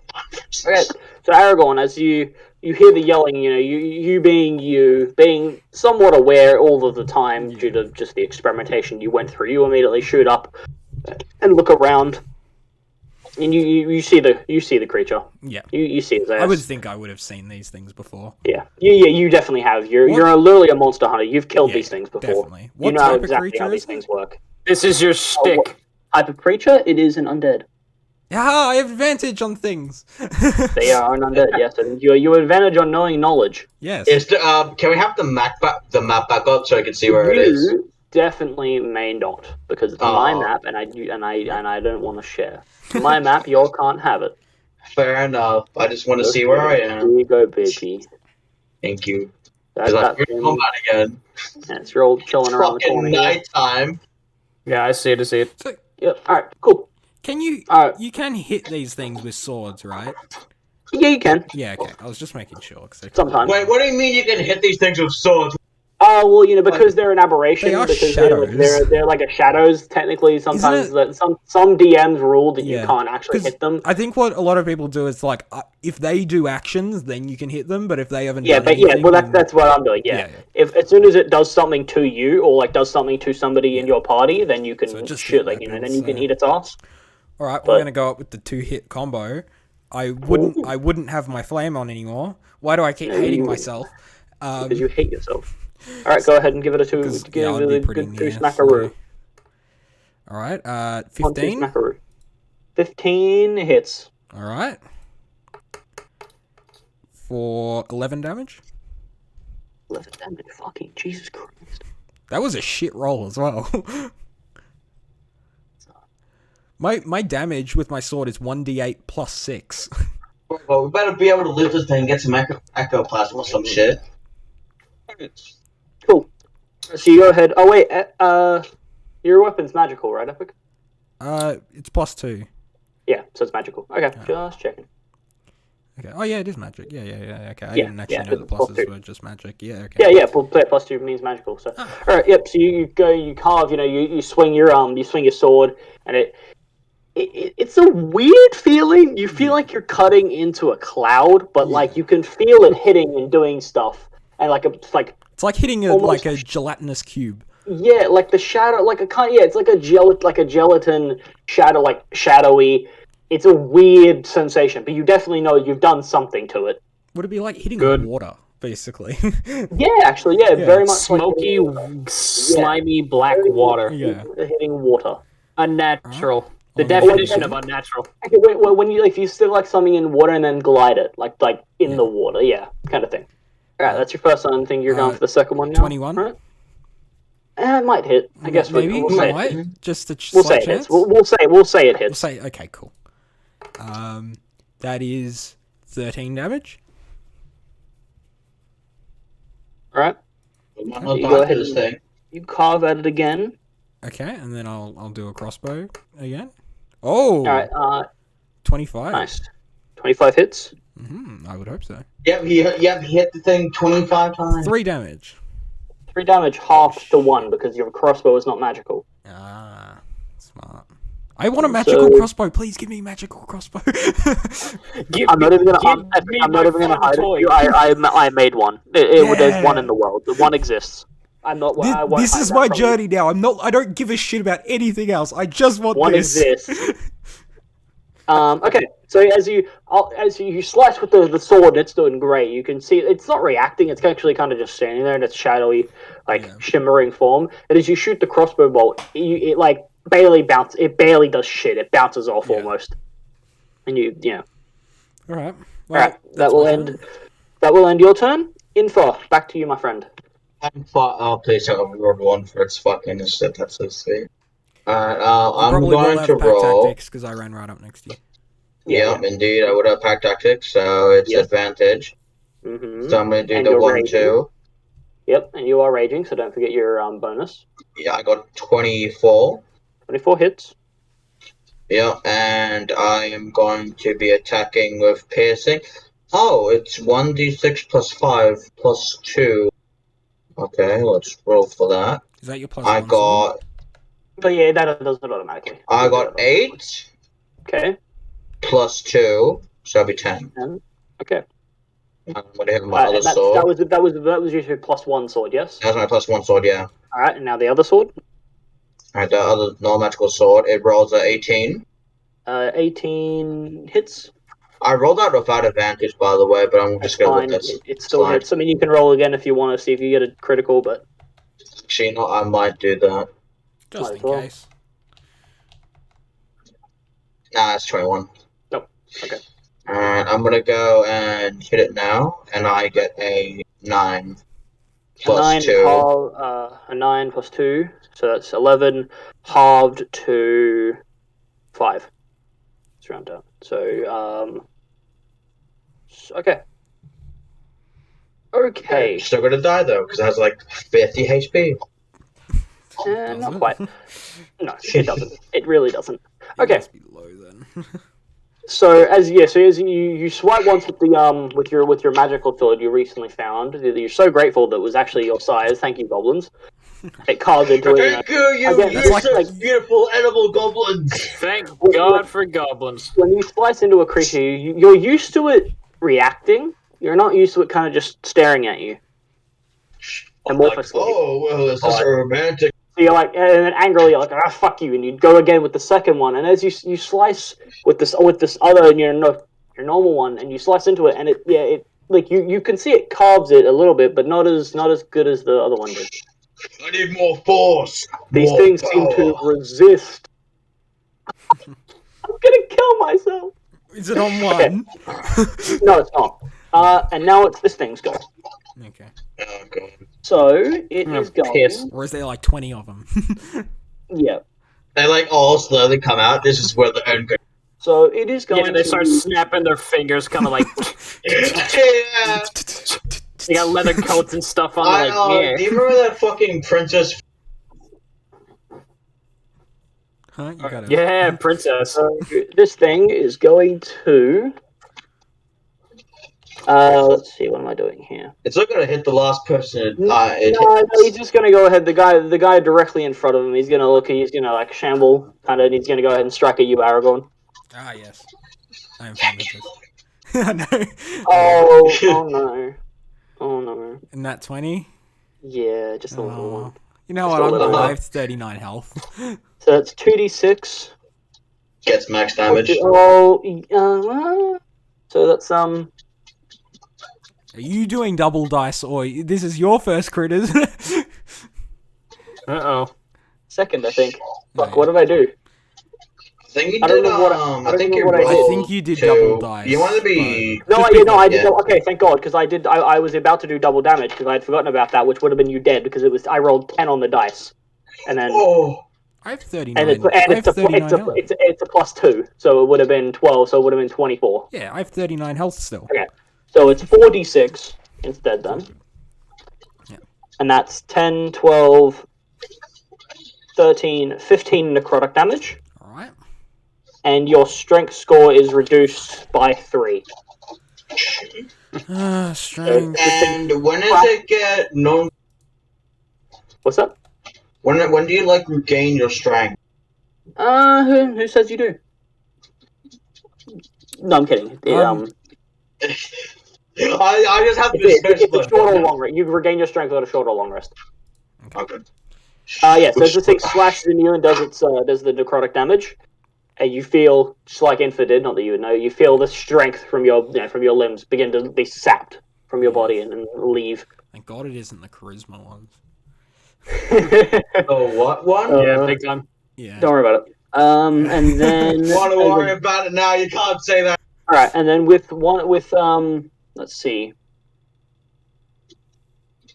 Okay. So Aragorn, as you hear the yelling, you being somewhat aware all of the time due to just the experimentation you went through, you immediately shoot up and look around, and you see the creature. Yeah. You see his ass. I would think I would have seen these things before. Yeah, you definitely have. You're literally a monster hunter. You've killed these things before. Definitely. You What know type of exactly creature how these is things it? work. This is your stick. Type of creature? It is an undead. Ah, I have advantage on things. They are an undead, yes, and you advantage on knowing knowledge. Yes. Can we have the map back up so I can see where it is? You definitely may not, because it's my map, and I don't want to share. My map, you can't have it. Fair enough. I just want to see where I Here am. you go, baby. Thank you. That's Because I'm in combat again. That's your old chilling around the Fucking corner here. nighttime. Yeah, I see it. So, Yep. All right. Cool. can you Alright. you can hit these things with swords, right? Yeah, you can Yeah, okay. I was just making sure. sometimes. Wait, what do you mean you can hit these things with swords? Well, because they're an aberration. They are because shadows. They're like a shadows. Technically, sometimes some DMs rule that you Yeah. can't actually 'Cause hit them. I think what a lot of people do is like, if they do actions, then you can hit them. But if they haven't Yeah, done but anything, well, then- that's what I'm doing. Yeah. If as soon as it does something to you, or like does something to somebody in your party, then you can So just shoot hit then weapons, you can so- eat its ass. All right, but- we're gonna go up with the 2-hit combo. I wouldn't have my flame on anymore. Why do I keep No, hating you- myself? Because you hate yourself. All right, go ahead and give it a two. Because, Give I'd it be a pretty good two near, smackaroo. so- All right, 1, 2 15. smackaroo. 15 hits. All right. For 11 damage. 11 damage. Fucking Jesus Christ. That was a shit roll as well. My damage with my sword is 1d8 plus 6. Well, we better be able to loot this thing and get some ectoplasm or some shit. Cool. So you go ahead. Oh wait, your weapon's magical, right, Epic? It's plus 2. Yeah, so it's magical. Okay, just checking. Okay. Oh yeah, it is magic. Yeah. Okay, I Yeah, didn't actually yeah, know the it's plus pluses 2. were just magic. Yeah. Okay. Yeah, plus 2 means magical. So, all right, yep. So you go, you carve. You swing your sword, and it's a weird feeling. You feel like you're cutting into a cloud, but like you can feel it hitting and doing stuff, and it's like hitting almost- a gelatinous cube. yeah, like the shadow, it's like a gelatin shadow, like shadowy. It's a weird sensation, but you definitely know you've done something to it. Would it be like hitting Good. water, basically? Yeah, actually, very much Smoky, like slimy black water. Yeah. hitting water. Unnatural. The Oh, definition yeah. of unnatural. Okay, when you you still like something in water and then glide it, like in the water, yeah, kind of thing. All right, that's your first one. Thing you're going for the second one now. 21. Right? It might hit. I guess maybe we'll say it. might just a We'll say slight it chance. hits. We'll say it We'll hits. say okay, cool. That is 13 damage. All right, I'm You not go back ahead to this and- thing. you carve at it again. Okay, and then I'll do a crossbow again. Oh, All right, 25. nice. 25 hits. I would hope so. Yep, he hit the thing 25 times. 3 damage. 3 damage, half to 1 because your crossbow is not magical. Ah, smart. I want a magical So- crossbow. Please give me a magical crossbow. I'm not even gonna. me I'm my not even gonna fun hide toy. it. I made one. There's one Yeah. in the world. The one exists. I'm not. I won't This hide is that my from you. journey now. I don't give a shit about anything else. I just want One this. exists. Okay, so as you slice with the sword, it's doing great. You can see it's not reacting; it's actually kind of just standing there in its shadowy, shimmering form. And as you shoot the crossbow bolt, it barely bounces. It barely does shit. It bounces off almost. And All right. Well, all right, that that's will my end. turn. That will end your turn. Info, back to you, my friend. Please tell me roll one for its fucking shit. That's so sweet. Alright, You I'm probably will going have to pack roll. tactics because I ran right up next to you. Yep, indeed. I would have pack tactics, so it's Yep. advantage. Mm-hmm. So I'm going to do And the you're 1, raging. 2. Yep, and you are raging, so don't forget your bonus. Yeah, I got 24. 24 hits. Yeah, and I am going to be attacking with piercing. Oh, it's 1d6 plus 5 plus 2. Okay, let's roll for that. Is that your plus I one sword? got But yeah, that does it automatically. I got 8 Okay. plus 2, so that'll be 10. Okay. I'm gonna hit my other That sword. was your +1 sword, yes? That's my plus 1 sword, yeah. Alright, and now the other sword. Alright, the other non-magical sword, it rolls at 18. 18 hits. I rolled out without advantage, by the way, but I'm just That's gonna fine. let that It still slide. hits. I mean, you can roll again if you want to see if you get a critical, but Actually, you know, I might do that. Just Might in as well. case. Nah, it's 21. Nope. Okay. And I'm gonna go and hit it now, and I get a 9 plus 2. A 9 plus 2, so that's 11, halved to 5. Let's round down. So, okay. Okay. Still gonna die though, because it has like 50 HP. Does Not it? quite. No, it doesn't. It really doesn't. It Okay. must be low then. So as you swipe once with the with your magical sword you recently found, you're so grateful that it was actually your size. Thank you, goblins. It carved into it. Thank you, Again, that's useless, beautiful edible goblins! Thank God for goblins. When you slice into a creature, you're used to it reacting. You're not used to it kind of just staring at you. Amorphously. Oh, well, this is romantic. So you're like, and then angrily you're like, ah, fuck you, and you go again with the second one, and as you slice with this other, your normal one, and you slice into it, and it like you can see it carves it a little bit, but not as good as the other one did. I need more force. These more things power. seem to resist. I'm gonna kill myself. Is it on one? No, it's not. And now it's this thing's go. Okay. Oh, God. So it is going. Piss. Or is there like 20 of them? Yeah. They like all slowly come out. This is where the end goes. So it is going. Yeah, they start snapping their fingers, kind of like Yeah. they got leather coats and stuff on. Like, yeah. Do you remember that fucking princess? Huh? You got it. Yeah, princess. So this thing is going to. Let's see. What am I doing here? It's not gonna hit the last person. No, he's just gonna go ahead. The guy directly in front of him. He's gonna look. He's gonna like shamble, kind of. And he's gonna go ahead and strike at you, Aragorn. Ah, yes. I am fine with this. I know. Oh no! Oh no! And that 20? Yeah, just a little one. You know Just what? a I'm little cool. I one. have 39 health. So that's 2d6. Gets max damage. So that's Are you doing double dice, or this is your first crit, isn't it? Uh-oh. second, I think. Fuck, Yeah. what did I do? I think you I don't did. know what I think you what I did. rolled I think you did to- double dice, You want to be. No, Just I did. No, before- I did. yeah. Okay, thank God, because I was about to do double damage because I had forgotten about that, which would have been you dead because I rolled 10 on the dice, and then Oh. I have 39. and it's I have 39 health. it's a +2, so it would have been 12, so it would have been 24. Yeah, I have 39 health still. Okay, so it's 4d6 instead then, Yeah. and that's 10, 12, 13, 15 necrotic damage, Alright. and your strength score is reduced by 3. Strength. And when does it get non? What's that? When do you like regain your strength? Who says you do? No, I'm kidding. I just have to It's a short or long rest. You regain your strength on a short or long rest. Okay. Yeah, so as this thing slashes into you and does the necrotic damage, and you feel, just like Infa did, not that you would know, you feel the strength from your limbs begin to be sapped from your body and leave. Thank God it isn't the charisma ones. Oh, what one? Yeah, big time. Yeah. Don't worry about it. And then Want to worry about it now? You can't say that. all right, and then let's see,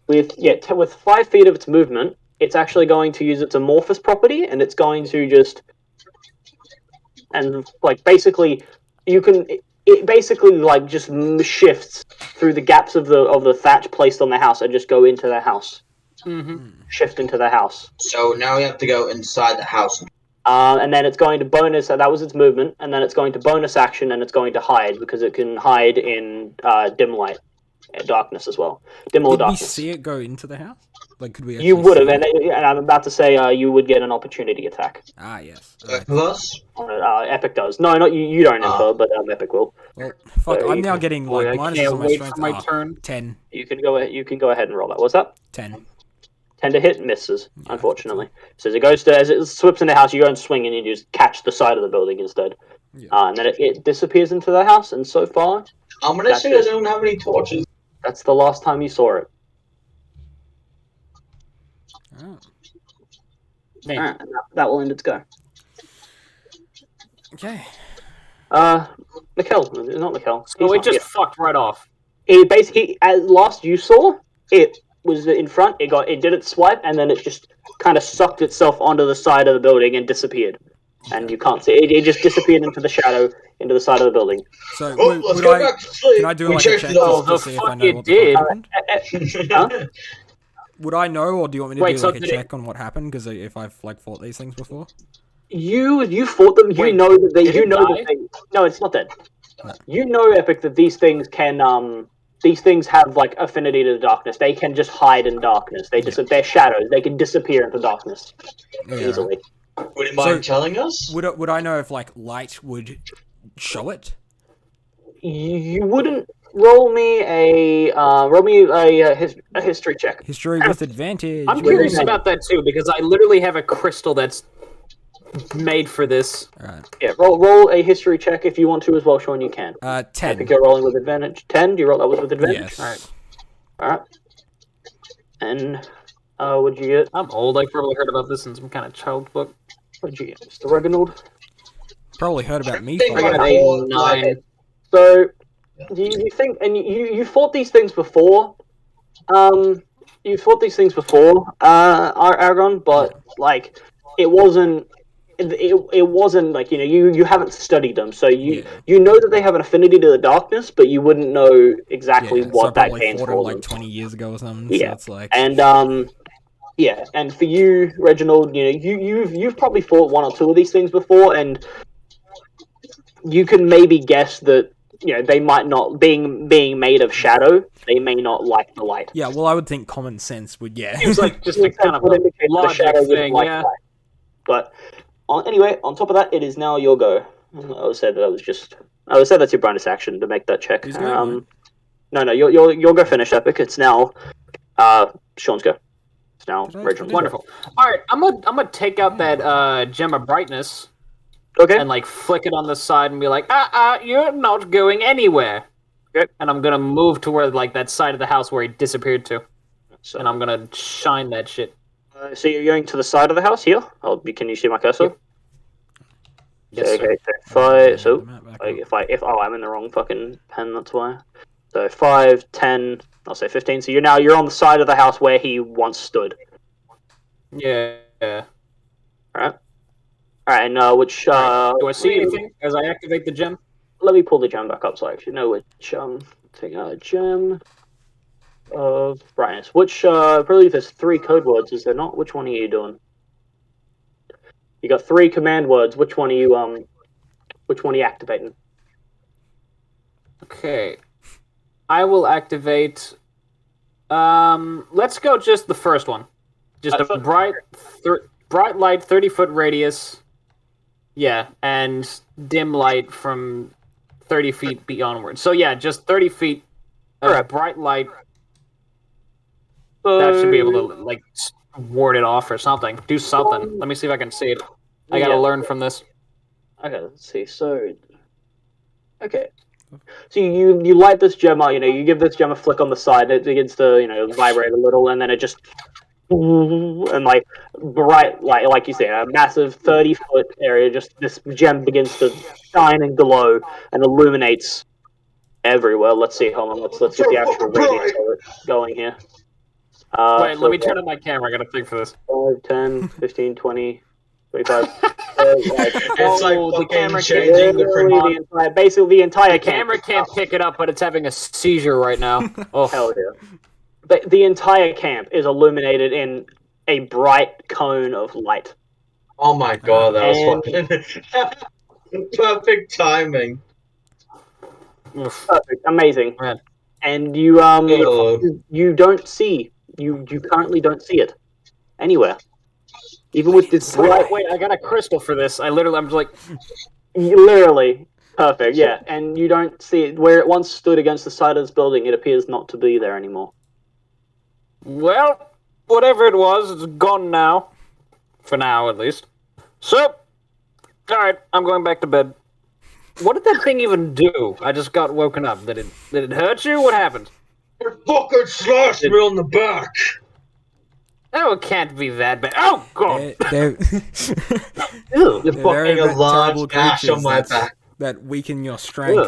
with 5 feet of its movement, it's actually going to use its amorphous property, and it's going to just basically it basically like just shifts through the gaps of the thatch placed on the house and just go into the house. Mm-hmm. Shift into the house. So now we have to go inside the house. And then it's going to bonus, so that was its movement, and then it's going to bonus action, and it's going to hide, because it can hide in dim light, darkness as well. Dim or Did we darkness. see it go into the house? Like, could we? You actually would have, see it? and I'm about to say you would get an opportunity attack. Ah, yes. Plus, Epic does. No, not you. You don't enter, but Epic will. Well, fuck. So I'm you now can- getting Boy, like I minuses can't on my wait strength. for my turn. 10. You can go ahead and roll that. What's that? 10. 10 to hit, misses. Yeah, Unfortunately, so as it goes to as it slips in the house, you go and swing, and you just catch the side of the building instead. Yeah. And then it disappears into the house. And so far, I'm gonna say I don't have any torches. that's the last time you saw it. Oh. Damn. Alright, and that will end its go. Okay. Mikkel, not Mikkel. So He's it not just here. fucked right off. It basically, as last you saw, it was in front. It did its swipe, and then it just kind of sucked itself onto the side of the building and disappeared. And you can't see it. It just disappeared into the shadow, into the side of the building. So Oh, would, let's would go I? back to sleep. Can I do We like a checked check it all. just to The see if I fuck know you what the fuck did. happened? Huh? Would I know, or do you want me to Wait, do so like a did it- check on what happened? Because if I've like fought these things before. You fought them. You Wait, know that they. did You it know die? that they. No, it's not dead. No. You know, Epic, that these things can. These things have like affinity to the darkness. They can just hide in darkness. They're shadows. They can disappear into darkness Yeah. easily. Would you mind telling us? Would I know if like light would show it? You wouldn't roll me a history check. History with advantage. I'm curious about that too, because I literally have a crystal that's made for this. Alright. Yeah, roll a history check if you want to as well, Sean. You can. 10. I think you're rolling with advantage. 10. Do you roll that was with advantage? Yes. Alright. All right. And what'd you get? I'm old. I've probably heard about this in some kind of child book. What'd you get, Mr. Reginald? Probably heard about me. Think I got about a all, 9. So you think, and you fought these things before. You fought these things before, Aragon, but like it wasn't. It wasn't like you haven't studied them, so you know that they have an affinity to the darkness, but you wouldn't know exactly so I what that probably gains fought for him them. like 20 years ago or something. Yeah. So it's like. And yeah, and for you, Reginald, you've probably fought one or two of these things before, and you can maybe guess that they might not being made of shadow. They may not like the light. Yeah, well, I would think common sense would, Seems like just a kind of Would indicate a the logic shadow would thing, like yeah. light. But anyway, on top of that, it is now your go. I would say that's your bonus action to make that check. Who's going, No, you'll go finish Epic. It's now Sean's go. It's now Reginald's go. Wonderful. All right, I'm gonna take out that gem of brightness Okay. and like flick it on the side and be like, you're not going anywhere. Okay. And I'm gonna move to where like that side of the house where he disappeared to, So, and I'm gonna shine that shit. so you're going to the side of the house here. Can you see my cursor? Yep. Yes, sir. Okay. So The map back like, up. I'm in the wrong fucking pen. That's why. So 5, 10. I'll say 15. So you're on the side of the house where he once stood. Yeah. All right. And which Do I see anything as I activate the gem? Let me pull the gem back up so I actually know which take out a gem of brightness. Which I believe there's 3 code words, is there not? Which one are you doing? You got 3 command words. Which one are you activating? Okay. I will activate. Let's go just the first one. Just a bright light, 30-foot radius. Yeah, and dim light from 30 feet beyondward. So yeah, just 30 feet of Alright. bright light. That should be able to like ward it off or something. Do something. Let me see if I can see it. I gotta Yeah. learn from this. Okay, let's see. So, okay. So you light this gem up. You give this gem a flick on the side. It begins to vibrate a little, and then it just and like bright like you say, a massive 30-foot area. Just this gem begins to shine and glow and illuminates everywhere. Let's see. Hold on. Let's get the actual radius of it going here. Wait, let me turn on my camera. I gotta think for this. 5, 10, 15, 20, 25. It's like Oh, the fucking camera changing the print. Basically the entire The camp. camera can't pick it up, but it's having a seizure right now. Oh, Hell yeah. But the entire camp is illuminated in a bright cone of light. Oh my god, that was And- fucking perfect timing. Oof. Perfect, amazing. Right. And you Oh. you don't see you currently don't see it anywhere. Even with this bright, Wait, I got a crystal for this. I'm just like, literally perfect, yeah. And you don't see it where it once stood against the side of this building. It appears not to be there anymore. well, whatever it was, it's gone now. For now, at least. So, alright, I'm going back to bed. What did that thing even do? I just got woken up. Did it hurt you? What happened? It fucking slashed me on the back. Oh, it can't be that bad. Oh, God! They're Ew. You're very fucking a large terrible gash on creatures my that's- back. that weaken your strength.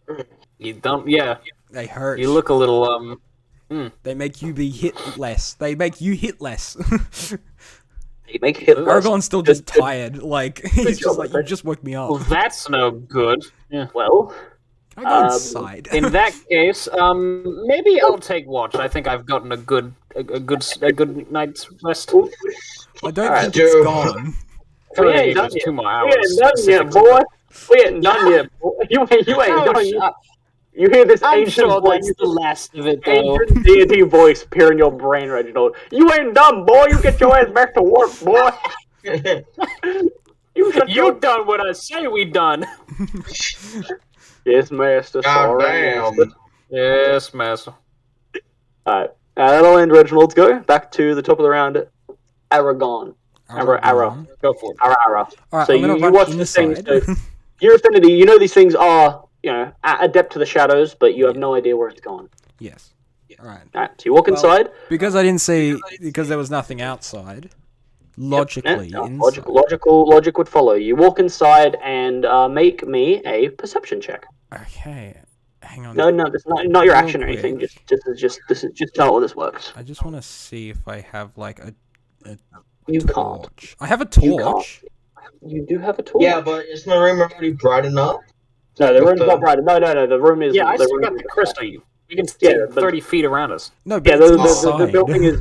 Ugh. You don't, yeah. They hurt. You look a little, They make you be hit less. They make you hit less. You make hit. Argon's still just Good- tired. Like he's job, just like, you Alfred. just woke me up. well, that's no good. Yeah. Well, I go inside. In that case, maybe I'll take watch. I think I've gotten a good night's rest. I don't Alright, think it's dude. gone. For We ain't the done ages, yet. 2 more we hours. ain't done yet, specifically. boy. We ain't done yet. Boy. You ain't Oh, done shut yet. up. You hear this I'm ancient sure voice, that's the last of it, though. ancient deity voice appear in your brain, Reginald. You ain't done, boy. You get your ass back to work, boy. You shut You your... done what I say we done. Yes, master. God Sorry, damn. master. Yes, master. Alright. That'll end Reginald's go. Back to the top of the round. Aragon. Arrow. Go for it. Arrow. Alright, So I'm gonna you run watch this thing. inside. So your affinity, you know these things are, adept to the shadows, but you have no idea where it's gone. Yes. Alright. Alright, so you walk Well, inside. Because I didn't see, because there was nothing outside, logically, No, inside. logic would follow. You walk inside and make me a perception check. Okay, hang on. No, it's not your Real action or anything. quick. Just tell how this works. I just want to see if I have like a You can't. torch. I have a You torch. You do have a torch. Yeah, but isn't the room already bright enough? No, the What room's the- not bright. No. The room is. Yeah, I the still room got is- the crystal. We can see Yeah, but- 30 feet around us. No, but Yeah, it's the inside.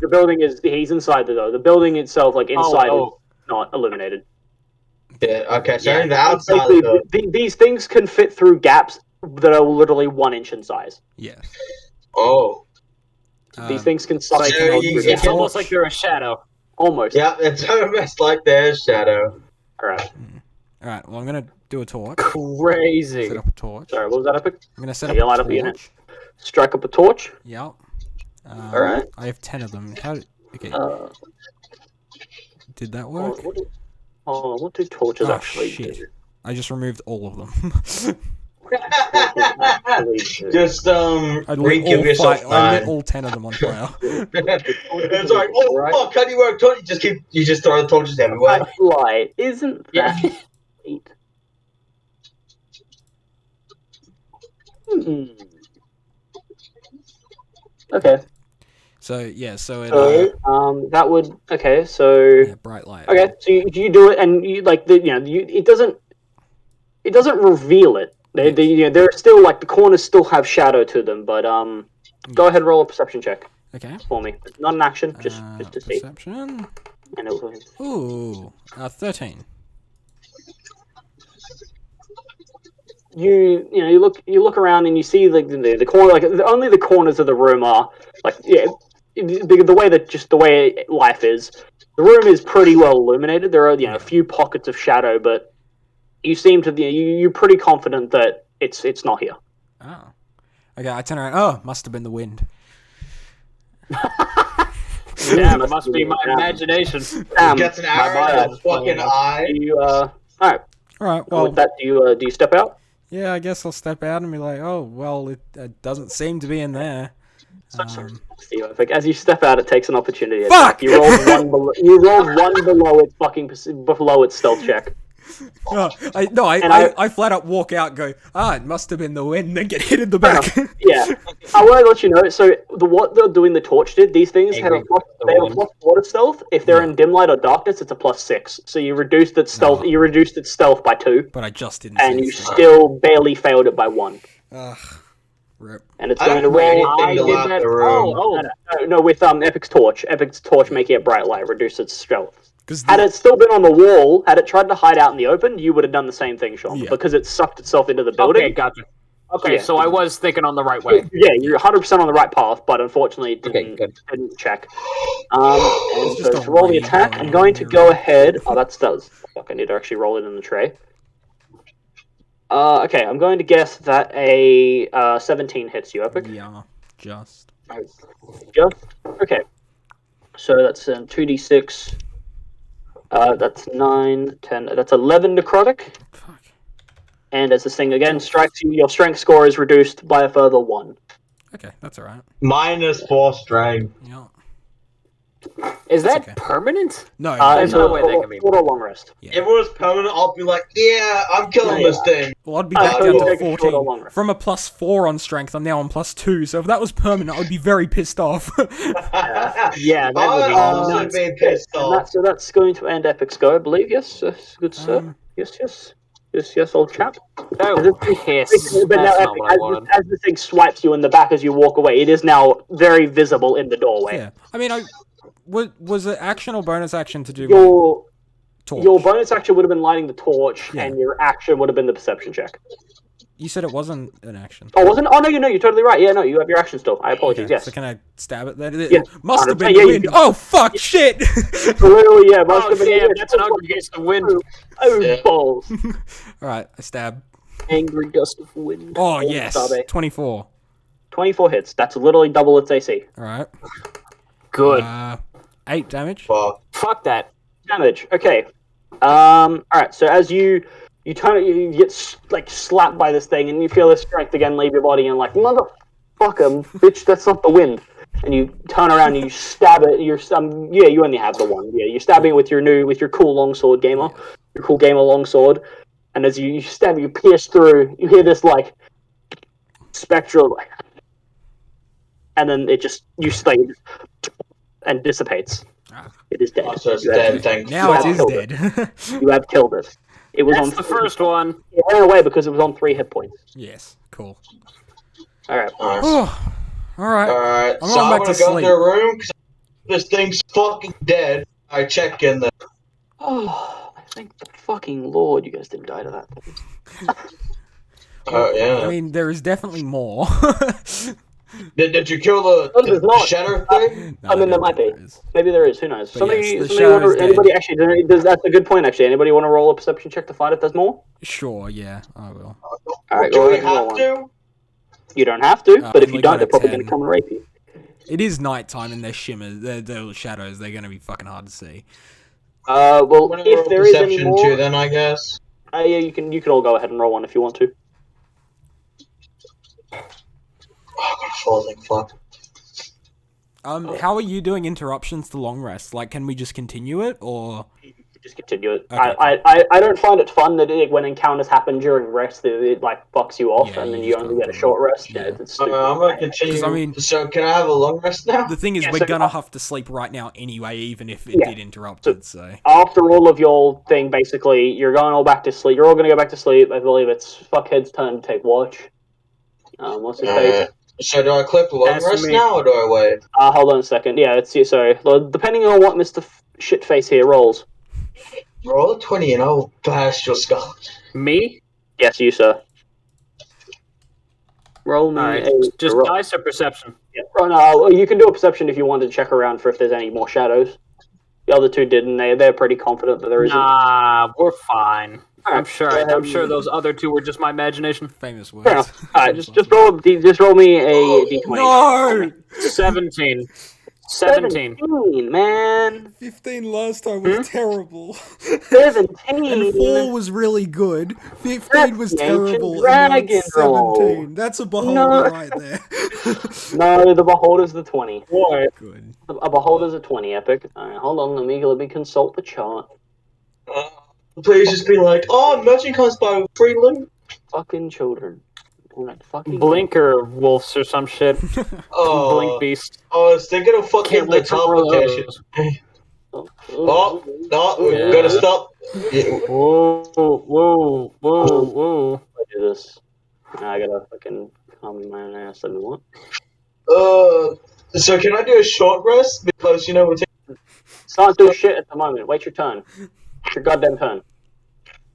building is. He's inside though. The building itself, like inside, Oh. is not illuminated. Yeah, okay, so Yeah, only the outside of basically, the... these things can fit through gaps that are literally 1 inch in size. Yes. Oh. These things can suck. so out you- through It's gaps. almost like they're a shadow. Almost. Yeah, it's almost like their shadow. Alright. Alright, well, I'm gonna do a torch. Crazy. Set up a torch. Sorry, what was that, Epic? I'm gonna set Okay, up light a up the unit. torch. Strike up a torch. Yep. Alright. I have 10 of them. How? Okay, did that work? What do torches Oh, actually shit. do? I just removed all of them. Just, I lit re-give all, yourself I lit 9. all 10 of them on fire. It's like, oh, Right. fuck, how do you work torch? You just throw the torches everywhere. That light isn't Yeah. that neat? Hmm. Okay, So yeah, so it so that would yeah, bright light. okay, so you do it, and you like it doesn't reveal it. They're still like the corners still have shadow to them, but go ahead and roll a perception check Okay. for me. Not an action, just to see. Perception. And it will, Ooh, 13. you look around and you see the corner, like only the corners of the room are like the way that just the way life is. The room is pretty well illuminated. There are a few pockets of shadow, but you seem to you're pretty confident that it's not here. Oh. Okay, I turn around. Oh, must have been the wind. Damn, it must be my imagination. Damn, Gets an arrow in his fucking eye. all right. All right. Well, Well, with that, do you step out? yeah, I guess I'll step out and be like, oh, well, it doesn't seem to be in there. See you, Epic. As you step out, it takes an opportunity. Fuck! You rolled one below. You rolled one below its stealth check. I flat out walk out and go, it must have been the wind, and then get hit in the back. Yeah, I want to let you know. So what they're doing the torch did. These things have a Angry plus water stealth. If they're in dim light or darkness, it's a +6. So you reduced its stealth. No. You reduced its stealth by 2, But I just didn't and see you it. still barely failed it by 1. Ugh. Rip. And it's I going to don't think roll. anything to did light that. the room. No, with Epic's torch. Epic's torch making it bright light, reduce its stealth. Because Had it still been on the wall, had it tried to hide out in the open, you would have done the same thing, Sean. Yeah. Because it sucked itself into the building. Okay, gotcha. Okay, Yeah. so I was thinking on the right way. Yeah, you're 100% on the right path, but unfortunately it Okay, good. didn't check. And It's so just to a roll the raid attack, going I'm on going to here. go ahead. Oh, that does. Fuck, I need to actually roll it in the tray. Okay, I'm going to guess that a 17 hits you, Epic. Yeah, just. Just okay. So that's 2d6. That's 9, 10. That's 11 necrotic. Fuck. And as this thing again strikes you, your strength score is reduced by a further 1. Okay, that's alright. -4 strength. Yeah. Is That's that okay. permanent? No, There's so no way that can be. short or long rest. Yeah. If it was permanent, I'll be like, yeah, I'm killing this thing. Well, I'd be Oh, back so down you to take a short or 14. long rest. From a +4 on strength, I'm now on +2. So if that was permanent, I would be very pissed off. Yeah, that would be I'd also nuts. be pissed And off. so that's going to end Epic's go, I believe. Yes, good sir. Yes, old chap. Oh, piss. But now, That's not Epic, what I wanted. as the thing swipes you in the back as you walk away, it is now very visible in the doorway. Yeah. I mean, was it action or bonus action to do with Your torch? your bonus action would have been lighting the torch, Yeah. and your action would have been the perception check. You said it wasn't an action. Oh, wasn't? Oh no, you're totally right. Yeah, no, you have your action still. I apologize. Okay, Yes, so can I stab it then? It Yes, must have 100%. been Yeah, the you wind. can- Oh, fuck, shit! literally, yeah. Must Oh, have been. damn, Yeah, that's an ugly gust of wind. Oh, Yeah. balls! Alright, I stab. Angry gust of wind. Oh, yes. Sabe. 24. 24 hits. That's literally double its AC. Alright. Good. 8 damage. Fuck. Fuck that. Damage. Okay. All right. So as you you get like slapped by this thing, and you feel the strength again leave your body, and like motherfucker, bitch, that's not the wind. And you turn around and you stab it. You're you only have the one. Yeah, you're stabbing it with your cool longsword gamer, your cool gamer longsword. And as you stab, you pierce through. You hear this like spectral, and then it just and dissipates. Ah. It is dead. Oh, so it's You have- dead, thank Now it is killed dead. You have killed it. It was That's on the first one. It ran away because it was on 3 hit points. yes, cool. All right. Oh, alright. Alright, I'm so going I'm back gonna to go sleep. to the room because this thing's fucking dead. I check in there. Oh, thank the fucking Lord you guys didn't die to that thing. Oh, yeah. I mean, there is definitely more. Did you kill the there's not. shadow thing? No, I mean, there don't might think be. there is. Maybe there is. Who knows? But Somebody, yes, the somebody shadow's want to, anybody dead. actually? That's a good point. Actually, anybody want to roll a perception check to find if there's more? Sure, yeah, I will. All right, Do go we ahead and roll have one. to? You don't have to, but if I'm you don't, looking they're at probably 10. going to come and rape you. It is nighttime and they're shimmers, they're shadows, they're gonna be fucking hard to see. Well, I'm gonna if roll there is any perception more, too, then I guess. yeah, you can all go ahead and roll one if you want to. Oh, I got a falling fuck. How are you doing interruptions to long rest? Like, can we just continue it, or? Just continue it. Okay. I don't find it fun that when encounters happen during rest, it like fucks you off, Yeah, and then you you just only can't get a do short it. rest. Yeah. It's stupid. I'm gonna continue. 'Cause, I mean- so can I have a long rest now? The thing is, Yeah, we're so- gonna have to sleep right now anyway, even if it Yeah. did interrupt it, so. After all of your thing, basically, you're going all back to sleep. You're all going to go back to sleep. I believe it's Fuckhead's turn to take watch. What's his face? So do I click long That's rest me. now, or do I wait? Hold on a second. Yeah, it's you. Sorry. Well, depending on what Mr. Shitface here rolls. Roll a 20 and I'll bash your skull. Me? Yes, you, sir. Roll me Alright, a just roll. dice or perception? Yeah. Oh, no, you can do a perception if you wanted to check around for if there's any more shadows. The other two didn't. They're pretty confident that there isn't. Nah, we're fine. I'm Alright, sure. go ahead. I'm sure those other two were just my imagination. Famous words. Fair enough. Alright, just roll me a d20. No! 17. 17. 17, man. 15 last time was terrible. 17. And 4 was really good. 15 was That's the terrible. ancient And now it's dragon 17. roll. That's a beholder No. right there. No, the beholder's the 20. Boy. Good. A beholder's a 20, Epic. Alright, hold on, let me consult the chart. Please just be like, oh, merchant comes by with free loot. Fucking children. Alright, fucking Blinker wolves or some shit. Oh, Blink beast. I was thinking of fucking Can't the wait for more of teleportation. those. Oh, no, we Yeah. gotta stop. Yeah, Whoa, whoa, whoa, whoa. I do this. Now I gotta fucking my ass and what? So can I do a short rest? Because, you know, we're taking... Can't do shit at the moment. Wait your turn. It's your goddamn turn.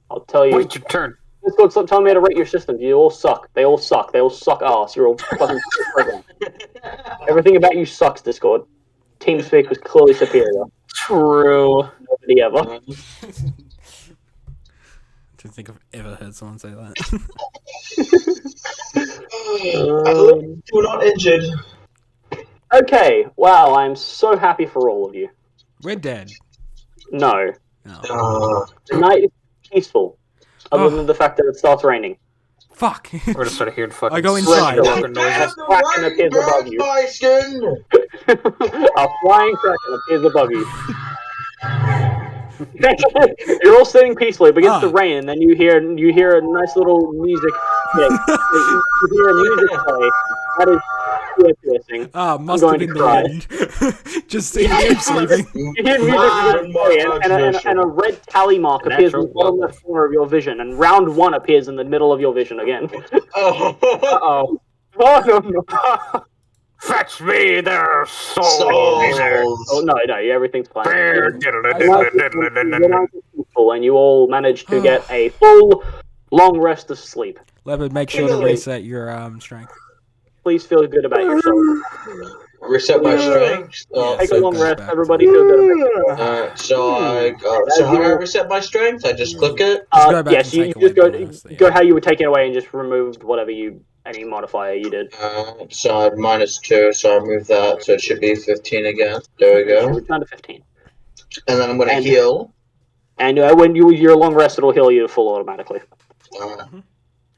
I'll tell you. Wait your turn. Discord, stop telling me how to rate your systems. You all suck. They all suck. They all suck ass. You're all fucking program. Everything about you sucks, Discord. TeamSpeak was clearly superior. True. Nobody ever. I don't think I've ever heard someone say that. At least you're not injured. Okay, wow, I'm so happy for all of you. We're dead. No. Oh. The night is peaceful, other than the fact that it starts raining. Fuck. We're gonna start hearing fucking. I go inside. fucking noises. Kraken appears above you. My skin! A flying kraken appears above you. You're all sitting peacefully, begins to rain, and then you hear a nice little music. Yeah, you hear a music play. That is ear piercing. Must have been the wind. Just keep sleeping. You hear music play, and a red tally mark appears in the bottom left corner of your vision, and round 1 appears in the middle of your vision again. Uh-oh. Oh no! Fetch me their souls. Oh no, everything's fine. And you all managed to get a full, long rest of sleep. Leopard, make sure to reset your strength. Please feel good about yourself. Reset my strength. Take a long rest. Everybody feel good about yourself. So how do I reset my strength? I just click it. Yes, you just go how you would take it away and just removed whatever any modifier you did. So I had -2, so I remove that, so it should be 15 again. There we go. Return to 15. And then I'm gonna heal. And when your long rest, it'll heal you to full automatically.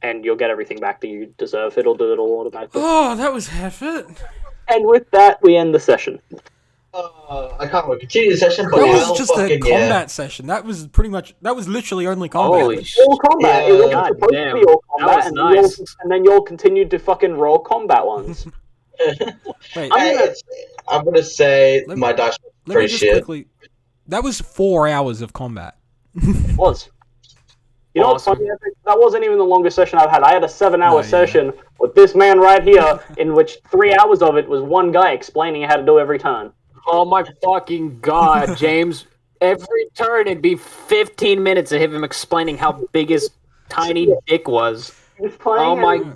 And you'll get everything back that you deserve. It'll do it all automatically. Oh, that was half it. And with that, we end the session. I can't wait to continue the session, but that was just a combat session. That was literally only combat. Holy shit. All combat. Yeah. It wasn't supposed to be all combat, That was nice. and then you'll continued to fucking roll combat ones. Wait, I'm gonna say my dice was let me pretty just shit. quickly. That was 4 hours of combat. It was. You know what's Awesome. funny? That wasn't even the longest session I've had. I had a 7-hour session with this man right here, in which 3 hours of it was one guy explaining how to do every turn. Oh my fucking god, James. Every turn it'd be 15 minutes of him explaining how big his tiny dick was. He was playing Oh and- my